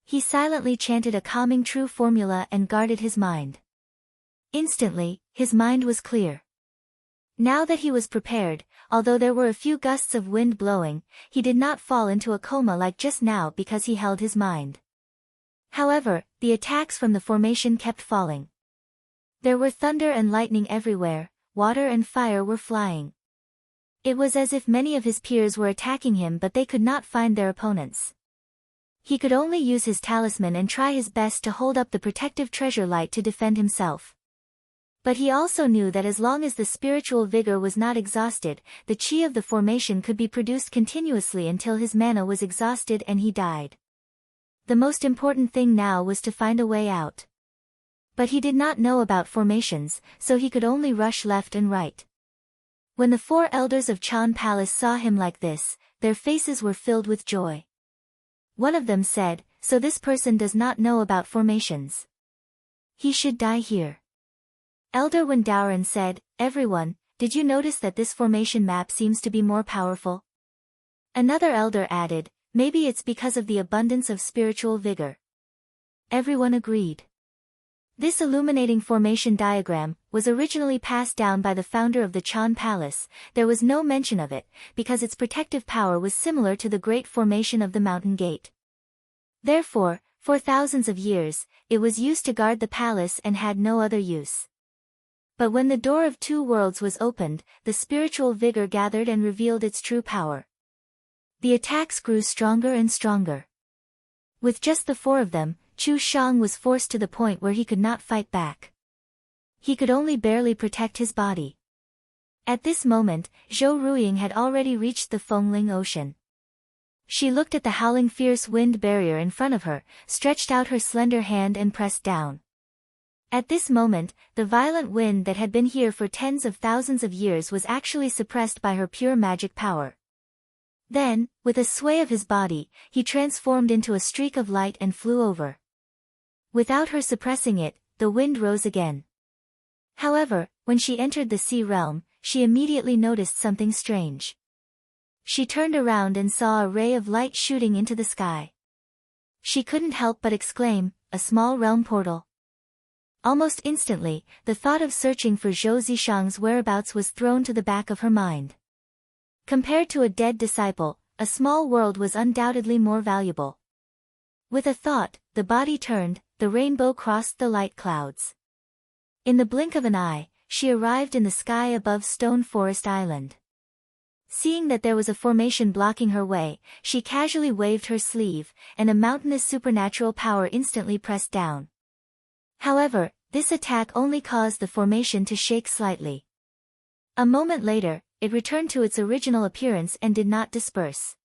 He silently chanted a calming true formula and guarded his mind. Instantly, his mind was clear. Now that he was prepared, although there were a few gusts of wind blowing, he did not fall into a coma like just now because he held his mind. However, the attacks from the formation kept falling. There were thunder and lightning everywhere, water and fire were flying. It was as if many of his peers were attacking him but they could not find their opponents. He could only use his talisman and try his best to hold up the protective treasure light to defend himself. But he also knew that as long as the spiritual vigor was not exhausted, the chi of the formation could be produced continuously until his mana was exhausted and he died. The most important thing now was to find a way out. But he did not know about formations, so he could only rush left and right. When the 4 elders of Chan Palace saw him like this, their faces were filled with joy. One of them said, "So this person does not know about formations. He should die here." Elder Wendaoren said, "Everyone, did you notice that this formation map seems to be more powerful?" Another elder added, "Maybe it's because of the abundance of spiritual vigor." Everyone agreed. This illuminating formation diagram was originally passed down by the founder of the Chan Palace. There was no mention of it, because its protective power was similar to the great formation of the mountain gate. Therefore, for thousands of years, it was used to guard the palace and had no other use. But when the door of 2 worlds was opened, the spiritual vigor gathered and revealed its true power. The attacks grew stronger and stronger. With just the 4 of them, Chu Shang was forced to the point where he could not fight back. He could only barely protect his body. At this moment, Zhou Ruiying had already reached the Fengling Ocean. She looked at the howling fierce wind barrier in front of her, stretched out her slender hand and pressed down. At this moment, the violent wind that had been here for tens of thousands of years was actually suppressed by her pure magic power. Then, with a sway of his body, he transformed into a streak of light and flew over. Without her suppressing it, the wind rose again. However, when she entered the sea realm, she immediately noticed something strange. She turned around and saw a ray of light shooting into the sky. She couldn't help but exclaim, "A small realm portal." Almost instantly, the thought of searching for Zhou Zishang's whereabouts was thrown to the back of her mind. Compared to a dead disciple, a small world was undoubtedly more valuable. With a thought, the body turned, the rainbow crossed the light clouds. In the blink of an eye, she arrived in the sky above Stone Forest Island. Seeing that there was a formation blocking her way, she casually waved her sleeve, and a mountainous supernatural power instantly pressed down. However, this attack only caused the formation to shake slightly. A moment later, it returned to its original appearance and did not disperse.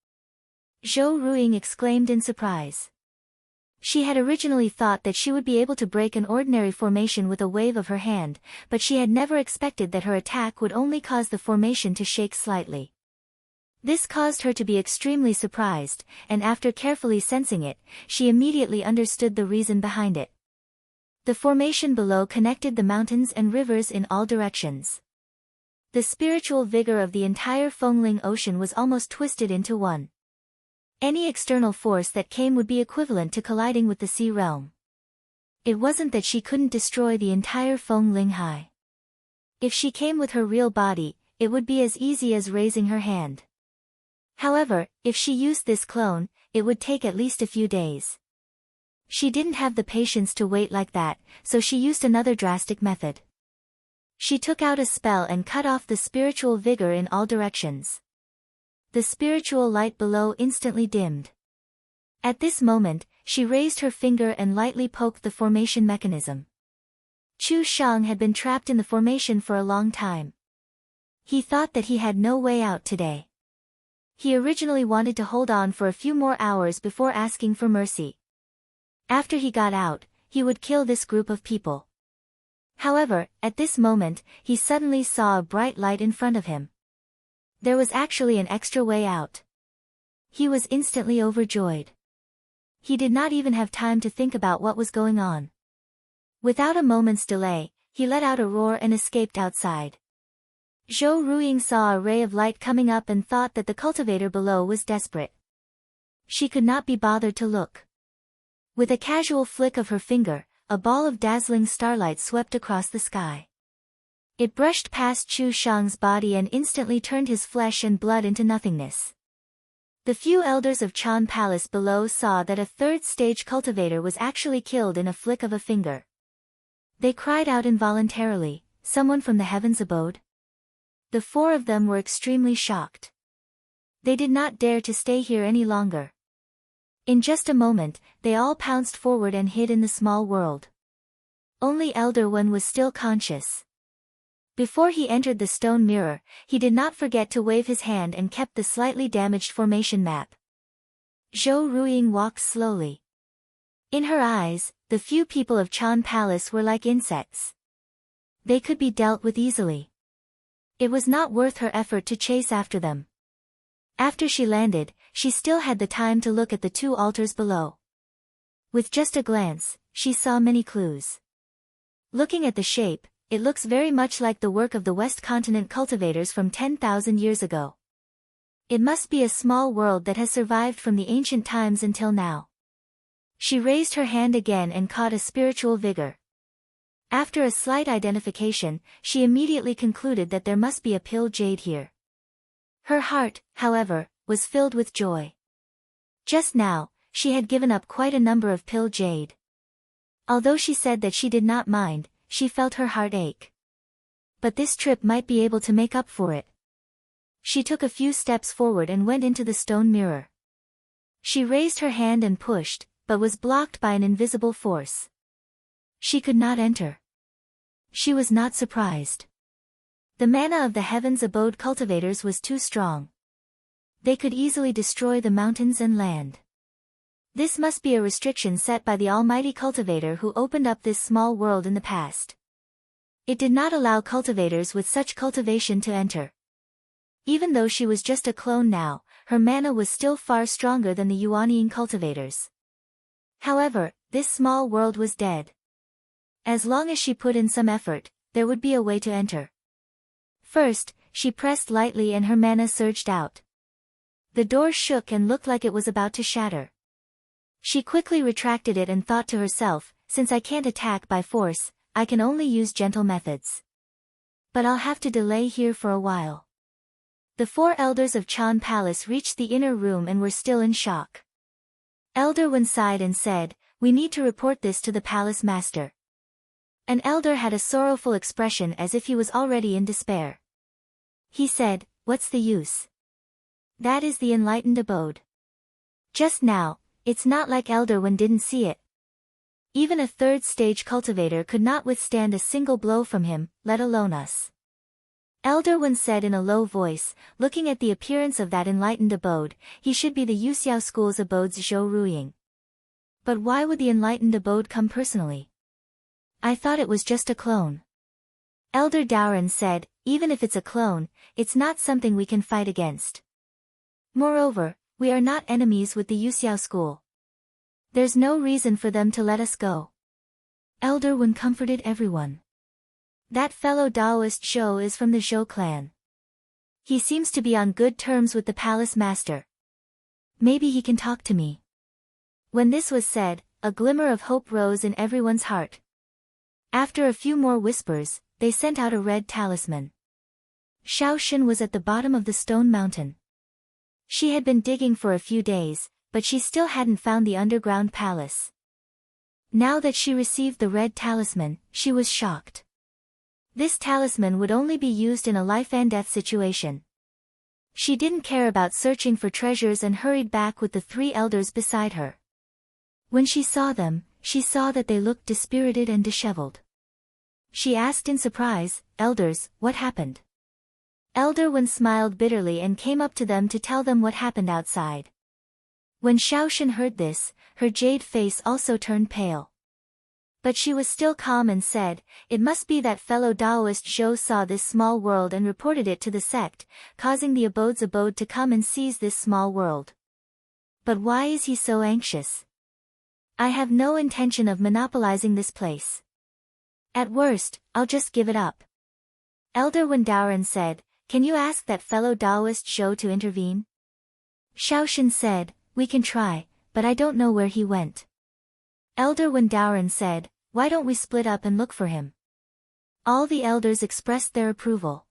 Zhou Ruiying exclaimed in surprise. She had originally thought that she would be able to break an ordinary formation with a wave of her hand, but she had never expected that her attack would only cause the formation to shake slightly. This caused her to be extremely surprised, and after carefully sensing it, she immediately understood the reason behind it. The formation below connected the mountains and rivers in all directions. The spiritual vigor of the entire Fengling Ocean was almost twisted into one. Any external force that came would be equivalent to colliding with the sea realm. It wasn't that she couldn't destroy the entire Fengling Hai. If she came with her real body, it would be as easy as raising her hand. However, if she used this clone, it would take at least a few days. She didn't have the patience to wait like that, so she used another drastic method. She took out a spell and cut off the spiritual vigor in all directions. The spiritual light below instantly dimmed. At this moment, she raised her finger and lightly poked the formation mechanism. Chu Shang had been trapped in the formation for a long time. He thought that he had no way out today. He originally wanted to hold on for a few more hours before asking for mercy. After he got out, he would kill this group of people. However, at this moment, he suddenly saw a bright light in front of him. There was actually an extra way out. He was instantly overjoyed. He did not even have time to think about what was going on. Without a moment's delay, he let out a roar and escaped outside. Zhou Ruiying saw a ray of light coming up and thought that the cultivator below was desperate. She could not be bothered to look. With a casual flick of her finger, a ball of dazzling starlight swept across the sky. It brushed past Chu Shang's body and instantly turned his flesh and blood into nothingness. The few elders of Chan Palace below saw that a third-stage cultivator was actually killed in a flick of a finger. They cried out involuntarily, "Someone from the heavens abode?" The 4 of them were extremely shocked. They did not dare to stay here any longer. In just a moment, they all pounced forward and hid in the small world. Only Elder Wen was still conscious. Before he entered the stone mirror, he did not forget to wave his hand and kept the slightly damaged formation map. Zhou Ruiying walked slowly. In her eyes, the few people of Chan Palace were like insects. They could be dealt with easily. It was not worth her effort to chase after them. After she landed, she still had the time to look at the two altars below. With just a glance, she saw many clues. Looking at the shape, it looks very much like the work of the West Continent cultivators from 10,000 years ago. It must be a small world that has survived from the ancient times until now. She raised her hand again and caught a spiritual vigor. After a slight identification, she immediately concluded that there must be a pill jade here. Her heart, however, was filled with joy. Just now, she had given up quite a number of pill jade. Although she said that she did not mind, she felt her heart ache. But this trip might be able to make up for it. She took a few steps forward and went into the stone mirror. She raised her hand and pushed, but was blocked by an invisible force. She could not enter. She was not surprised. The mana of the heavens abode cultivators was too strong. They could easily destroy the mountains and land. This must be a restriction set by the almighty cultivator who opened up this small world in the past. It did not allow cultivators with such cultivation to enter. Even though she was just a clone now, her mana was still far stronger than the Yuanying cultivators. However, this small world was dead. As long as she put in some effort, there would be a way to enter. First, she pressed lightly and her mana surged out. The door shook and looked like it was about to shatter. She quickly retracted it and thought to herself, since I can't attack by force, I can only use gentle methods. But I'll have to delay here for a while. The four elders of Chan Palace reached the inner room and were still in shock. Elder Wen sighed and said, "We need to report this to the palace master." An elder had a sorrowful expression as if he was already in despair. He said, "What's the use? That is the enlightened abode. Just now, it's not like Elder Wen didn't see it. Even a third-stage cultivator could not withstand a single blow from him, let alone us." Elder Wen said in a low voice, looking at the appearance of that enlightened abode, he should be the Yuxiao school's abode's Zhou Ruiying. But why would the enlightened abode come personally? I thought it was just a clone. Elder Daoran said, even if it's a clone, it's not something we can fight against. Moreover, we are not enemies with the Yuxiao school. There's no reason for them to let us go. Elder Wen comforted everyone. That fellow Daoist Zhou is from the Zhou clan. He seems to be on good terms with the palace master. Maybe he can talk to me. When this was said, a glimmer of hope rose in everyone's heart. After a few more whispers, they sent out a red talisman. Shaoxin was at the bottom of the stone mountain. She had been digging for a few days, but she still hadn't found the underground palace. Now that she received the red talisman, she was shocked. This talisman would only be used in a life-and-death situation. She didn't care about searching for treasures and hurried back with the three elders beside her. When she saw them, she saw that they looked dispirited and disheveled. She asked in surprise, "Elders, what happened?" Elder Wen smiled bitterly and came up to them to tell them what happened outside. When Shaoxin heard this, her jade face also turned pale. But she was still calm and said, "It must be that fellow Daoist Zhou saw this small world and reported it to the sect, causing the abode's abode to come and seize this small world. But why is he so anxious? I have no intention of monopolizing this place. At worst, I'll just give it up." Elder Wen Daoran said, "Can you ask that fellow Daoist Zhou to intervene?" Shaoxin said, "We can try, but I don't know where he went." Elder Wen Daoran said, "Why don't we split up and look for him?" All the elders expressed their approval.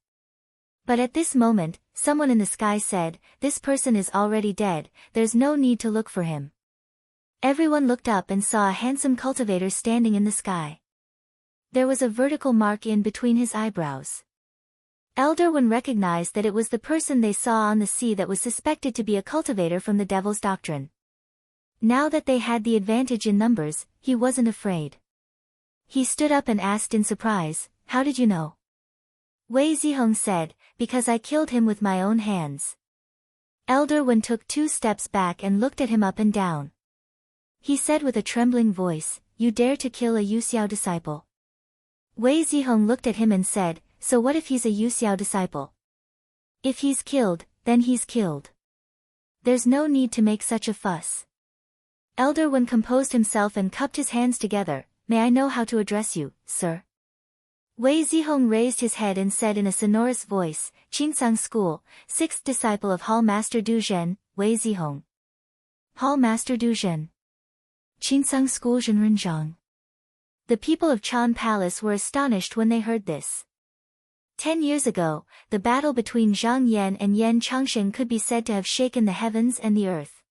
But at this moment, someone in the sky said, "This person is already dead, there's no need to look for him." Everyone looked up and saw a handsome cultivator standing in the sky. There was a vertical mark in between his eyebrows. Elder Wen recognized that it was the person they saw on the sea that was suspected to be a cultivator from the Devil's Doctrine. Now that they had the advantage in numbers, he wasn't afraid. He stood up and asked in surprise, "How did you know?" Wei Zihong said, because I killed him with my own hands. Elder Wen took 2 steps back and looked at him up and down. He said with a trembling voice, you dare to kill a Yuxiao disciple. Wei Zihong looked at him and said, so what if he's a Yuxiao disciple? If he's killed, then he's killed. There's no need to make such a fuss. Elder Wen composed himself and cupped his hands together. May I know how to address you, sir? Wei Zihong raised his head and said in a sonorous voice, Qinsang School, 6th disciple of Hall Master Du Zhen, Wei Zihong. Hall Master Du Zhen. Qinsang School Zhenren Zhang. The people of Chan Palace were astonished when they heard this. 10 years ago, the battle between Zhang Yan and Yan Changshen could be said to have shaken the heavens and the earth.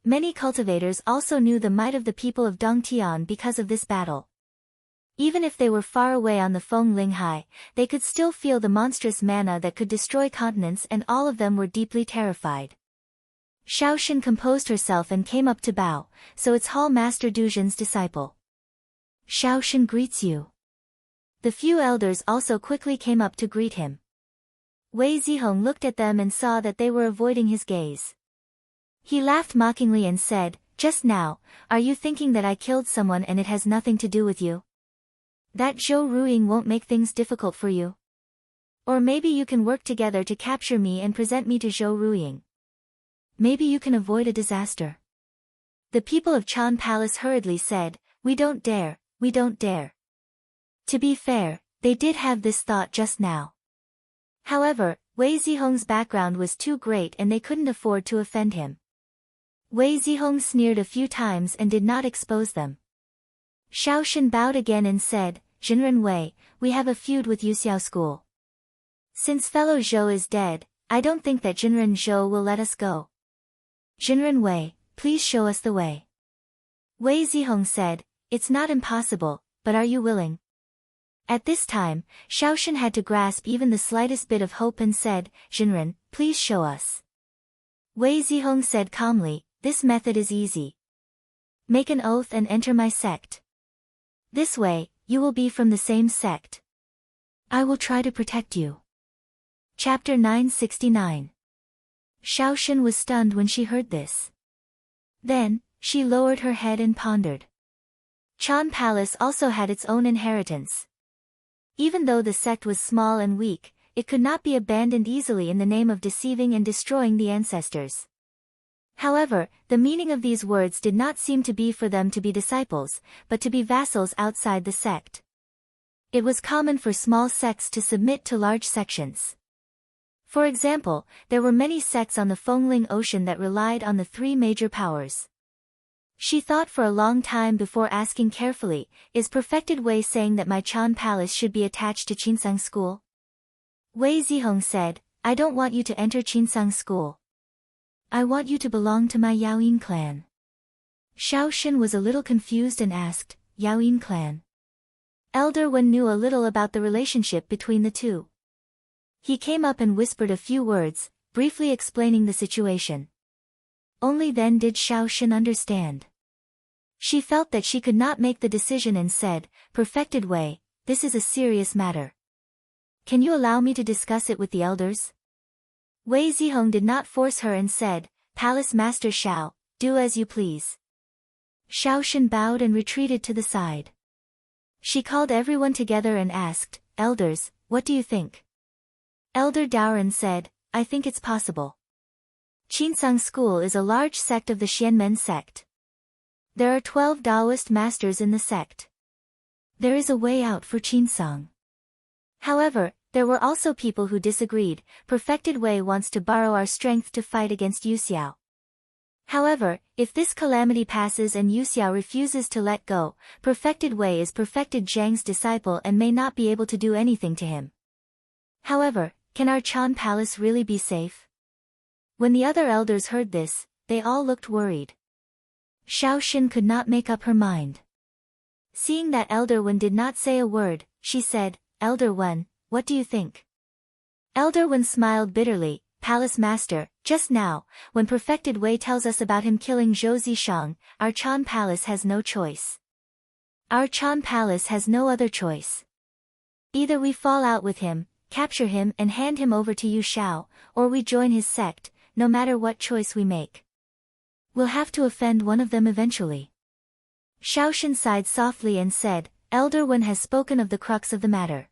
Many cultivators also knew the might of the people of Dongtian because of this battle. Even if they were far away on the Feng Linghai, they could still feel the monstrous mana that could destroy continents, and all of them were deeply terrified. Shaoxin composed herself and came up to bow, so it's Hall Master Du Zhen's disciple. Shaoxin greets you. The few elders also quickly came up to greet him. Wei Zihong looked at them and saw that they were avoiding his gaze. He laughed mockingly and said, just now, are you thinking that I killed someone and it has nothing to do with you? That Zhou Ruiying won't make things difficult for you? Or maybe you can work together to capture me and present me to Zhou Ruiying. Maybe you can avoid a disaster. The people of Chan Palace hurriedly said, we don't dare, we don't dare. To be fair, they did have this thought just now. However, Wei Zihong's background was too great and they couldn't afford to offend him. Wei Zihong sneered a few times and did not expose them. Shaoxin bowed again and said, Zhenren Wei, we have a feud with Yuxiao School. Since fellow Zhou is dead, I don't think that Zhenren Zhou will let us go. Zhenren Wei, please show us the way. Wei Zihong said, it's not impossible, but are you willing? At this time, Shaoxin had to grasp even the slightest bit of hope and said, Zhenren, please show us. Wei Zihong said calmly, this method is easy. Make an oath and enter my sect. This way, you will be from the same sect. I will try to protect you. Chapter 969. Shaoxin was stunned when she heard this. Then, she lowered her head and pondered. Chan Palace also had its own inheritance. Even though the sect was small and weak, it could not be abandoned easily in the name of deceiving and destroying the ancestors. However, the meaning of these words did not seem to be for them to be disciples, but to be vassals outside the sect. It was common for small sects to submit to large sections. For example, there were many sects on the Fengling Ocean that relied on the 3 major powers. She thought for a long time before asking carefully, is Perfected Wei saying that my Chan Palace should be attached to Qinsang School? Wei Zihong said, I don't want you to enter Qinsang School. I want you to belong to my Yaoyin clan. Shaoxin was a little confused and asked, Yaoyin clan? Elder Wen knew a little about the relationship between the two. He came up and whispered a few words, briefly explaining the situation. Only then did Shaoxin understand. She felt that she could not make the decision and said, Perfected Wei, this is a serious matter. Can you allow me to discuss it with the elders? Wei Zihong did not force her and said, Palace Master Shao, do as you please. Shaoxin bowed and retreated to the side. She called everyone together and asked, Elders, what do you think? Elder Daoren said, I think it's possible. Qinsang School is a large sect of the Xianmen sect. There are 12 Taoist masters in the sect. There is a way out for Qinsang. However, there were also people who disagreed. Perfected Wei wants to borrow our strength to fight against Yuxiao. However, if this calamity passes and Yuxiao refuses to let go, Perfected Wei is Perfected Zhang's disciple and may not be able to do anything to him. However, can our Chan Palace really be safe? When the other elders heard this, they all looked worried. Shaoxin could not make up her mind. Seeing that Elder Wen did not say a word, she said, Elder Wen, what do you think? Elder Wen smiled bitterly, Palace Master, just now, when Perfected Wei tells us about him killing Zhou Zishang, our Chan Palace has no choice. Our Chan Palace has no other choice. Either we fall out with him, capture him and hand him over to Yu Shao, or we join his sect, no matter what choice we make. We'll have to offend one of them eventually. Shaoshan sighed softly and said, Elder Wen has spoken of the crux of the matter.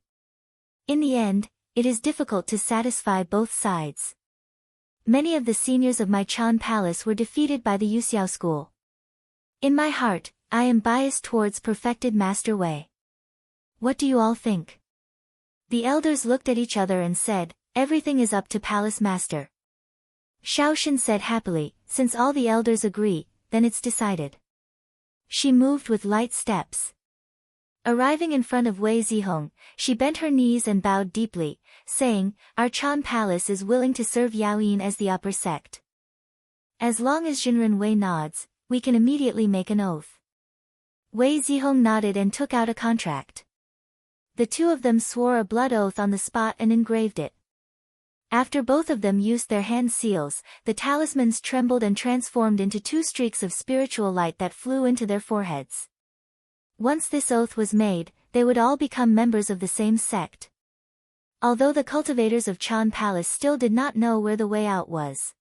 In the end, it is difficult to satisfy both sides. Many of the seniors of my Chan Palace were defeated by the Yuxiao school. In my heart, I am biased towards perfected Master Wei. What do you all think? The elders looked at each other and said, everything is up to Palace Master. Shaoshan said happily, since all the elders agree, then it's decided. She moved with light steps. Arriving in front of Wei Zihong, she bent her knees and bowed deeply, saying, Our Chan Palace is willing to serve Yaoyin as the upper sect. As long as Jinren Wei nods, we can immediately make an oath. Wei Zihong nodded and took out a contract. The two of them swore a blood oath on the spot and engraved it. After both of them used their hand seals, the talismans trembled and transformed into two streaks of spiritual light that flew into their foreheads. Once this oath was made, they would all become members of the same sect. Although the cultivators of Chan Palace still did not know where the way out was.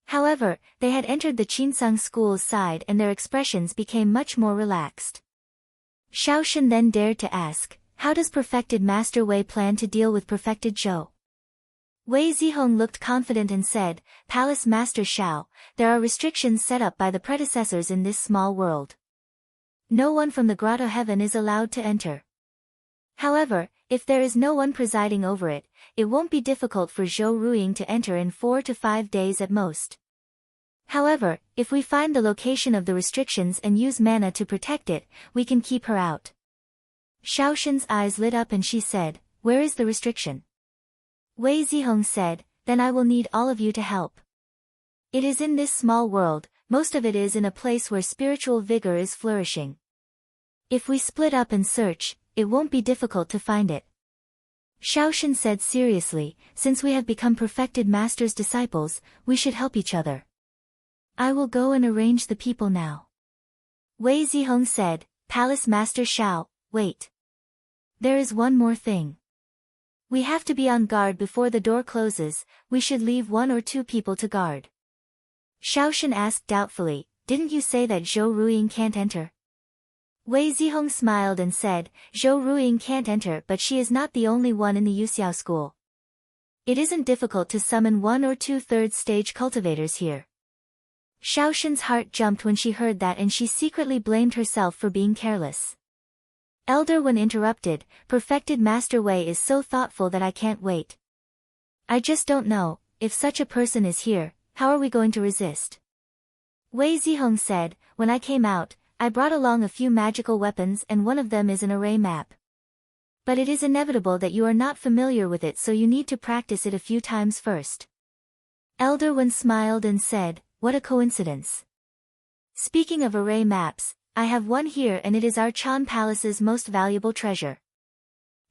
However, they had entered the Qinsang school's side and their expressions became much more relaxed. Shaoshan then dared to ask, how does perfected Master Wei plan to deal with perfected Zhou? Wei Zihong looked confident and said, Palace Master Shao, there are restrictions set up by the predecessors in this small world. No one from the Grotto Heaven is allowed to enter. However, if there is no one presiding over it, it won't be difficult for Zhou Ruiying to enter in 4 to 5 days at most. However, if we find the location of the restrictions and use mana to protect it, we can keep her out. Shaoshan's eyes lit up and she said, where is the restriction? Wei Zihong said, then I will need all of you to help. It is in this small world, most of it is in a place where spiritual vigor is flourishing. If we split up and search, it won't be difficult to find it. Shaoshan said seriously, since we have become perfected master's disciples, we should help each other. I will go and arrange the people now. Wei Zihong said, Palace Master Shao, wait. There is one more thing. We have to be on guard before the door closes, we should leave 1 or 2 people to guard. Shaoshan asked doubtfully, didn't you say that Zhou Ruiying can't enter? Wei Zihong smiled and said, Zhou Ruiying can't enter but she is not the only one in the Yuxiao school. It isn't difficult to summon 1 or 2 third-stage cultivators here. Shaoshan's heart jumped when she heard that and she secretly blamed herself for being careless. Elder Wen interrupted, Perfected Master Wei is so thoughtful that I can't wait. I just don't know, if such a person is here, how are we going to resist? Wei Zihong said, when I came out, I brought along a few magical weapons and one of them is an array map. But it is inevitable that you are not familiar with it so you need to practice it a few times first. Elder Wen smiled and said, what a coincidence. Speaking of array maps, I have one here and it is our Chan Palace's most valuable treasure.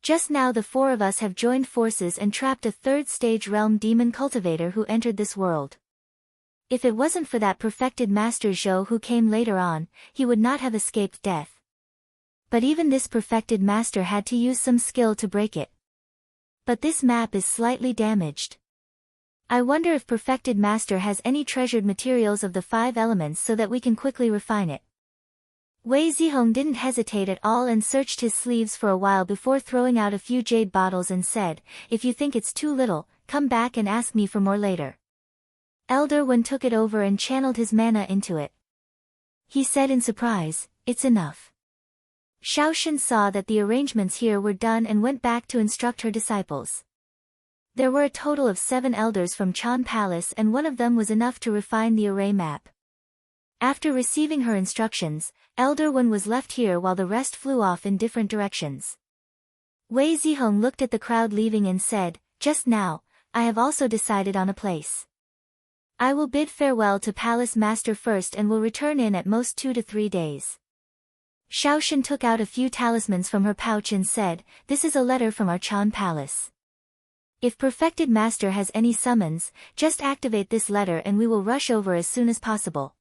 Just now the 4 of us have joined forces and trapped a 3rd-stage realm demon cultivator who entered this world. If it wasn't for that perfected Master Zhou who came later on, he would not have escaped death. But even this perfected master had to use some skill to break it. But this map is slightly damaged. I wonder if perfected master has any treasured materials of the 5 elements so that we can quickly refine it. Wei Zihong didn't hesitate at all and searched his sleeves for a while before throwing out a few jade bottles and said, if you think it's too little, come back and ask me for more later. Elder Wen took it over and channeled his mana into it. He said in surprise, it's enough. Shaoshan saw that the arrangements here were done and went back to instruct her disciples. There were a total of 7 elders from Chan Palace and one of them was enough to refine the array map. After receiving her instructions, Elder Wen was left here while the rest flew off in different directions. Wei Zihong looked at the crowd leaving and said, just now, I have also decided on a place. I will bid farewell to Palace Master first and will return in at most 2 to 3 days. Shaoshan took out a few talismans from her pouch and said, this is a letter from our Chan Palace. If Perfected Master has any summons, just activate this letter and we will rush over as soon as possible.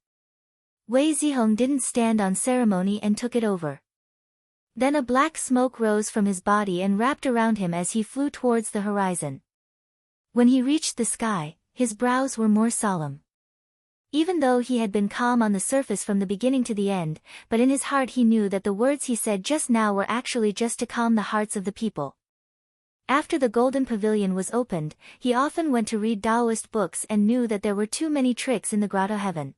Wei Zihong didn't stand on ceremony and took it over. Then a black smoke rose from his body and wrapped around him as he flew towards the horizon. When he reached the sky, his brows were more solemn. Even though he had been calm on the surface from the beginning to the end, but in his heart he knew that the words he said just now were actually just to calm the hearts of the people. After the golden pavilion was opened, he often went to read Taoist books and knew that there were too many tricks in the grotto heaven.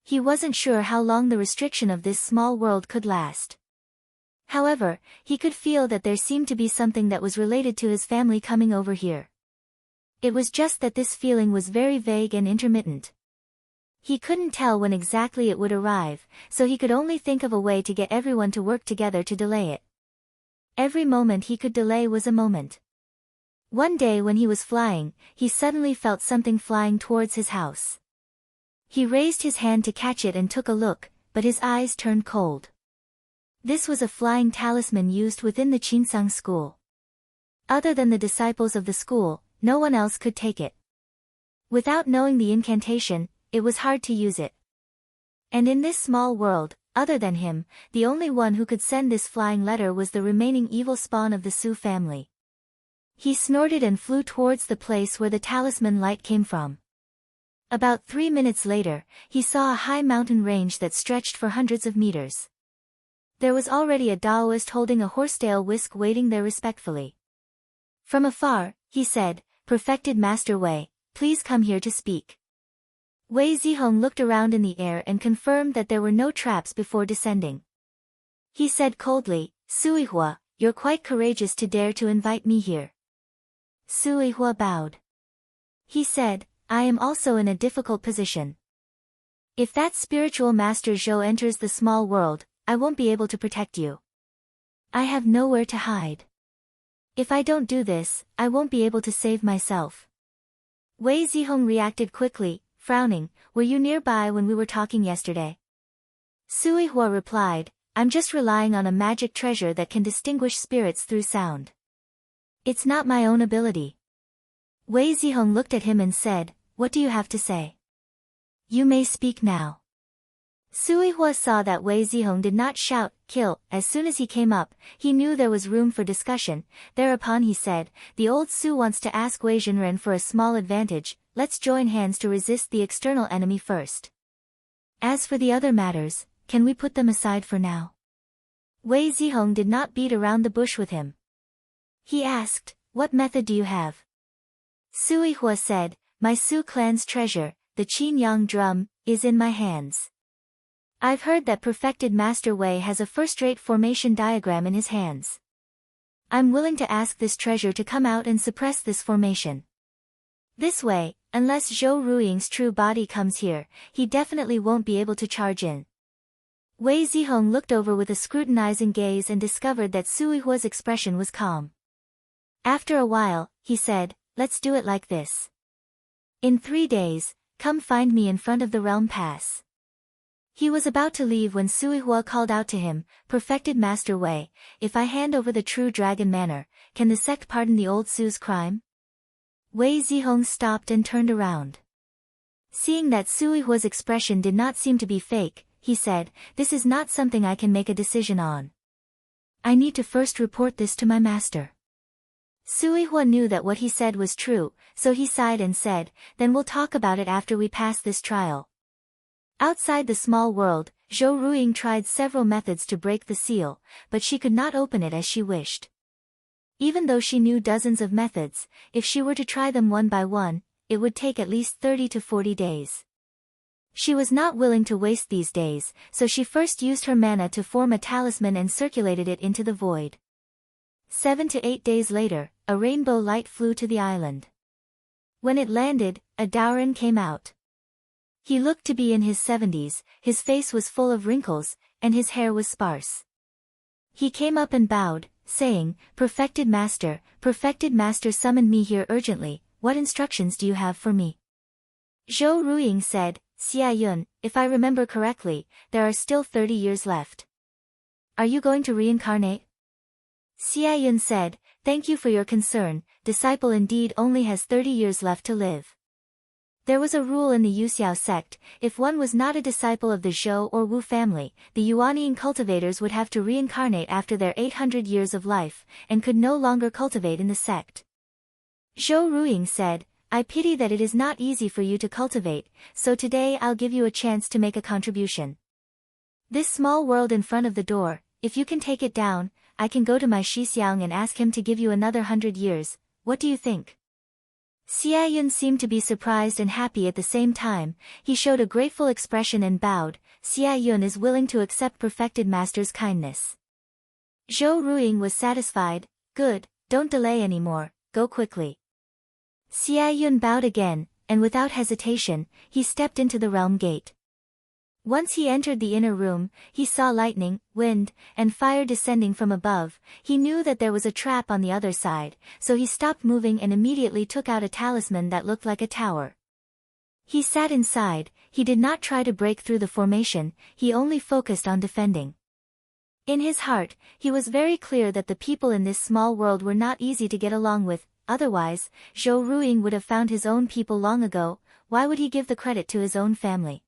He wasn't sure how long the restriction of this small world could last. However, he could feel that there seemed to be something that was related to his family coming over here. It was just that this feeling was very vague and intermittent. He couldn't tell when exactly it would arrive, so he could only think of a way to get everyone to work together to delay it. Every moment he could delay was a moment. One day when he was flying, he suddenly felt something flying towards his house. He raised his hand to catch it and took a look, but his eyes turned cold. This was a flying talisman used within the Qinsang school. Other than the disciples of the school, no one else could take it. Without knowing the incantation, it was hard to use it. And in this small world, other than him, the only one who could send this flying letter was the remaining evil spawn of the Su family. He snorted and flew towards the place where the talisman light came from. About 3 minutes later, he saw a high mountain range that stretched for hundreds of meters. There was already a Taoist holding a horsetail whisk waiting there respectfully. From afar, he said, "Perfected Master Wei, please come here to speak." Wei Zihong looked around in the air and confirmed that there were no traps before descending. He said coldly, "Suihua, you're quite courageous to dare to invite me here." Suihua bowed. He said, "I am also in a difficult position. If that spiritual master Zhou enters the small world, I won't be able to protect you. I have nowhere to hide. If I don't do this, I won't be able to save myself." Wei Zihong reacted quickly, frowning, "Were you nearby when we were talking yesterday?" Suihua replied, "I'm just relying on a magic treasure that can distinguish spirits through sound. It's not my own ability." Wei Zihong looked at him and said, "What do you have to say? You may speak now." Suihua saw that Wei Zihong did not shout, "Kill," as soon as he came up. He knew there was room for discussion. Thereupon he said, "The old Su wants to ask Wei Zhenren for a small advantage. Let's join hands to resist the external enemy first. As for the other matters, can we put them aside for now?" Wei Zihong did not beat around the bush with him. He asked, "What method do you have?" Suihua said, "My Su clan's treasure, the Qin Yang drum, is in my hands. I've heard that perfected Master Wei has a first-rate formation diagram in his hands. I'm willing to ask this treasure to come out and suppress this formation. This way, unless Zhou Ruiying's true body comes here, he definitely won't be able to charge in." Wei Zihong looked over with a scrutinizing gaze and discovered that Suihua's expression was calm. After a while, he said, "Let's do it like this. In 3 days, come find me in front of the Realm Pass." He was about to leave when Suihua called out to him, "Perfected Master Wei, if I hand over the true dragon manor, can the sect pardon the old Su's crime?" Wei Zihong stopped and turned around. Seeing that Suihua's expression did not seem to be fake, he said, "This is not something I can make a decision on. I need to first report this to my master." Suihua knew that what he said was true, so he sighed and said, "Then we'll talk about it after we pass this trial." Outside the small world, Zhou Ruiying tried several methods to break the seal, but she could not open it as she wished. Even though she knew dozens of methods, if she were to try them one by one, it would take at least 30 to 40 days. She was not willing to waste these days, so she first used her mana to form a talisman and circulated it into the void. 7 to 8 days later, a rainbow light flew to the island. When it landed, a Daoran came out. He looked to be in his 70s, his face was full of wrinkles, and his hair was sparse. He came up and bowed, saying, Perfected Master, summoned me here urgently, what instructions do you have for me?" Zhou Ruiying said, "Xia Yun, if I remember correctly, there are still 30 years left. Are you going to reincarnate?" Xia Yun said, "Thank you for your concern, disciple indeed only has 30 years left to live." There was a rule in the Yuxiao sect: if one was not a disciple of the Zhou or Wu family, the Yuanian cultivators would have to reincarnate after their 800 years of life, and could no longer cultivate in the sect. Zhou Ruiying said, "I pity that it is not easy for you to cultivate, so today I'll give you a chance to make a contribution. This small world in front of the door, if you can take it down, I can go to my Shixiang and ask him to give you another 100 years, what do you think?" Xia Yun seemed to be surprised and happy at the same time. He showed a grateful expression and bowed. Xia Yun is willing to accept perfected master's kindness. Zhou Ruiying was satisfied. Good, don't delay anymore, go quickly. Xia Yun bowed again, and without hesitation, he stepped into the realm gate. Once he entered the inner room, he saw lightning, wind, and fire descending from above. He knew that there was a trap on the other side, so he stopped moving and immediately took out a talisman that looked like a tower. He sat inside. He did not try to break through the formation, he only focused on defending. In his heart, he was very clear that the people in this small world were not easy to get along with, otherwise, Zhou Ruiying would have found his own people long ago. Why would he give the credit to his own family?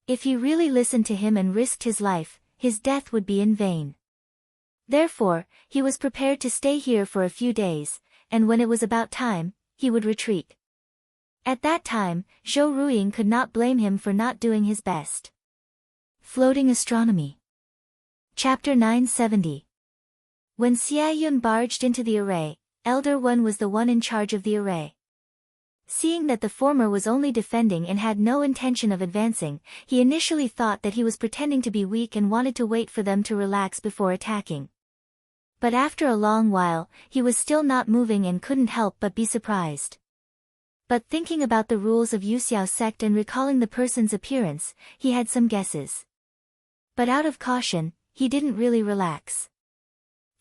If he really listened to him and risked his life, his death would be in vain. Therefore, he was prepared to stay here for a few days, and when it was about time, he would retreat. At that time, Zhou Ruiying could not blame him for not doing his best. Floating Astronomy. Chapter 970. When Xia Yun barged into the array, Elder One was the one in charge of the array. Seeing that the former was only defending and had no intention of advancing, he initially thought that he was pretending to be weak and wanted to wait for them to relax before attacking. But after a long while, he was still not moving and couldn't help but be surprised. But thinking about the rules of Yuxiao sect and recalling the person's appearance, he had some guesses. But out of caution, he didn't really relax.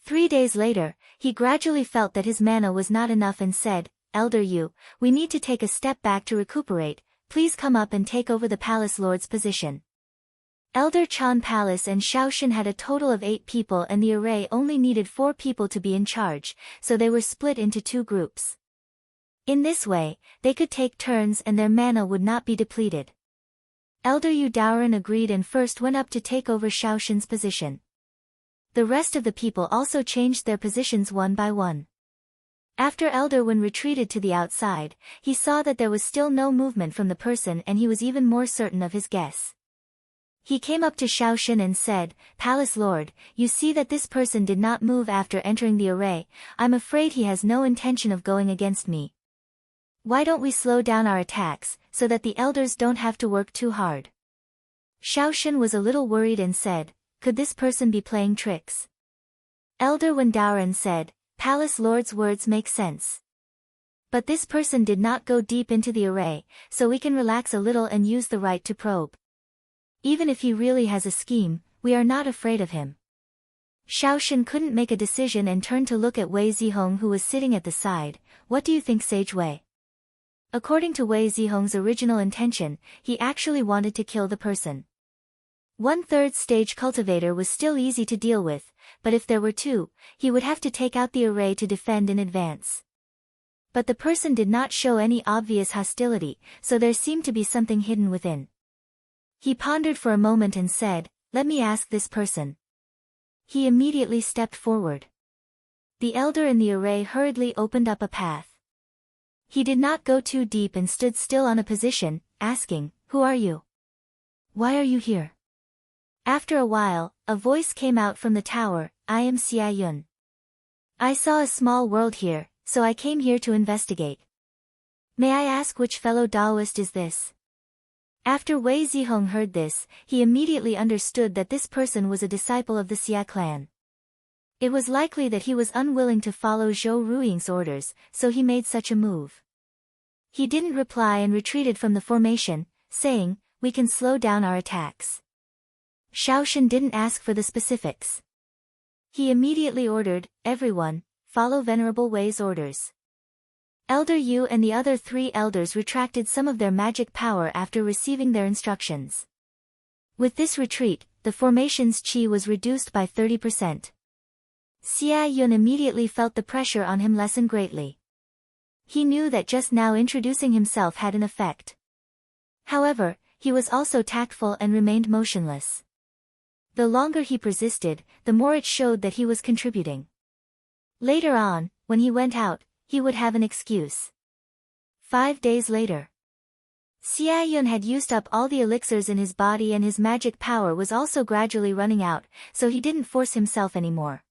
3 days later, he gradually felt that his mana was not enough and said, "Elder Yu, we need to take a step back to recuperate, please come up and take over the palace lord's position." Elder Chan Palace and Shaoshan had a total of 8 people and the array only needed 4 people to be in charge, so they were split into 2 groups. In this way, they could take turns and their mana would not be depleted. Elder Yu Daoran agreed and first went up to take over Shaoshan's position. The rest of the people also changed their positions one by one. After Elder Wen retreated to the outside, he saw that there was still no movement from the person and he was even more certain of his guess. He came up to Shaoshan and said, "Palace Lord, you see that this person did not move after entering the array. I'm afraid he has no intention of going against me. Why don't we slow down our attacks, so that the elders don't have to work too hard?" Shaoshan was a little worried and said, "Could this person be playing tricks?" Elder Wen Daoran said, "Palace Lord's words make sense. But this person did not go deep into the array, so we can relax a little and use the right to probe. Even if he really has a scheme, we are not afraid of him." Shaoshan couldn't make a decision and turned to look at Wei Zihong who was sitting at the side. "What do you think, Sage Wei?" According to Wei Zihong's original intention, he actually wanted to kill the person. 1/3 stage cultivator was still easy to deal with, but if there were 2, he would have to take out the array to defend in advance. But the person did not show any obvious hostility, so there seemed to be something hidden within. He pondered for a moment and said, "Let me ask this person." He immediately stepped forward. The elder in the array hurriedly opened up a path. He did not go too deep and stood still on a position, asking, "Who are you? Why are you here?" After a while, a voice came out from the tower, "I am Xia Yun. I saw a small world here, so I came here to investigate. May I ask which fellow Taoist is this?" After Wei Zihong heard this, he immediately understood that this person was a disciple of the Xia clan. It was likely that he was unwilling to follow Zhou Ruiying's orders, so he made such a move. He didn't reply and retreated from the formation, saying, "We can slow down our attacks." Shaoshan didn't ask for the specifics. He immediately ordered, "Everyone, follow Venerable Wei's orders." Elder Yu and the other 3 elders retracted some of their magic power after receiving their instructions. With this retreat, the formation's chi was reduced by 30%. Xia Yun immediately felt the pressure on him lessen greatly. He knew that just now introducing himself had an effect. However, he was also tactful and remained motionless. The longer he persisted, the more it showed that he was contributing. Later on, when he went out, he would have an excuse. 5 days later. Xiaoyun had used up all the elixirs in his body and his magic power was also gradually running out, so he didn't force himself anymore.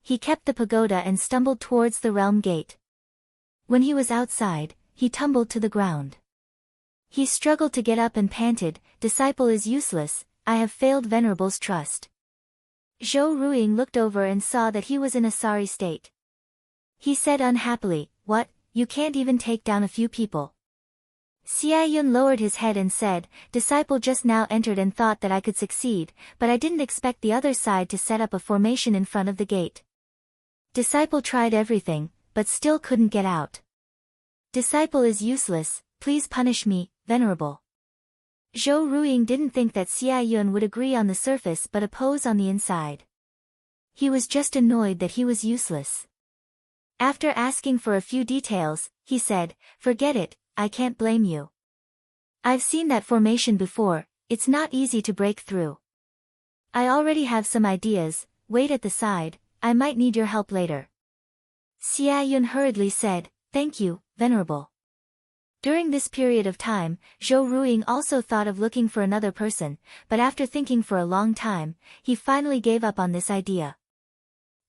He kept the pagoda and stumbled towards the realm gate. When he was outside, he tumbled to the ground. He struggled to get up and panted, "Disciple is useless, I have failed Venerable's trust." Zhou Ruiying looked over and saw that he was in a sorry state. He said unhappily, "What, you can't even take down a few people?" Xiaoyun lowered his head and said, "Disciple just now entered and thought that I could succeed, but I didn't expect the other side to set up a formation in front of the gate. Disciple tried everything, but still couldn't get out. Disciple is useless, please punish me, Venerable." Zhou Ruiying didn't think that Xiaoyun would agree on the surface but oppose on the inside. He was just annoyed that he was useless. After asking for a few details, he said, "Forget it, I can't blame you. I've seen that formation before, it's not easy to break through. I already have some ideas, wait at the side, I might need your help later." Xiaoyun hurriedly said, "Thank you, Venerable." During this period of time, Zhou Ruiying also thought of looking for another person, but after thinking for a long time, he finally gave up on this idea.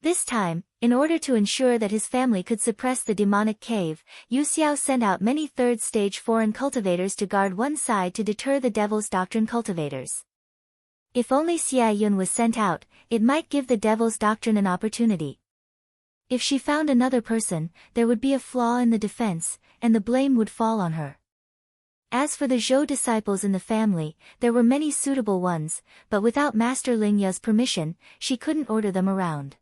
This time, in order to ensure that his family could suppress the demonic cave, Yu Xiao sent out many third-stage foreign cultivators to guard one side to deter the Devil's Doctrine cultivators. If only Xiaoyun was sent out, it might give the Devil's Doctrine an opportunity. If she found another person, there would be a flaw in the defense, and the blame would fall on her. As for the Zhou disciples in the family, there were many suitable ones, but without Master Ling Ya's permission, she couldn't order them around.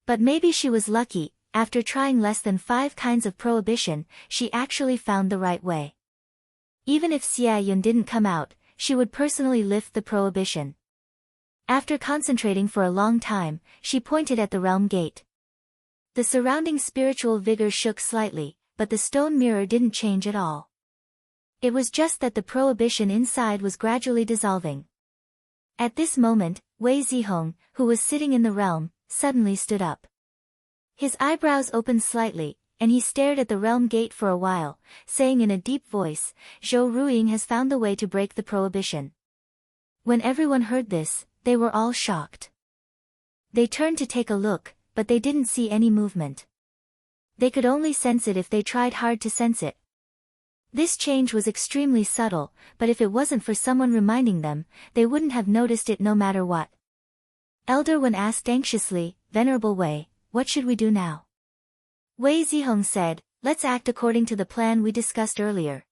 But maybe she was lucky, after trying less than 5 kinds of prohibition, she actually found the right way. Even if Xiaoyun didn't come out, she would personally lift the prohibition. After concentrating for a long time, she pointed at the realm gate. The surrounding spiritual vigor shook slightly, but the stone mirror didn't change at all. It was just that the prohibition inside was gradually dissolving. At this moment, Wei Zihong, who was sitting in the realm, suddenly stood up. His eyebrows opened slightly, and he stared at the realm gate for a while, saying in a deep voice, "Zhou Ruiying has found the way to break the prohibition." When everyone heard this, they were all shocked. They turned to take a look, but they didn't see any movement. They could only sense it if they tried hard to sense it. This change was extremely subtle, but if it wasn't for someone reminding them, they wouldn't have noticed it no matter what. Elder Wen asked anxiously, "Venerable Wei, what should we do now?" Wei Zihong said, "Let's act according to the plan we discussed earlier.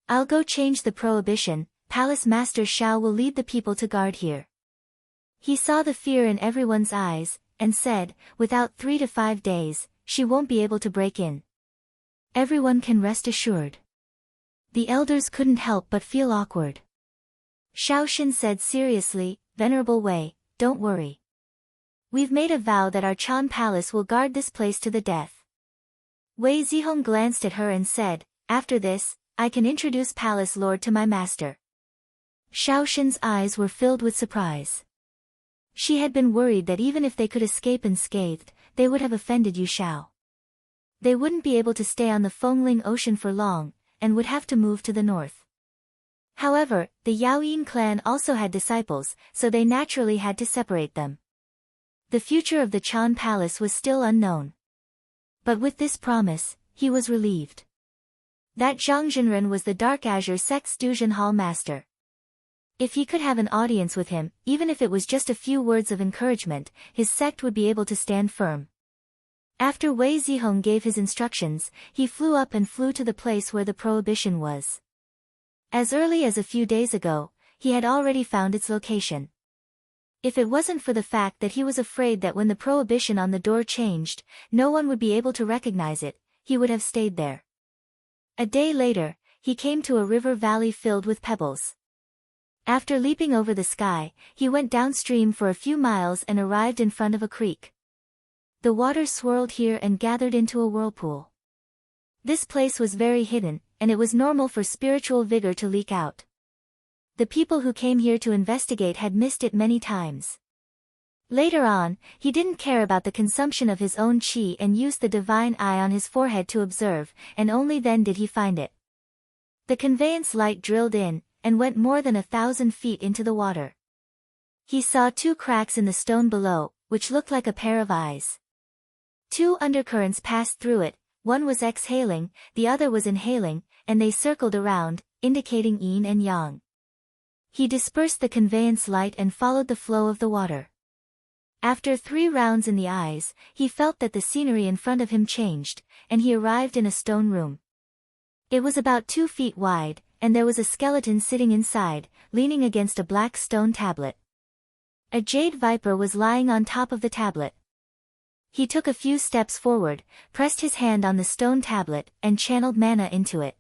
I'll go change the prohibition, Palace Master Xiao will lead the people to guard here." He saw the fear in everyone's eyes, and said, "Without 3 to 5 days, she won't be able to break in. Everyone can rest assured." The elders couldn't help but feel awkward. Shaoxin said seriously, "Venerable Wei, don't worry. We've made a vow that our Chan Palace will guard this place to the death." Wei Zihong glanced at her and said, "After this, I can introduce Palace Lord to my master." Shaoxin's eyes were filled with surprise. She had been worried that even if they could escape unscathed, they would have offended Yu Xiao. They wouldn't be able to stay on the Fengling Ocean for long, and would have to move to the north. However, the Yaoyin clan also had disciples, so they naturally had to separate them. The future of the Chan Palace was still unknown. But with this promise, he was relieved. That Zhang Zhenren was the Dark Azure Sect's Duzhen Hall master. If he could have an audience with him, even if it was just a few words of encouragement, his sect would be able to stand firm. After Wei Zihong gave his instructions, he flew up and flew to the place where the prohibition was. As early as a few days ago, he had already found its location. If it wasn't for the fact that he was afraid that when the prohibition on the door changed, no one would be able to recognize it, he would have stayed there. A day later, he came to a river valley filled with pebbles. After leaping over the sky, he went downstream for a few miles and arrived in front of a creek. The water swirled here and gathered into a whirlpool. This place was very hidden, and it was normal for spiritual vigor to leak out. The people who came here to investigate had missed it many times. Later on, he didn't care about the consumption of his own chi and used the divine eye on his forehead to observe, and only then did he find it. The conveyance light drilled in, and went more than 1,000 feet into the water. He saw 2 cracks in the stone below, which looked like a pair of eyes. 2 undercurrents passed through it, one was exhaling, the other was inhaling, and they circled around, indicating yin and yang. He dispersed the conveyance light and followed the flow of the water. After 3 rounds in the eyes, he felt that the scenery in front of him changed, and he arrived in a stone room. It was about 2 feet wide, and there was a skeleton sitting inside, leaning against a black stone tablet. A jade viper was lying on top of the tablet. He took a few steps forward, pressed his hand on the stone tablet, and channeled mana into it.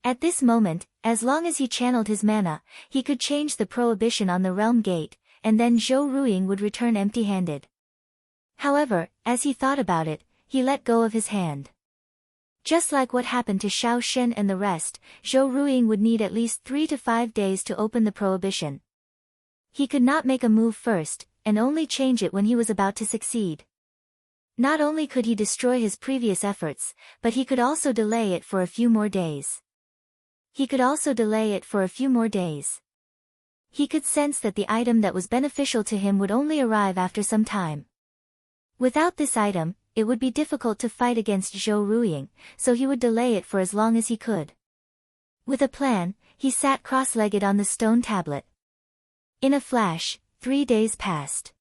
At this moment, as long as he channeled his mana, he could change the prohibition on the realm gate, and then Zhou Ruiying would return empty-handed. However, as he thought about it, he let go of his hand. Just like what happened to Xiao Shen and the rest, Zhou Ruiying would need at least 3 to 5 days to open the prohibition. He could not make a move first, and only change it when he was about to succeed. Not only could he destroy his previous efforts, but he could also delay it for a few more days. He could sense that the item that was beneficial to him would only arrive after some time. Without this item, it would be difficult to fight against Zhou Ruiying, so he would delay it for as long as he could. With a plan, he sat cross-legged on the stone tablet. In a flash, 3 days passed.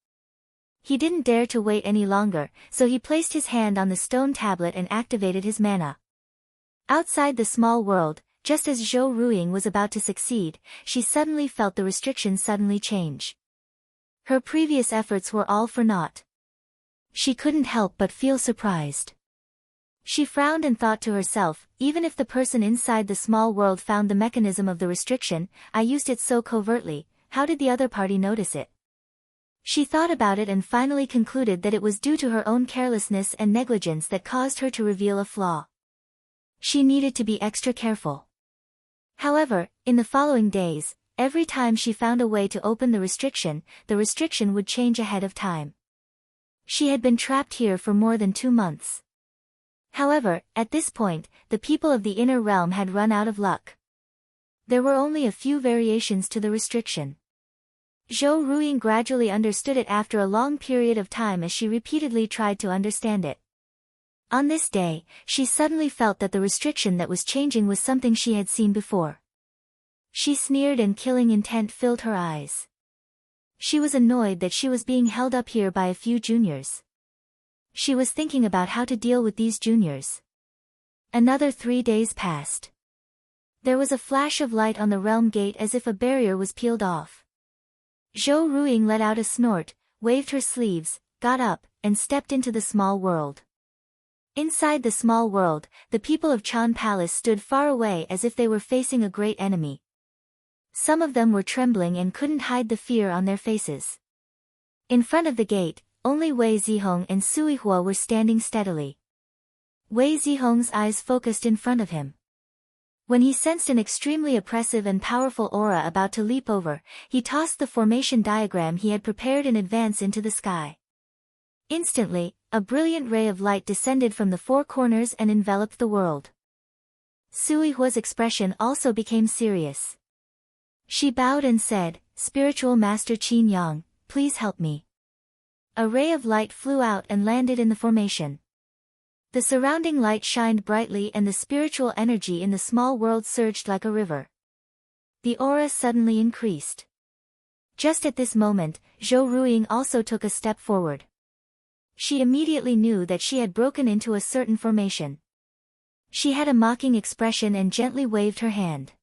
He didn't dare to wait any longer, so he placed his hand on the stone tablet and activated his mana. Outside the small world, just as Zhou Ruiying was about to succeed, she suddenly felt the restrictions suddenly change. Her previous efforts were all for naught. She couldn't help but feel surprised. She frowned and thought to herself, even if the person inside the small world found the mechanism of the restriction, I used it so covertly, how did the other party notice it? She thought about it and finally concluded that it was due to her own carelessness and negligence that caused her to reveal a flaw. She needed to be extra careful. However, in the following days, every time she found a way to open the restriction would change ahead of time. She had been trapped here for more than 2 months. However, at this point, the people of the inner realm had run out of luck. There were only a few variations to the restriction. Zhou Ruiying gradually understood it after a long period of time as she repeatedly tried to understand it. On this day, she suddenly felt that the restriction that was changing was something she had seen before. She sneered and killing intent filled her eyes. She was annoyed that she was being held up here by a few juniors. She was thinking about how to deal with these juniors. Another 3 days passed. There was a flash of light on the realm gate as if a barrier was peeled off. Zhou Ruiying let out a snort, waved her sleeves, got up, and stepped into the small world. Inside the small world, the people of Chan Palace stood far away as if they were facing a great enemy. Some of them were trembling and couldn't hide the fear on their faces. In front of the gate, only Wei Zihong and Sui Hua were standing steadily. Wei Zihong's eyes focused in front of him. When he sensed an extremely oppressive and powerful aura about to leap over, he tossed the formation diagram he had prepared in advance into the sky. Instantly, a brilliant ray of light descended from the 4 corners and enveloped the world. Sui Hua's expression also became serious. She bowed and said, "Spiritual Master Qin Yang, please help me." A ray of light flew out and landed in the formation. The surrounding light shined brightly and the spiritual energy in the small world surged like a river. The aura suddenly increased. Just at this moment, Zhou Ruiying also took a step forward. She immediately knew that she had broken into a certain formation. She had a mocking expression and gently waved her hand.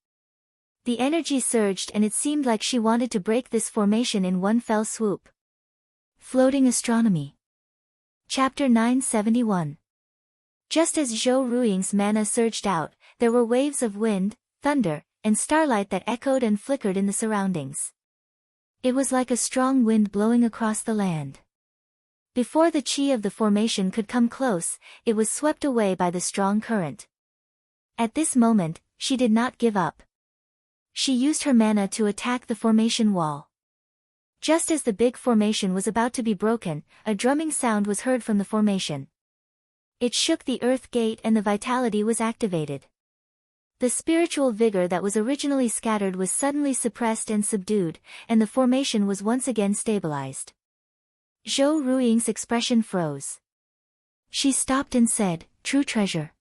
The energy surged and it seemed like she wanted to break this formation in one fell swoop. Floating Astronomy. Chapter 971. Just as Zhou Ruiying's mana surged out, there were waves of wind, thunder, and starlight that echoed and flickered in the surroundings. It was like a strong wind blowing across the land. Before the chi of the formation could come close, it was swept away by the strong current. At this moment, she did not give up. She used her mana to attack the formation wall. Just as the big formation was about to be broken, a drumming sound was heard from the formation. It shook the earth gate and the vitality was activated. The spiritual vigor that was originally scattered was suddenly suppressed and subdued, and the formation was once again stabilized. Zhou Ruiying's expression froze. She stopped and said, "True treasure."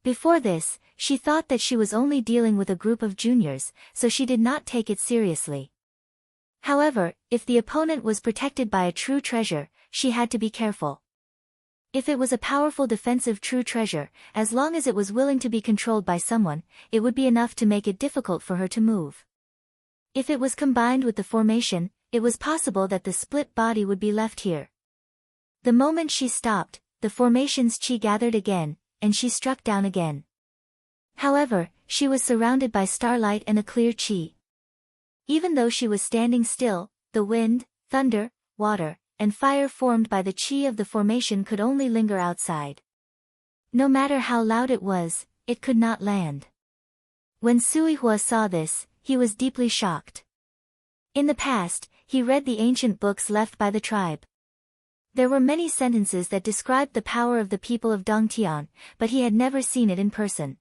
Before this, she thought that she was only dealing with a group of juniors, so she did not take it seriously. However, if the opponent was protected by a true treasure, she had to be careful. If it was a powerful defensive true treasure, as long as it was willing to be controlled by someone, it would be enough to make it difficult for her to move. If it was combined with the formation, it was possible that the split body would be left here. The moment she stopped, the formation's chi gathered again, and she struck down again. However, she was surrounded by starlight and a clear chi. Even though she was standing still, the wind, thunder, water, and fire formed by the chi of the formation could only linger outside. No matter how loud it was, it could not land. When Suihua saw this, he was deeply shocked. In the past, he read the ancient books left by the tribe. There were many sentences that described the power of the people of Dongtian, but he had never seen it in person.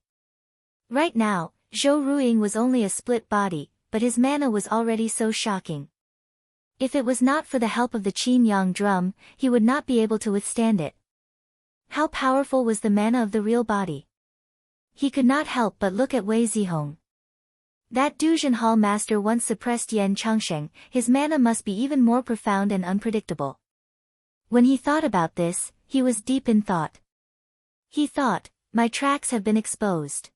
Right now, Zhou Ruiying was only a split body, but his mana was already so shocking. If it was not for the help of the Qin Yang drum, he would not be able to withstand it. How powerful was the mana of the real body? He could not help but look at Wei Zihong. That Duzhen Hall master once suppressed Yan Changsheng, his mana must be even more profound and unpredictable. When he thought about this, he was deep in thought. He thought, my tracks have been exposed.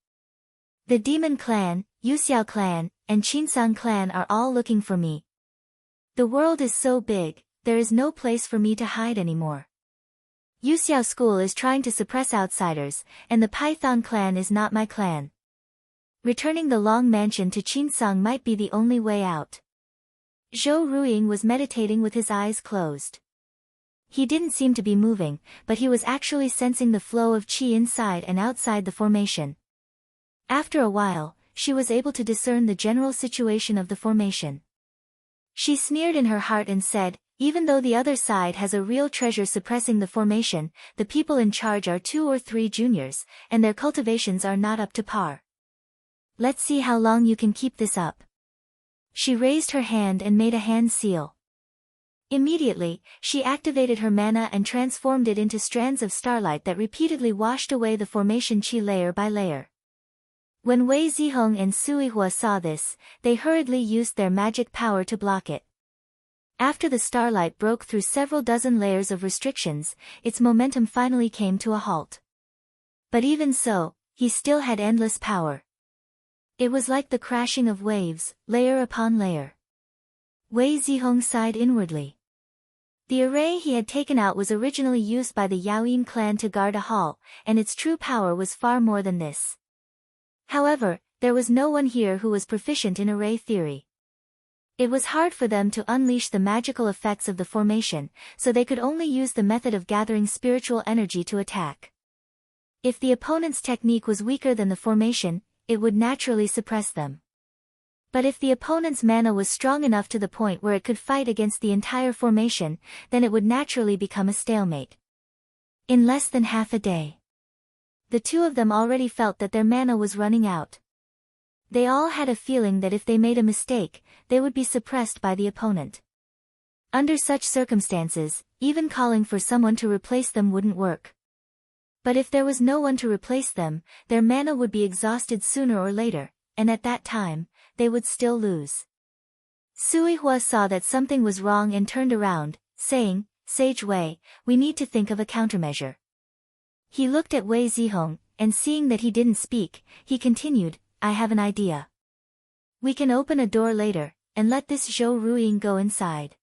The Demon Clan, Yuxiao Clan, and Qinsang Clan are all looking for me. The world is so big, there is no place for me to hide anymore. Yuxiao School is trying to suppress outsiders, and the Python Clan is not my clan. Returning the Long Mansion to Qinsang might be the only way out. Zhou Ruiying was meditating with his eyes closed. He didn't seem to be moving, but he was actually sensing the flow of qi inside and outside the formation. After a while, she was able to discern the general situation of the formation. She sneered in her heart and said, even though the other side has a real treasure suppressing the formation, the people in charge are 2 or 3 juniors, and their cultivations are not up to par. Let's see how long you can keep this up. She raised her hand and made a hand seal. Immediately, she activated her mana and transformed it into strands of starlight that repeatedly washed away the formation chi layer by layer. When Wei Zihong and Suihua saw this, they hurriedly used their magic power to block it. After the starlight broke through several dozen layers of restrictions, its momentum finally came to a halt. But even so, he still had endless power. It was like the crashing of waves, layer upon layer. Wei Zihong sighed inwardly. The array he had taken out was originally used by the Yaoyin clan to guard a hall, and its true power was far more than this. However, there was no one here who was proficient in array theory. It was hard for them to unleash the magical effects of the formation, so they could only use the method of gathering spiritual energy to attack. If the opponent's technique was weaker than the formation, it would naturally suppress them. But if the opponent's mana was strong enough to the point where it could fight against the entire formation, then it would naturally become a stalemate. In less than half a day, the two of them already felt that their mana was running out. They all had a feeling that if they made a mistake, they would be suppressed by the opponent. Under such circumstances, even calling for someone to replace them wouldn't work. But if there was no one to replace them, their mana would be exhausted sooner or later, and at that time, they would still lose. Suihua saw that something was wrong and turned around, saying, Sage Wei, we need to think of a countermeasure. He looked at Wei Zihong, and seeing that he didn't speak, he continued, I have an idea. We can open a door later, and let this Zhou Ruiying go inside.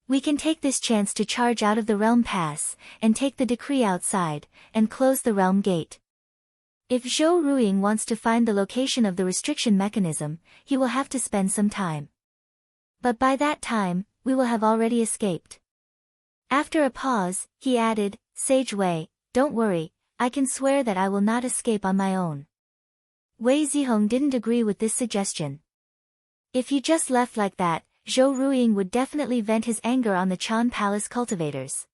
We can take this chance to charge out of the realm pass, and take the decree outside, and close the realm gate. If Zhou Ruiying wants to find the location of the restriction mechanism, he will have to spend some time. But by that time, we will have already escaped. After a pause, he added, Sage Wei, don't worry, I can swear that I will not escape on my own. Wei Zihong didn't agree with this suggestion. If he just left like that, Zhou Ruiying would definitely vent his anger on the Chan Palace cultivators.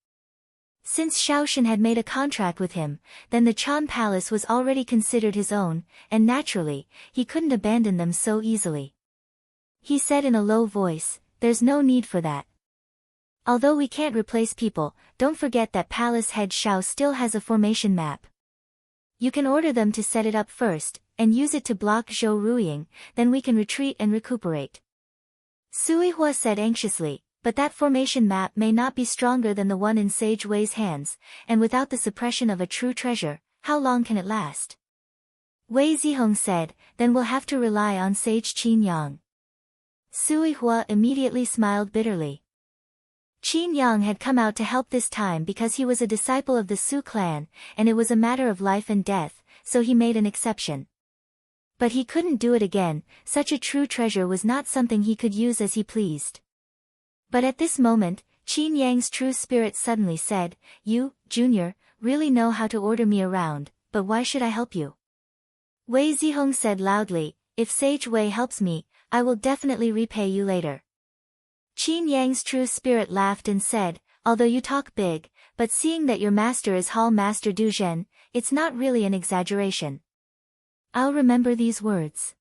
Since Xiaoshan had made a contract with him, then the Chan Palace was already considered his own, and naturally, he couldn't abandon them so easily. He said in a low voice, there's no need for that. Although we can't replace people, don't forget that Palace Head Xiao still has a formation map. You can order them to set it up first, and use it to block Zhou Ruiying, then we can retreat and recuperate. Sui Hua said anxiously, but that formation map may not be stronger than the one in Sage Wei's hands, and without the suppression of a true treasure, how long can it last? Wei Zihong said, then we'll have to rely on Sage Qin Yang. Sui Hua immediately smiled bitterly. Qin Yang had come out to help this time because he was a disciple of the Su clan, and it was a matter of life and death, so he made an exception. But he couldn't do it again, such a true treasure was not something he could use as he pleased. But at this moment, Qin Yang's true spirit suddenly said, you, Junior, really know how to order me around, but why should I help you? Wei Zihong said loudly, if Sage Wei helps me, I will definitely repay you later. Qin Yang's true spirit laughed and said, although you talk big, but seeing that your master is Hall Master Du Zhen, it's not really an exaggeration. I'll remember these words.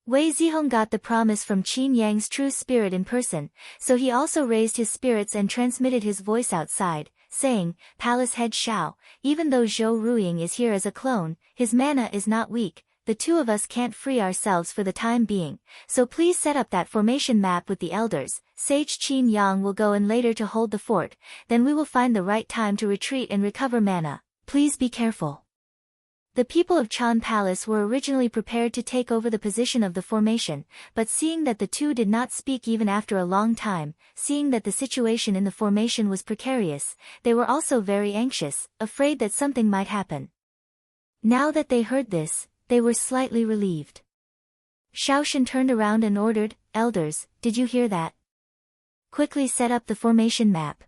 Wei Zihong got the promise from Qin Yang's true spirit in person, so he also raised his spirits and transmitted his voice outside, saying, Palace Head Xiao, even though Zhou Ruiying is here as a clone, his mana is not weak. The two of us can't free ourselves for the time being, so please set up that formation map with the elders. Sage Qin Yang will go in later to hold the fort, then we will find the right time to retreat and recover mana. Please be careful. The people of Chan Palace were originally prepared to take over the position of the formation, but seeing that the two did not speak even after a long time, seeing that the situation in the formation was precarious, they were also very anxious, afraid that something might happen. Now that they heard this, they were slightly relieved. Xiaoshan turned around and ordered, Elders, did you hear that? Quickly set up the formation map.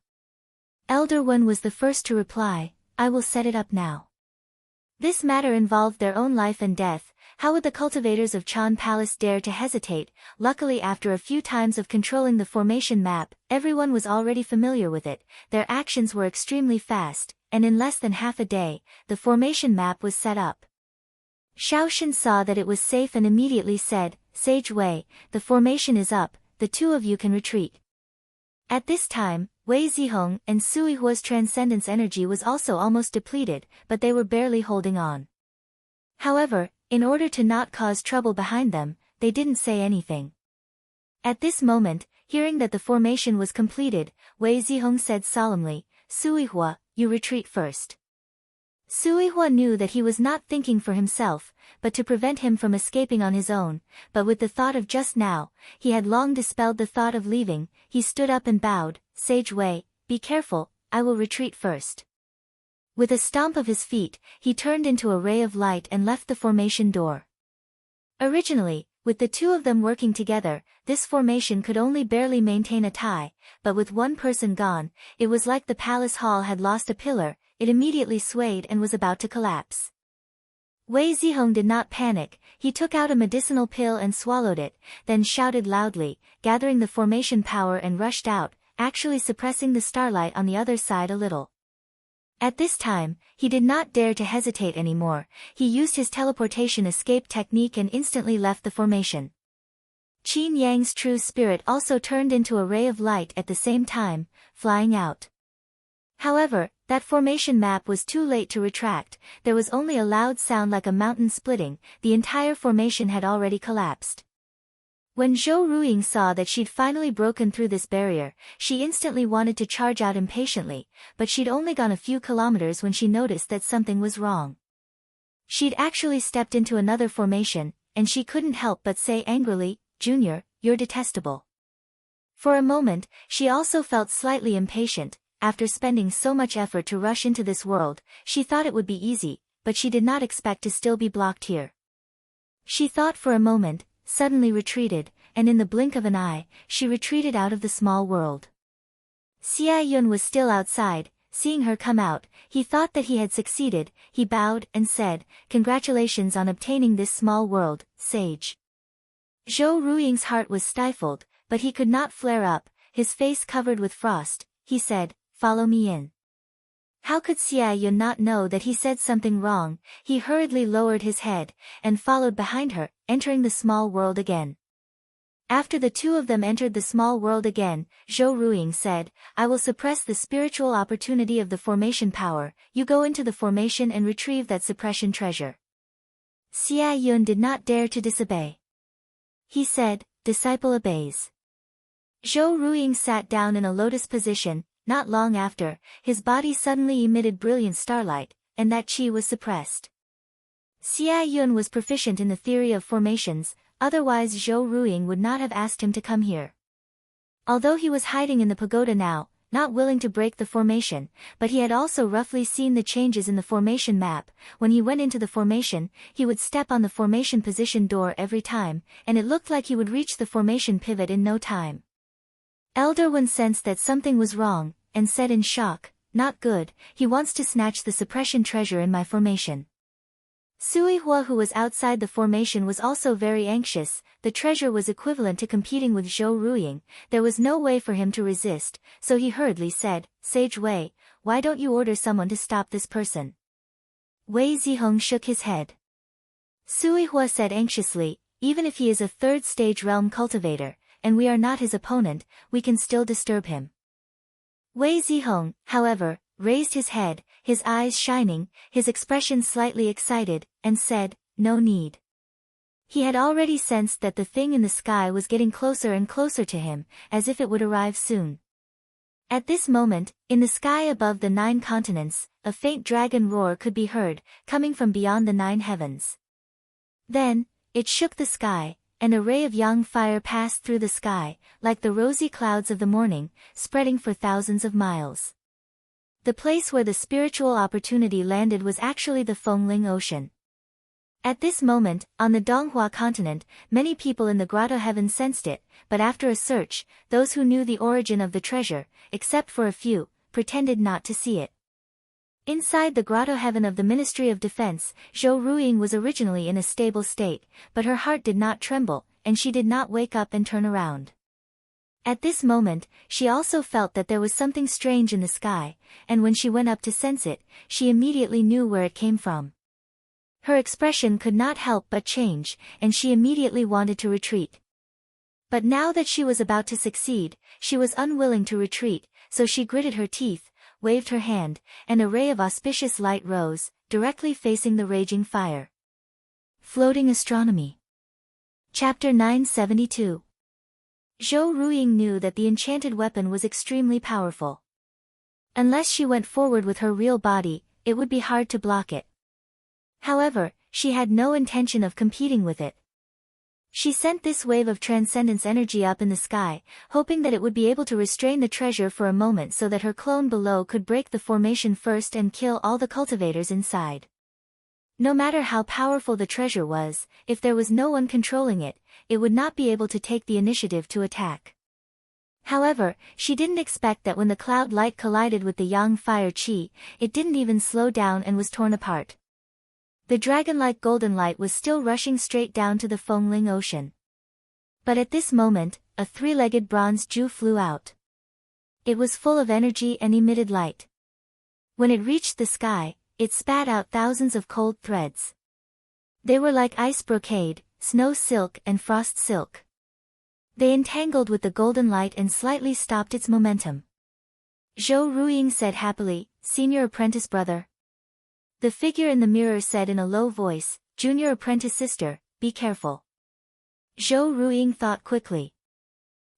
Elder Wen was the first to reply, I will set it up now. This matter involved their own life and death. How would the cultivators of Chan Palace dare to hesitate? Luckily, after a few times of controlling the formation map, everyone was already familiar with it. Their actions were extremely fast, and in less than half a day, the formation map was set up. Xiaoshan saw that it was safe and immediately said, Sage Wei, the formation is up, the two of you can retreat. At this time, Wei Zihong and Sui Hua's transcendence energy was also almost depleted, but they were barely holding on. However, in order to not cause trouble behind them, they didn't say anything. At this moment, hearing that the formation was completed, Wei Zihong said solemnly, Sui Hua, you retreat first. Sui Hua knew that he was not thinking for himself, but to prevent him from escaping on his own, but with the thought of just now, he had long dispelled the thought of leaving. He stood up and bowed, Sage Wei, be careful, I will retreat first. With a stomp of his feet, he turned into a ray of light and left the formation door. Originally, with the two of them working together, this formation could only barely maintain a tie, but with one person gone, it was like the palace hall had lost a pillar. It immediately swayed and was about to collapse. Wei Zihong did not panic. He took out a medicinal pill and swallowed it, then shouted loudly, gathering the formation power and rushed out, actually suppressing the starlight on the other side a little. At this time, he did not dare to hesitate anymore. He used his teleportation escape technique and instantly left the formation. Qin Yang's true spirit also turned into a ray of light at the same time, flying out. However, that formation map was too late to retract. There was only a loud sound like a mountain splitting. The entire formation had already collapsed. When Zhou Ruiying saw that she'd finally broken through this barrier, she instantly wanted to charge out impatiently, but she'd only gone a few kilometers when she noticed that something was wrong. She'd actually stepped into another formation, and she couldn't help but say angrily, Junior, you're detestable. For a moment, she also felt slightly impatient. After spending so much effort to rush into this world, she thought it would be easy, but she did not expect to still be blocked here. She thought for a moment, suddenly retreated, and in the blink of an eye, she retreated out of the small world. Xia Yun was still outside. Seeing her come out, he thought that he had succeeded. He bowed and said, "Congratulations on obtaining this small world, sage." Zhou Ruiying's heart was stifled, but he could not flare up, his face covered with frost. He said, "Follow me in." How could Xia Yun not know that he said something wrong? He hurriedly lowered his head, and followed behind her, entering the small world again. After the two of them entered the small world again, Zhou Ruiying said, "I will suppress the spiritual opportunity of the formation power. You go into the formation and retrieve that suppression treasure." Xia Yun did not dare to disobey. He said, "Disciple obeys." Zhou Ruiying sat down in a lotus position. Not long after, his body suddenly emitted brilliant starlight, and that qi was suppressed. Xia Yun was proficient in the theory of formations, otherwise Zhou Ruiying would not have asked him to come here. Although he was hiding in the pagoda now, not willing to break the formation, but he had also roughly seen the changes in the formation map. When he went into the formation, he would step on the formation position door every time, and it looked like he would reach the formation pivot in no time. Elder Wen sensed that something was wrong, and said in shock, "Not good, he wants to snatch the suppression treasure in my formation." Sui Hua, who was outside the formation, was also very anxious. The treasure was equivalent to competing with Zhou Ruiying. There was no way for him to resist, so he hurriedly said, "Sage Wei, why don't you order someone to stop this person?" Wei Zihong shook his head. Sui Hua said anxiously, "Even if he is a third-stage realm cultivator, and we are not his opponent, we can still disturb him." Wei Zihong, however, raised his head, his eyes shining, his expression slightly excited, and said, "No need." He had already sensed that the thing in the sky was getting closer and closer to him, as if it would arrive soon. At this moment, in the sky above the 9 continents, a faint dragon roar could be heard, coming from beyond the 9 heavens. Then, it shook the sky, and a ray of yang fire passed through the sky, like the rosy clouds of the morning, spreading for thousands of miles. The place where the spiritual opportunity landed was actually the Fengling Ocean. At this moment, on the Donghua continent, many people in the Grotto Heaven sensed it, but after a search, those who knew the origin of the treasure, except for a few, pretended not to see it. Inside the Grotto Heaven of the Ministry of Defense, Zhou Ruiying was originally in a stable state, but her heart did not tremble, and she did not wake up and turn around. At this moment, she also felt that there was something strange in the sky, and when she went up to sense it, she immediately knew where it came from. Her expression could not help but change, and she immediately wanted to retreat. But now that she was about to succeed, she was unwilling to retreat, so she gritted her teeth, waved her hand, and a ray of auspicious light rose, directly facing the raging fire. Floating Astronomy. Chapter 972. Zhou Ruiying knew that the enchanted weapon was extremely powerful. Unless she went forward with her real body, it would be hard to block it. However, she had no intention of competing with it. She sent this wave of transcendence energy up in the sky, hoping that it would be able to restrain the treasure for a moment so that her clone below could break the formation first and kill all the cultivators inside. No matter how powerful the treasure was, if there was no one controlling it, it would not be able to take the initiative to attack. However, she didn't expect that when the cloud light collided with the yang fire qi, it didn't even slow down and was torn apart. The dragon-like golden light was still rushing straight down to the Fengling Ocean. But at this moment, a 3-legged bronze Jew flew out. It was full of energy and emitted light. When it reached the sky, it spat out thousands of cold threads. They were like ice brocade, snow silk and frost silk. They entangled with the golden light and slightly stopped its momentum. Zhou Ruiying said happily, "Senior apprentice brother." The figure in the mirror said in a low voice, "Junior apprentice sister, be careful." Zhou Ruiying thought quickly.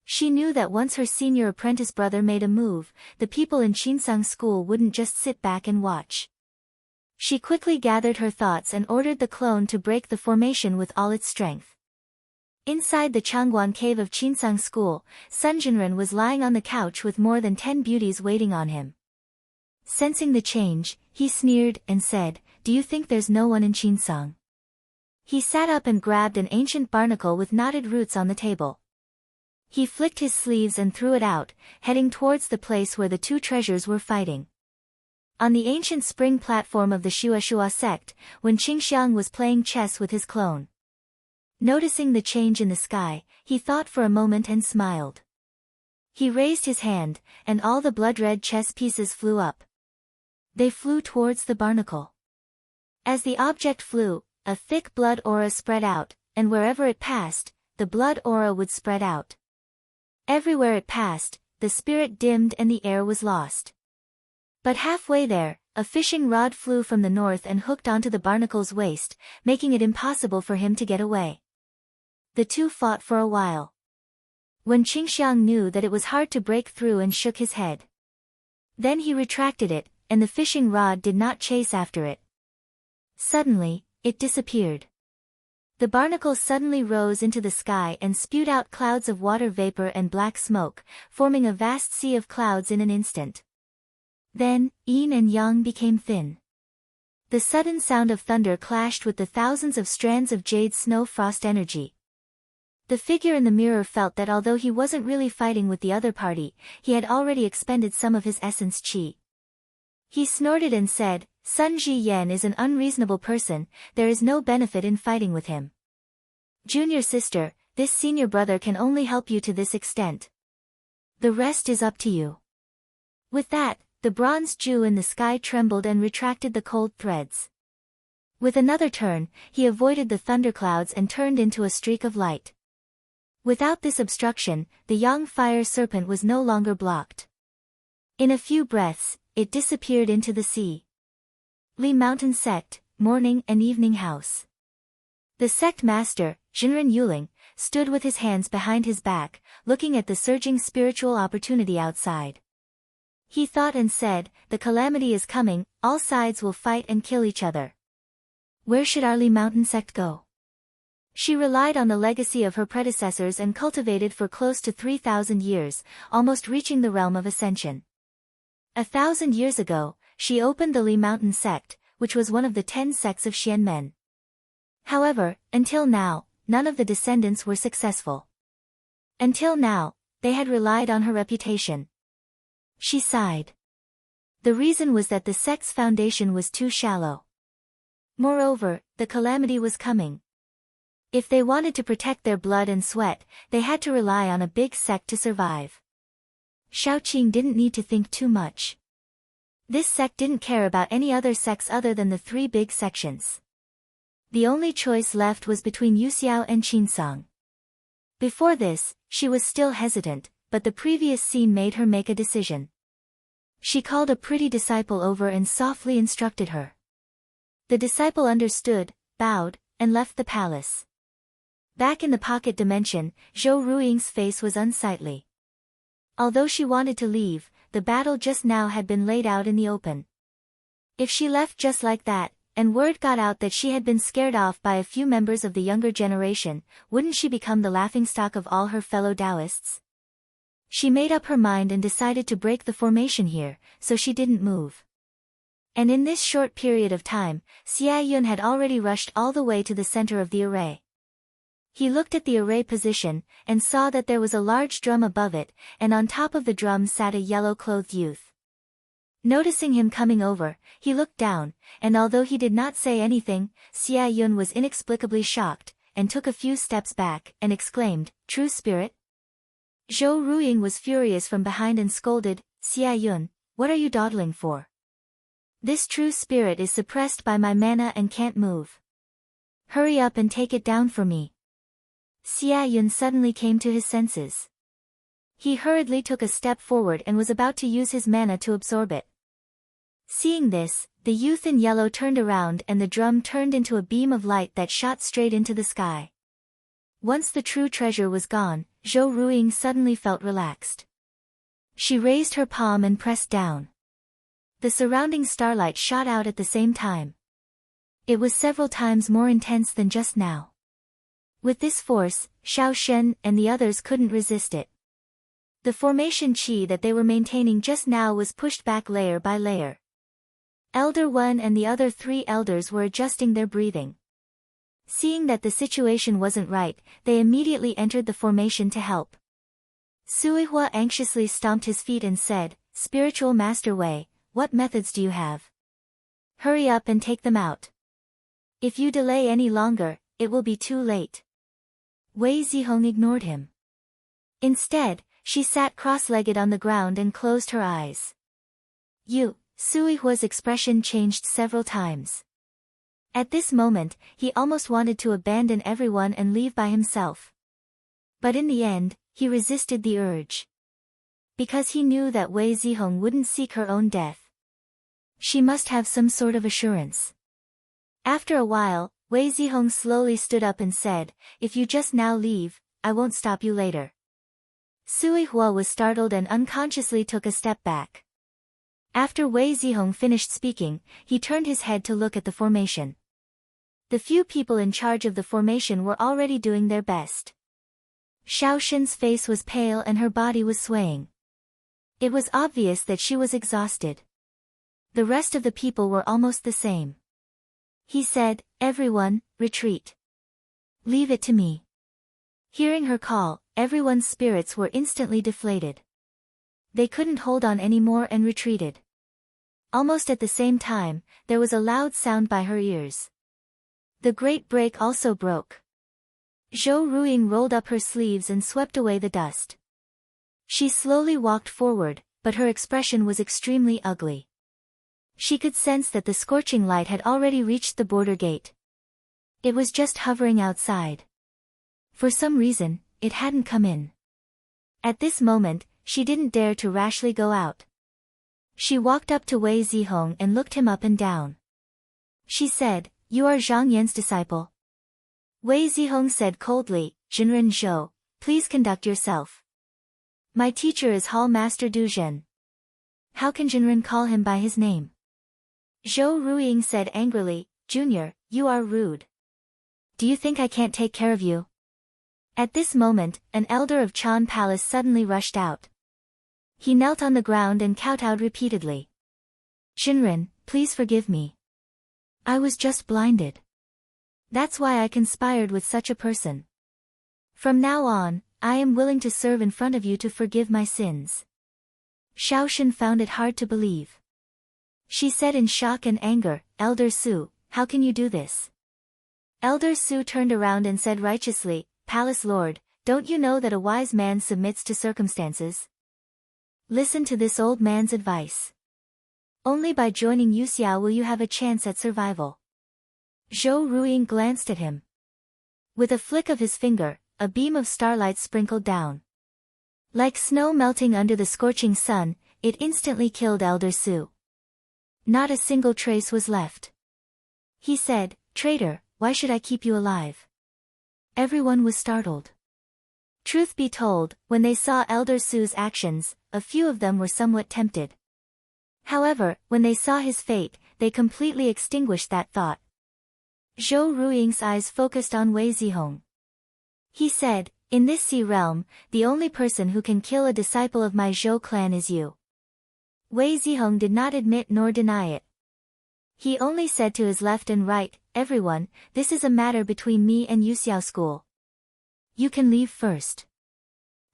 She knew that once her senior apprentice brother made a move, the people in Qinsang School wouldn't just sit back and watch. She quickly gathered her thoughts and ordered the clone to break the formation with all its strength. Inside the Changguan cave of Qinsang School, Sun Jinren was lying on the couch with more than 10 beauties waiting on him. Sensing the change, he sneered and said, "Do you think there's no one in Qinsang?" He sat up and grabbed an ancient barnacle with knotted roots on the table. He flicked his sleeves and threw it out, heading towards the place where the two treasures were fighting. On the ancient spring platform of the Shuashua sect, when Qingxiang was playing chess with his clone. Noticing the change in the sky, he thought for a moment and smiled. He raised his hand, and all the blood-red chess pieces flew up. They flew towards the barnacle. As the object flew, a thick blood aura spread out, and wherever it passed, the blood aura would spread out. Everywhere it passed, the spirit dimmed and the air was lost. But halfway there, a fishing rod flew from the north and hooked onto the barnacle's waist, making it impossible for him to get away. The two fought for a while. When Qingxiang knew that it was hard to break through and shook his head. Then he retracted it, and the fishing rod did not chase after it. Suddenly, it disappeared. The barnacle suddenly rose into the sky and spewed out clouds of water vapor and black smoke, forming a vast sea of clouds in an instant. Then, yin and yang became thin. The sudden sound of thunder clashed with the thousands of strands of jade snow frost energy. The figure in the mirror felt that although he wasn't really fighting with the other party, he had already expended some of his essence qi. He snorted and said, Sun Ji Yen is an unreasonable person, there is no benefit in fighting with him. Junior sister, this senior brother can only help you to this extent. The rest is up to you. With that, the bronze Jew in the sky trembled and retracted the cold threads. With another turn, he avoided the thunderclouds and turned into a streak of light. Without this obstruction, the yang fire serpent was no longer blocked. In a few breaths, it disappeared into the sea. Li Mountain Sect, Morning and Evening House. The sect master, Jinren Yuling, stood with his hands behind his back, looking at the surging spiritual opportunity outside. He thought and said, the calamity is coming, all sides will fight and kill each other. Where should our Li Mountain Sect go? She relied on the legacy of her predecessors and cultivated for close to 3,000 years, almost reaching the realm of ascension. 1,000 years ago, she opened the Li Mountain Sect, which was one of the 10 sects of Xianmen. However, until now, none of the descendants were successful. Until now, they had relied on her reputation. She sighed. The reason was that the sect's foundation was too shallow. Moreover, the calamity was coming. If they wanted to protect their blood and sweat, they had to rely on a big sect to survive. Shaoqing didn't need to think too much. This sect didn't care about any other sects other than the 3 big sections. The only choice left was between Yuxiao and Qinsong. Before this, she was still hesitant, but the previous scene made her make a decision. She called a pretty disciple over and softly instructed her. The disciple understood, bowed, and left the palace. Back in the pocket dimension, Zhou Ruiying's face was unsightly. Although she wanted to leave, the battle just now had been laid out in the open. If she left just like that, and word got out that she had been scared off by a few members of the younger generation, wouldn't she become the laughingstock of all her fellow Taoists? She made up her mind and decided to break the formation here, so she didn't move. And in this short period of time, Xia Yun had already rushed all the way to the center of the array. He looked at the array position, and saw that there was a large drum above it, and on top of the drum sat a yellow-clothed youth. Noticing him coming over, he looked down, and although he did not say anything, Xia Yun was inexplicably shocked, and took a few steps back, and exclaimed, "True spirit?" Zhou Ruiying was furious from behind and scolded, "Xia Yun, what are you dawdling for? This true spirit is suppressed by my mana and can't move. Hurry up and take it down for me." Xia Yun suddenly came to his senses. He hurriedly took a step forward and was about to use his mana to absorb it. Seeing this, the youth in yellow turned around and the drum turned into a beam of light that shot straight into the sky. Once the true treasure was gone, Zhou Ruiying suddenly felt relaxed. She raised her palm and pressed down. The surrounding starlight shot out at the same time. It was several times more intense than just now. With this force, Xiao Shen and the others couldn't resist it. The formation qi that they were maintaining just now was pushed back layer by layer. Elder One and the other 3 elders were adjusting their breathing. Seeing that the situation wasn't right, they immediately entered the formation to help. Suihua anxiously stomped his feet and said, Spiritual Master Wei, what methods do you have? Hurry up and take them out. If you delay any longer, it will be too late. Wei Zihong ignored him. Instead, she sat cross-legged on the ground and closed her eyes. Suihua's expression changed several times. At this moment, he almost wanted to abandon everyone and leave by himself. But in the end, he resisted the urge. Because he knew that Wei Zihong wouldn't seek her own death. She must have some sort of assurance. After a while, Wei Zihong slowly stood up and said, If you just now leave, I won't stop you later. Suihua was startled and unconsciously took a step back. After Wei Zihong finished speaking, he turned his head to look at the formation. The few people in charge of the formation were already doing their best. Xiaoshen's face was pale and her body was swaying. It was obvious that she was exhausted. The rest of the people were almost the same. He said, Everyone, retreat. Leave it to me. Hearing her call, everyone's spirits were instantly deflated. They couldn't hold on anymore and retreated. Almost at the same time, there was a loud sound by her ears. The great break also broke. Zhou Ruiying rolled up her sleeves and swept away the dust. She slowly walked forward, but her expression was extremely ugly. She could sense that the scorching light had already reached the border gate. It was just hovering outside. For some reason, it hadn't come in. At this moment, she didn't dare to rashly go out. She walked up to Wei Zihong and looked him up and down. She said, You are Zhang Yan's disciple? Wei Zihong said coldly, Jinren Zhou, please conduct yourself. My teacher is Hall Master Du Zhen. How can Jinren call him by his name? Zhou Ruiying said angrily, Junior, you are rude. Do you think I can't take care of you? At this moment, an elder of Chan Palace suddenly rushed out. He knelt on the ground and kowtowed repeatedly. Jinren, please forgive me. I was just blinded. That's why I conspired with such a person. From now on, I am willing to serve in front of you to forgive my sins. Xiaoshen found it hard to believe. She said in shock and anger, Elder Su, how can you do this? Elder Su turned around and said righteously, Palace Lord, don't you know that a wise man submits to circumstances? Listen to this old man's advice. Only by joining Yuxiao will you have a chance at survival. Zhou Ruiying glanced at him. With a flick of his finger, a beam of starlight sprinkled down. Like snow melting under the scorching sun, it instantly killed Elder Su. Not a single trace was left. He said, Traitor, why should I keep you alive? Everyone was startled. Truth be told, when they saw Elder Su's actions, a few of them were somewhat tempted. However, when they saw his fate, they completely extinguished that thought. Zhou Ruiying's eyes focused on Wei Zihong. He said, In this sea realm, the only person who can kill a disciple of my Zhou clan is you. Wei Zihong did not admit nor deny it. He only said to his left and right, Everyone, this is a matter between me and Yuxiao School. You can leave first.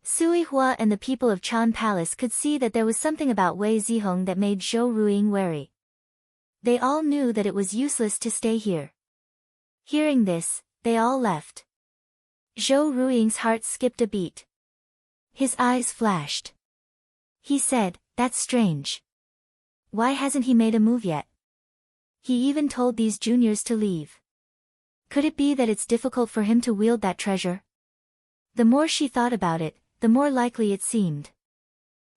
Suihua and the people of Chan Palace could see that there was something about Wei Zihong that made Zhou Ruiying wary. They all knew that it was useless to stay here. Hearing this, they all left. Zhou Ruiying's heart skipped a beat. His eyes flashed. He said, That's strange. Why hasn't he made a move yet? He even told these juniors to leave. Could it be that it's difficult for him to wield that treasure? The more she thought about it, the more likely it seemed.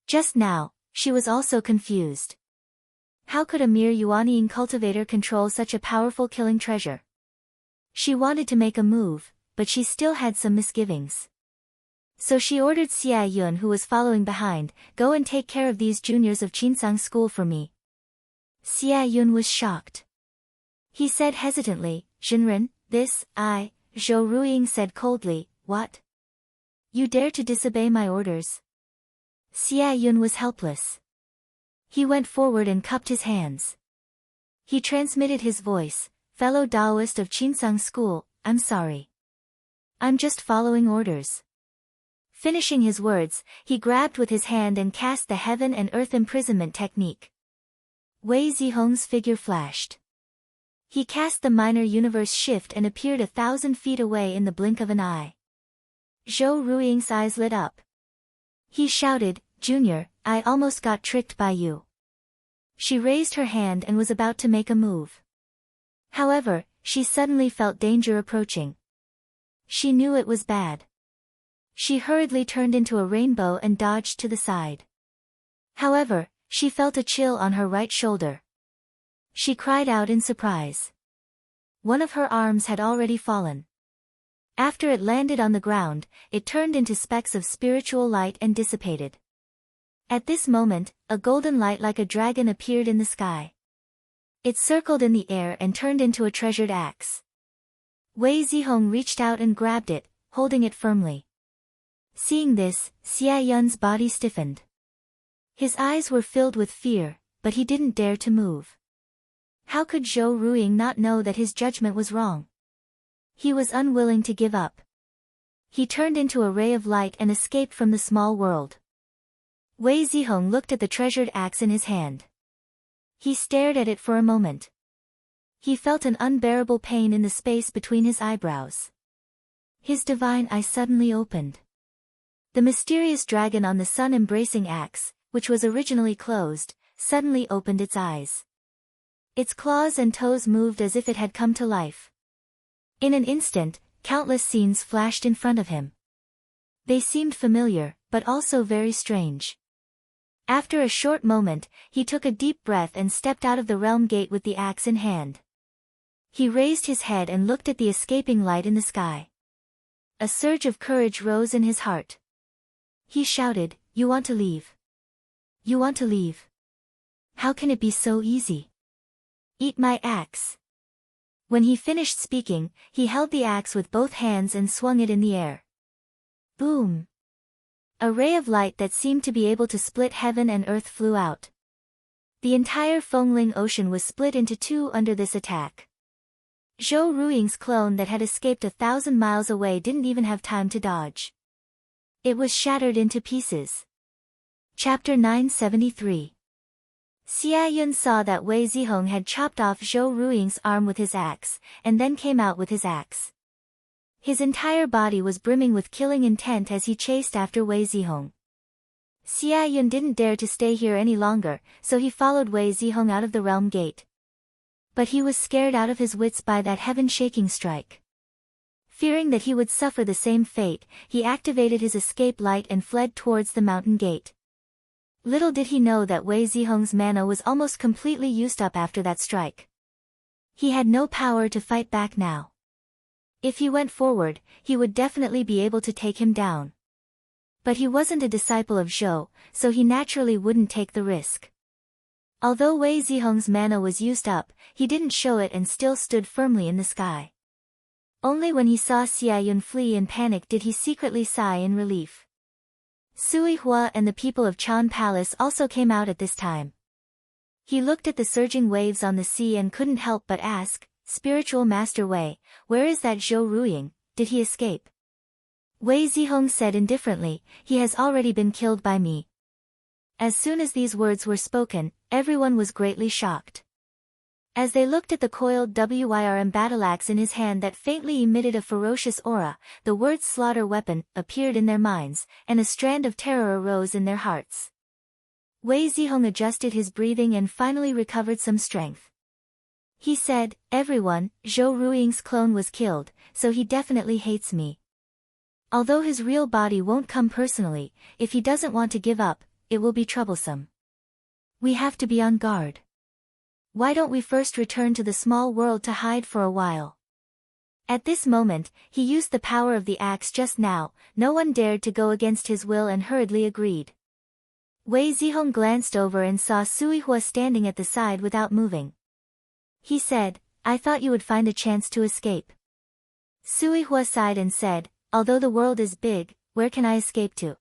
Just now, she was also confused. How could a mere Yuanying cultivator control such a powerful killing treasure? She wanted to make a move, but she still had some misgivings. So she ordered Xia Yun, who was following behind, Go and take care of these juniors of Qinsang School for me. Xia Yun was shocked. He said hesitantly, Jinren, Zhou Ruiying said coldly, What? You dare to disobey my orders? Xia Yun was helpless. He went forward and cupped his hands. He transmitted his voice, Fellow Taoist of Qinsang School, I'm sorry. I'm just following orders. Finishing his words, he grabbed with his hand and cast the heaven and earth imprisonment technique. Wei Zihong's figure flashed. He cast the minor universe shift and appeared 1,000 feet away in the blink of an eye. Zhou Ruiying's eyes lit up. He shouted, "Junior, I almost got tricked by you." She raised her hand and was about to make a move. However, she suddenly felt danger approaching. She knew it was bad. She hurriedly turned into a rainbow and dodged to the side. However, she felt a chill on her right shoulder. She cried out in surprise. One of her arms had already fallen. After it landed on the ground, it turned into specks of spiritual light and dissipated. At this moment, a golden light like a dragon appeared in the sky. It circled in the air and turned into a treasured axe. Wei Zihong reached out and grabbed it, holding it firmly. Seeing this, Xia Yun's body stiffened. His eyes were filled with fear, but he didn't dare to move. How could Zhou Ruiying not know that his judgment was wrong? He was unwilling to give up. He turned into a ray of light and escaped from the small world. Wei Zihong looked at the treasured axe in his hand. He stared at it for a moment. He felt an unbearable pain in the space between his eyebrows. His divine eye suddenly opened. The mysterious dragon on the sun-embracing axe, which was originally closed, suddenly opened its eyes. Its claws and toes moved as if it had come to life. In an instant, countless scenes flashed in front of him. They seemed familiar, but also very strange. After a short moment, he took a deep breath and stepped out of the realm gate with the axe in hand. He raised his head and looked at the escaping light in the sky. A surge of courage rose in his heart. He shouted, "You want to leave? You want to leave? How can it be so easy? Eat my axe." When he finished speaking, he held the axe with both hands and swung it in the air. Boom! A ray of light that seemed to be able to split heaven and earth flew out. The entire Fengling Ocean was split into two under this attack. Zhou Ruiying's clone that had escaped 1,000 miles away didn't even have time to dodge. It was shattered into pieces. Chapter 973. Xia Yun saw that Wei Zihong had chopped off Zhou Ruiying's arm with his axe, and then came out with his axe. His entire body was brimming with killing intent as he chased after Wei Zihong. Xia Yun didn't dare to stay here any longer, so he followed Wei Zihong out of the realm gate. But he was scared out of his wits by that heaven-shaking strike. Fearing that he would suffer the same fate, he activated his escape light and fled towards the mountain gate. Little did he know that Wei Zihong's mana was almost completely used up after that strike. He had no power to fight back now. If he went forward, he would definitely be able to take him down. But he wasn't a disciple of Zhou, so he naturally wouldn't take the risk. Although Wei Zihong's mana was used up, he didn't show it and still stood firmly in the sky. Only when he saw Xia Yun flee in panic did he secretly sigh in relief. Sui Hua and the people of Chan Palace also came out at this time. He looked at the surging waves on the sea and couldn't help but ask, "Spiritual Master Wei, where is that Zhou Ruiying? Did he escape?" Wei Zihong said indifferently, "He has already been killed by me." As soon as these words were spoken, everyone was greatly shocked. As they looked at the coiled WYRM battleaxe in his hand that faintly emitted a ferocious aura, the words "slaughter weapon" appeared in their minds, and a strand of terror arose in their hearts. Wei Zihong adjusted his breathing and finally recovered some strength. He said, "Everyone, Zhou Ruiying's clone was killed, so he definitely hates me. Although his real body won't come personally, if he doesn't want to give up, it will be troublesome. We have to be on guard. Why don't we first return to the small world to hide for a while?" At this moment, he used the power of the axe just now, no one dared to go against his will and hurriedly agreed. Wei Zihong glanced over and saw Sui Hua standing at the side without moving. He said, "I thought you would find a chance to escape." Sui Hua sighed and said, "Although the world is big, where can I escape to?"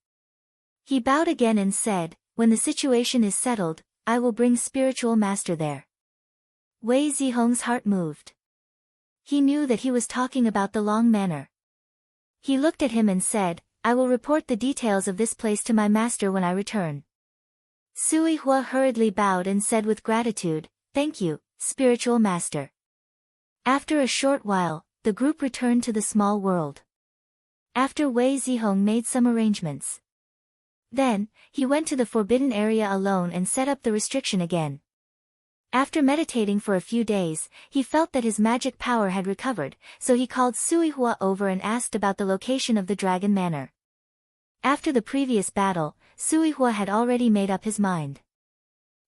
He bowed again and said, "When the situation is settled, I will bring Spiritual Master there." Wei Zihong's heart moved. He knew that he was talking about the Long Manor. He looked at him and said, I will report the details of this place to my master when I return. Sui Hua hurriedly bowed and said with gratitude, "Thank you, spiritual master." After a short while, the group returned to the small world. After Wei Zihong made some arrangements. Then, he went to the forbidden area alone and set up the restriction again. After meditating for a few days, he felt that his magic power had recovered, so he called Sui Hua over and asked about the location of the Dragon Manor. After the previous battle, Sui Hua had already made up his mind.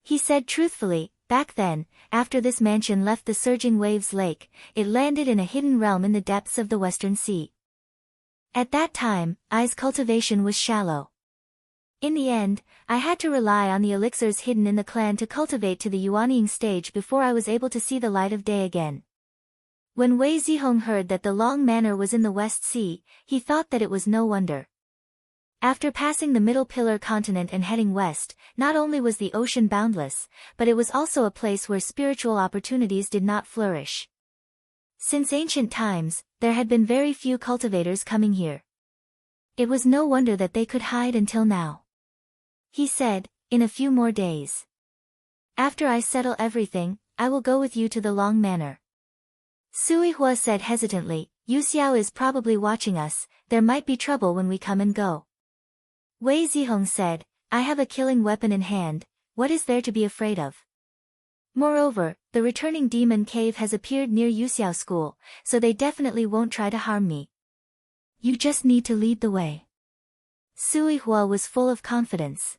He said truthfully, back then, after this mansion left the surging waves lake, it landed in a hidden realm in the depths of the Western Sea. At that time, I's cultivation was shallow. In the end, I had to rely on the elixirs hidden in the clan to cultivate to the Yuanying stage before I was able to see the light of day again. When Wei Zihong heard that the Long Manor was in the West Sea, he thought that it was no wonder. After passing the Middle Pillar continent and heading west, not only was the ocean boundless, but it was also a place where spiritual opportunities did not flourish. Since ancient times, there had been very few cultivators coming here. It was no wonder that they could hide until now. He said, "In a few more days. After I settle everything, I will go with you to the Long Manor." Sui Hua said hesitantly, "Yu Xiao is probably watching us, there might be trouble when we come and go." Wei Zihong said, "I have a killing weapon in hand, what is there to be afraid of? Moreover, the returning demon cave has appeared near Yu Xiao School, so they definitely won't try to harm me. You just need to lead the way." Sui Hua was full of confidence.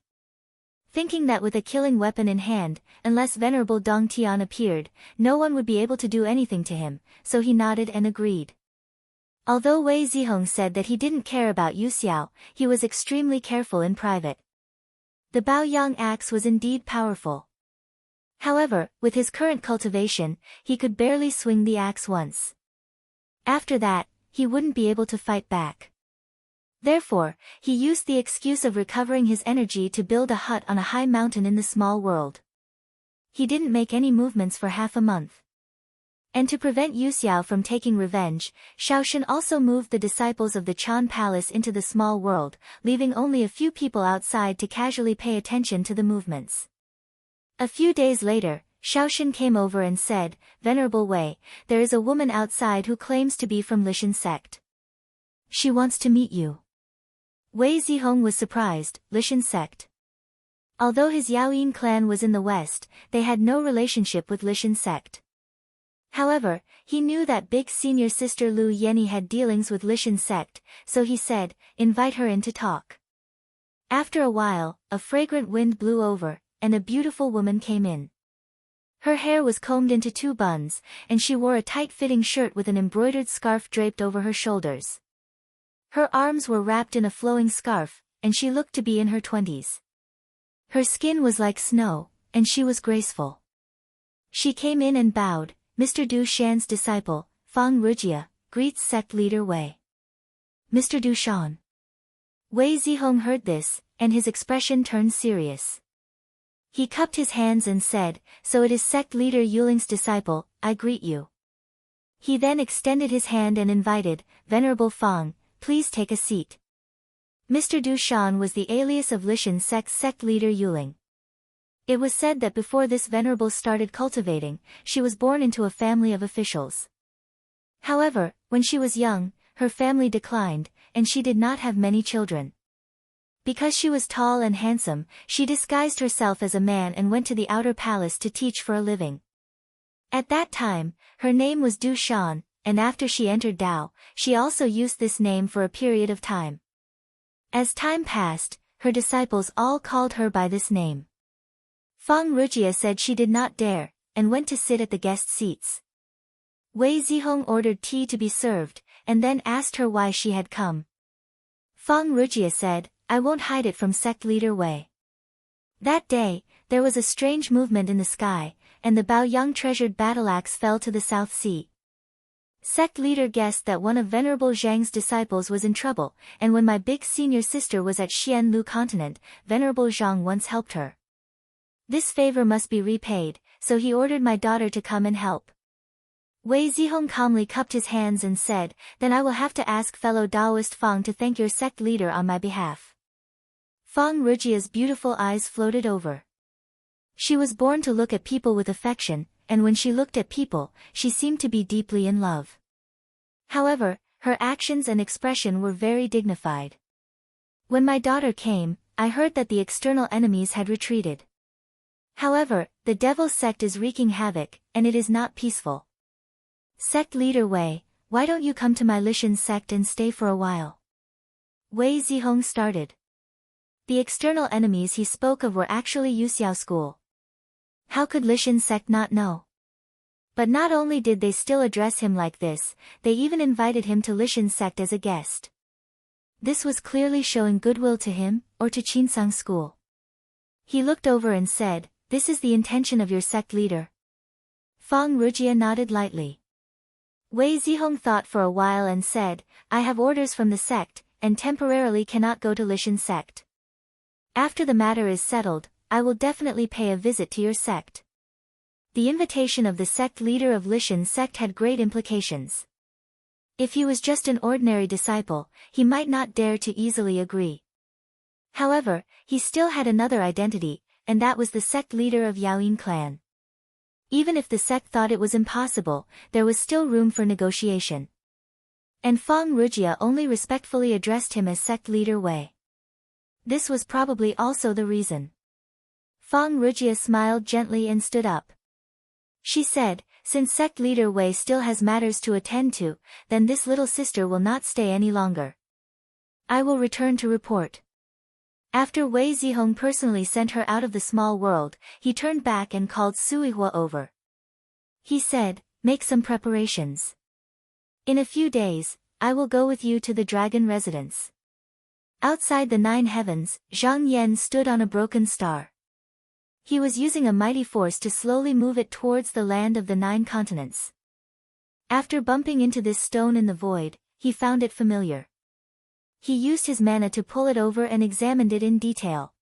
Thinking that with a killing weapon in hand, unless Venerable Dong Tian appeared, no one would be able to do anything to him, so he nodded and agreed. Although Wei Zihong said that he didn't care about Yu Xiao, he was extremely careful in private. The Baoyang axe was indeed powerful. However, with his current cultivation, he could barely swing the axe once. After that, he wouldn't be able to fight back. Therefore, he used the excuse of recovering his energy to build a hut on a high mountain in the small world. He didn't make any movements for half a month. And to prevent Yu Xiao from taking revenge, Shaoshan also moved the disciples of the Chan Palace into the small world, leaving only a few people outside to casually pay attention to the movements. A few days later, Shaoshan came over and said, "Venerable Wei, there is a woman outside who claims to be from Lishan sect. She wants to meet you." Wei Zihong was surprised, Lishan sect. Although his Yaoyin clan was in the west, they had no relationship with Lishan sect. However, he knew that big senior sister Lu Yenny had dealings with Lishan sect, so he said, "Invite her in to talk." After a while, a fragrant wind blew over, and a beautiful woman came in. Her hair was combed into 2 buns, and she wore a tight-fitting shirt with an embroidered scarf draped over her shoulders. Her arms were wrapped in a flowing scarf, and she looked to be in her 20s. Her skin was like snow, and she was graceful. She came in and bowed. "Mr. Du Shan's disciple, Fang Rujia, greets sect leader Wei." "Mr. Du Shan." Wei Zihong heard this, and his expression turned serious. He cupped his hands and said, "So it is sect leader Yuling's disciple, I greet you." He then extended his hand and invited, "Venerable Fang, please take a seat." Mr. Du Shan was the alias of Lishan sect's sect leader Yuling. It was said that before this venerable started cultivating, she was born into a family of officials. However, when she was young, her family declined, and she did not have many children. Because she was tall and handsome, she disguised herself as a man and went to the outer palace to teach for a living. At that time, her name was Du Shan, and after she entered Dao, she also used this name for a period of time. As time passed, her disciples all called her by this name. Fang Rujia said she did not dare, and went to sit at the guest seats. Wei Zihong ordered tea to be served, and then asked her why she had come. Fang Rujia said, "I won't hide it from sect leader Wei." That day, there was a strange movement in the sky, and the Baoyang treasured battle axe fell to the South Sea. Sect leader guessed that one of Venerable Zhang's disciples was in trouble, and when my big senior sister was at Xianlu continent, Venerable Zhang once helped her. This favor must be repaid, so he ordered my daughter to come and help. Wei Zihong calmly cupped his hands and said, "Then I will have to ask fellow Taoist Fang to thank your sect leader on my behalf." Fang Rujia's beautiful eyes floated over. She was born to look at people with affection, and when she looked at people, she seemed to be deeply in love. However, her actions and expression were very dignified. "When my daughter came, I heard that the external enemies had retreated. However, the devil sect is wreaking havoc, and it is not peaceful. Sect leader Wei, why don't you come to my Lishan sect and stay for a while?" Wei Zihong started. The external enemies he spoke of were actually Yuxiao school. How could Lishan sect not know? But not only did they still address him like this, they even invited him to Lishan sect as a guest. This was clearly showing goodwill to him, or to Qinsang school. He looked over and said, "This is the intention of your sect leader?" Fang Rujia nodded lightly. Wei Zihong thought for a while and said, "I have orders from the sect, and temporarily cannot go to Lishan sect. After the matter is settled, I will definitely pay a visit to your sect." The invitation of the sect leader of Lishan sect had great implications. If he was just an ordinary disciple, he might not dare to easily agree. However, he still had another identity, and that was the sect leader of Yaoyin clan. Even if the sect thought it was impossible, there was still room for negotiation. And Fang Rujia only respectfully addressed him as sect leader Wei. This was probably also the reason. Fang Rujia smiled gently and stood up. She said, "Since sect leader Wei still has matters to attend to, then this little sister will not stay any longer. I will return to report." After Wei Zihong personally sent her out of the small world, he turned back and called Suihua over. He said, "Make some preparations. In a few days, I will go with you to the dragon residence." Outside the 9 heavens, Zhang Yan stood on a broken star. He was using a mighty force to slowly move it towards the land of the 9 continents. After bumping into this stone in the void, he found it familiar. He used his mana to pull it over and examined it in detail.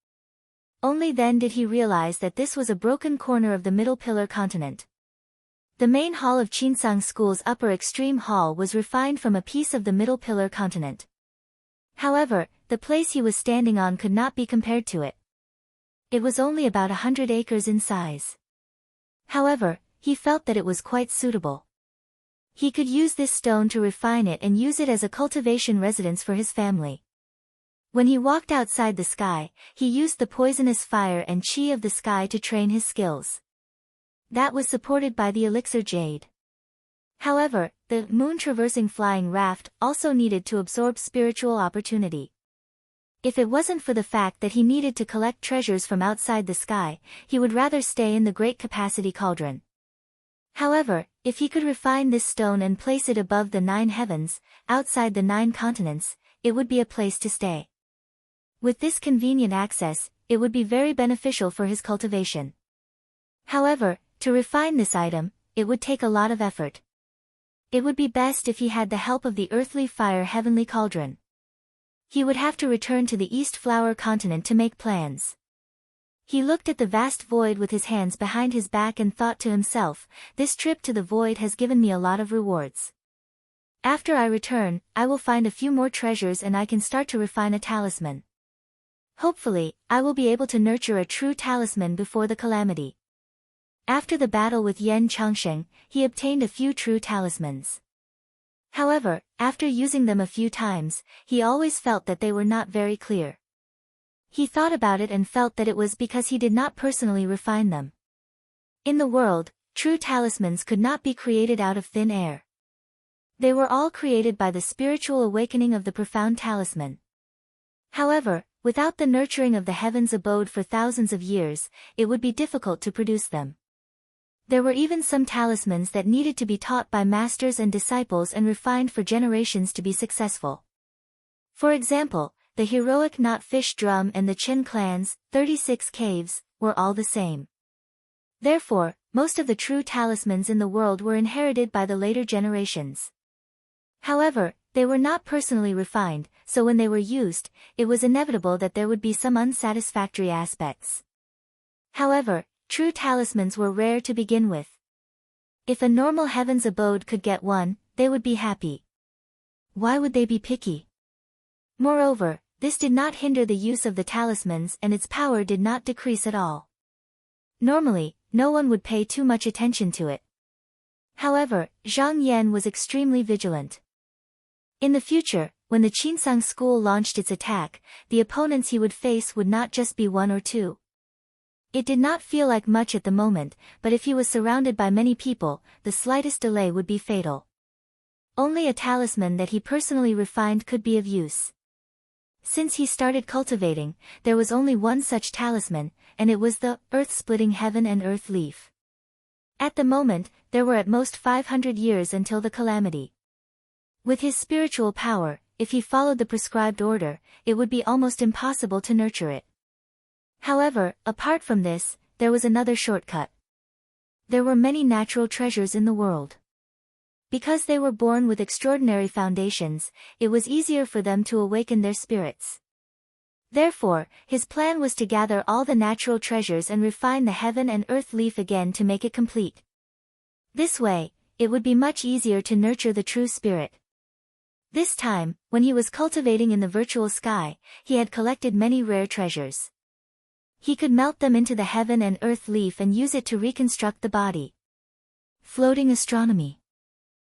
Only then did he realize that this was a broken corner of the Middle Pillar continent. The main hall of Qinsang School's upper extreme hall was refined from a piece of the Middle Pillar continent. However, the place he was standing on could not be compared to it. It was only about 100 acres in size. However, he felt that it was quite suitable. He could use this stone to refine it and use it as a cultivation residence for his family. When he walked outside the sky, he used the poisonous fire and chi of the sky to train his skills. That was supported by the elixir jade. However, the moon-traversing flying raft also needed to absorb spiritual opportunity. If it wasn't for the fact that he needed to collect treasures from outside the sky, he would rather stay in the great capacity cauldron. However, if he could refine this stone and place it above the 9 heavens, outside the 9 continents, it would be a place to stay. With this convenient access, it would be very beneficial for his cultivation. However, to refine this item, it would take a lot of effort. It would be best if he had the help of the earthly fire heavenly cauldron. He would have to return to the East Flower continent to make plans. He looked at the vast void with his hands behind his back and thought to himself, "This trip to the void has given me a lot of rewards. After I return, I will find a few more treasures and I can start to refine a talisman. Hopefully, I will be able to nurture a true talisman before the calamity." After the battle with Yan Changsheng, he obtained a few true talismans. However, after using them a few times, he always felt that they were not very clear. He thought about it and felt that it was because he did not personally refine them. In the world, true talismans could not be created out of thin air. They were all created by the spiritual awakening of the profound talisman. However, without the nurturing of the heavens abode for thousands of years, it would be difficult to produce them. There were even some talismans that needed to be taught by masters and disciples and refined for generations to be successful. For example, the heroic knot fish drum and the Chen clan's 36 caves were all the same. Therefore, most of the true talismans in the world were inherited by the later generations. However, they were not personally refined, so when they were used, it was inevitable that there would be some unsatisfactory aspects. However, true talismans were rare to begin with. If a normal heaven's abode could get one, they would be happy. Why would they be picky? Moreover, this did not hinder the use of the talismans and its power did not decrease at all. Normally, no one would pay too much attention to it. However, Zhang Yan was extremely vigilant. In the future, when the Qinsang school launched its attack, the opponents he would face would not just be one or two. It did not feel like much at the moment, but if he was surrounded by many people, the slightest delay would be fatal. Only a talisman that he personally refined could be of use. Since he started cultivating, there was only one such talisman, and it was the earth-splitting heaven and earth leaf. At the moment, there were at most 500 years until the calamity. With his spiritual power, if he followed the prescribed order, it would be almost impossible to nurture it. However, apart from this, there was another shortcut. There were many natural treasures in the world. Because they were born with extraordinary foundations, it was easier for them to awaken their spirits. Therefore, his plan was to gather all the natural treasures and refine the heaven and earth leaf again to make it complete. This way, it would be much easier to nurture the true spirit. This time, when he was cultivating in the virtual sky, he had collected many rare treasures. He could melt them into the heaven and earth leaf and use it to reconstruct the body. Floating astronomy.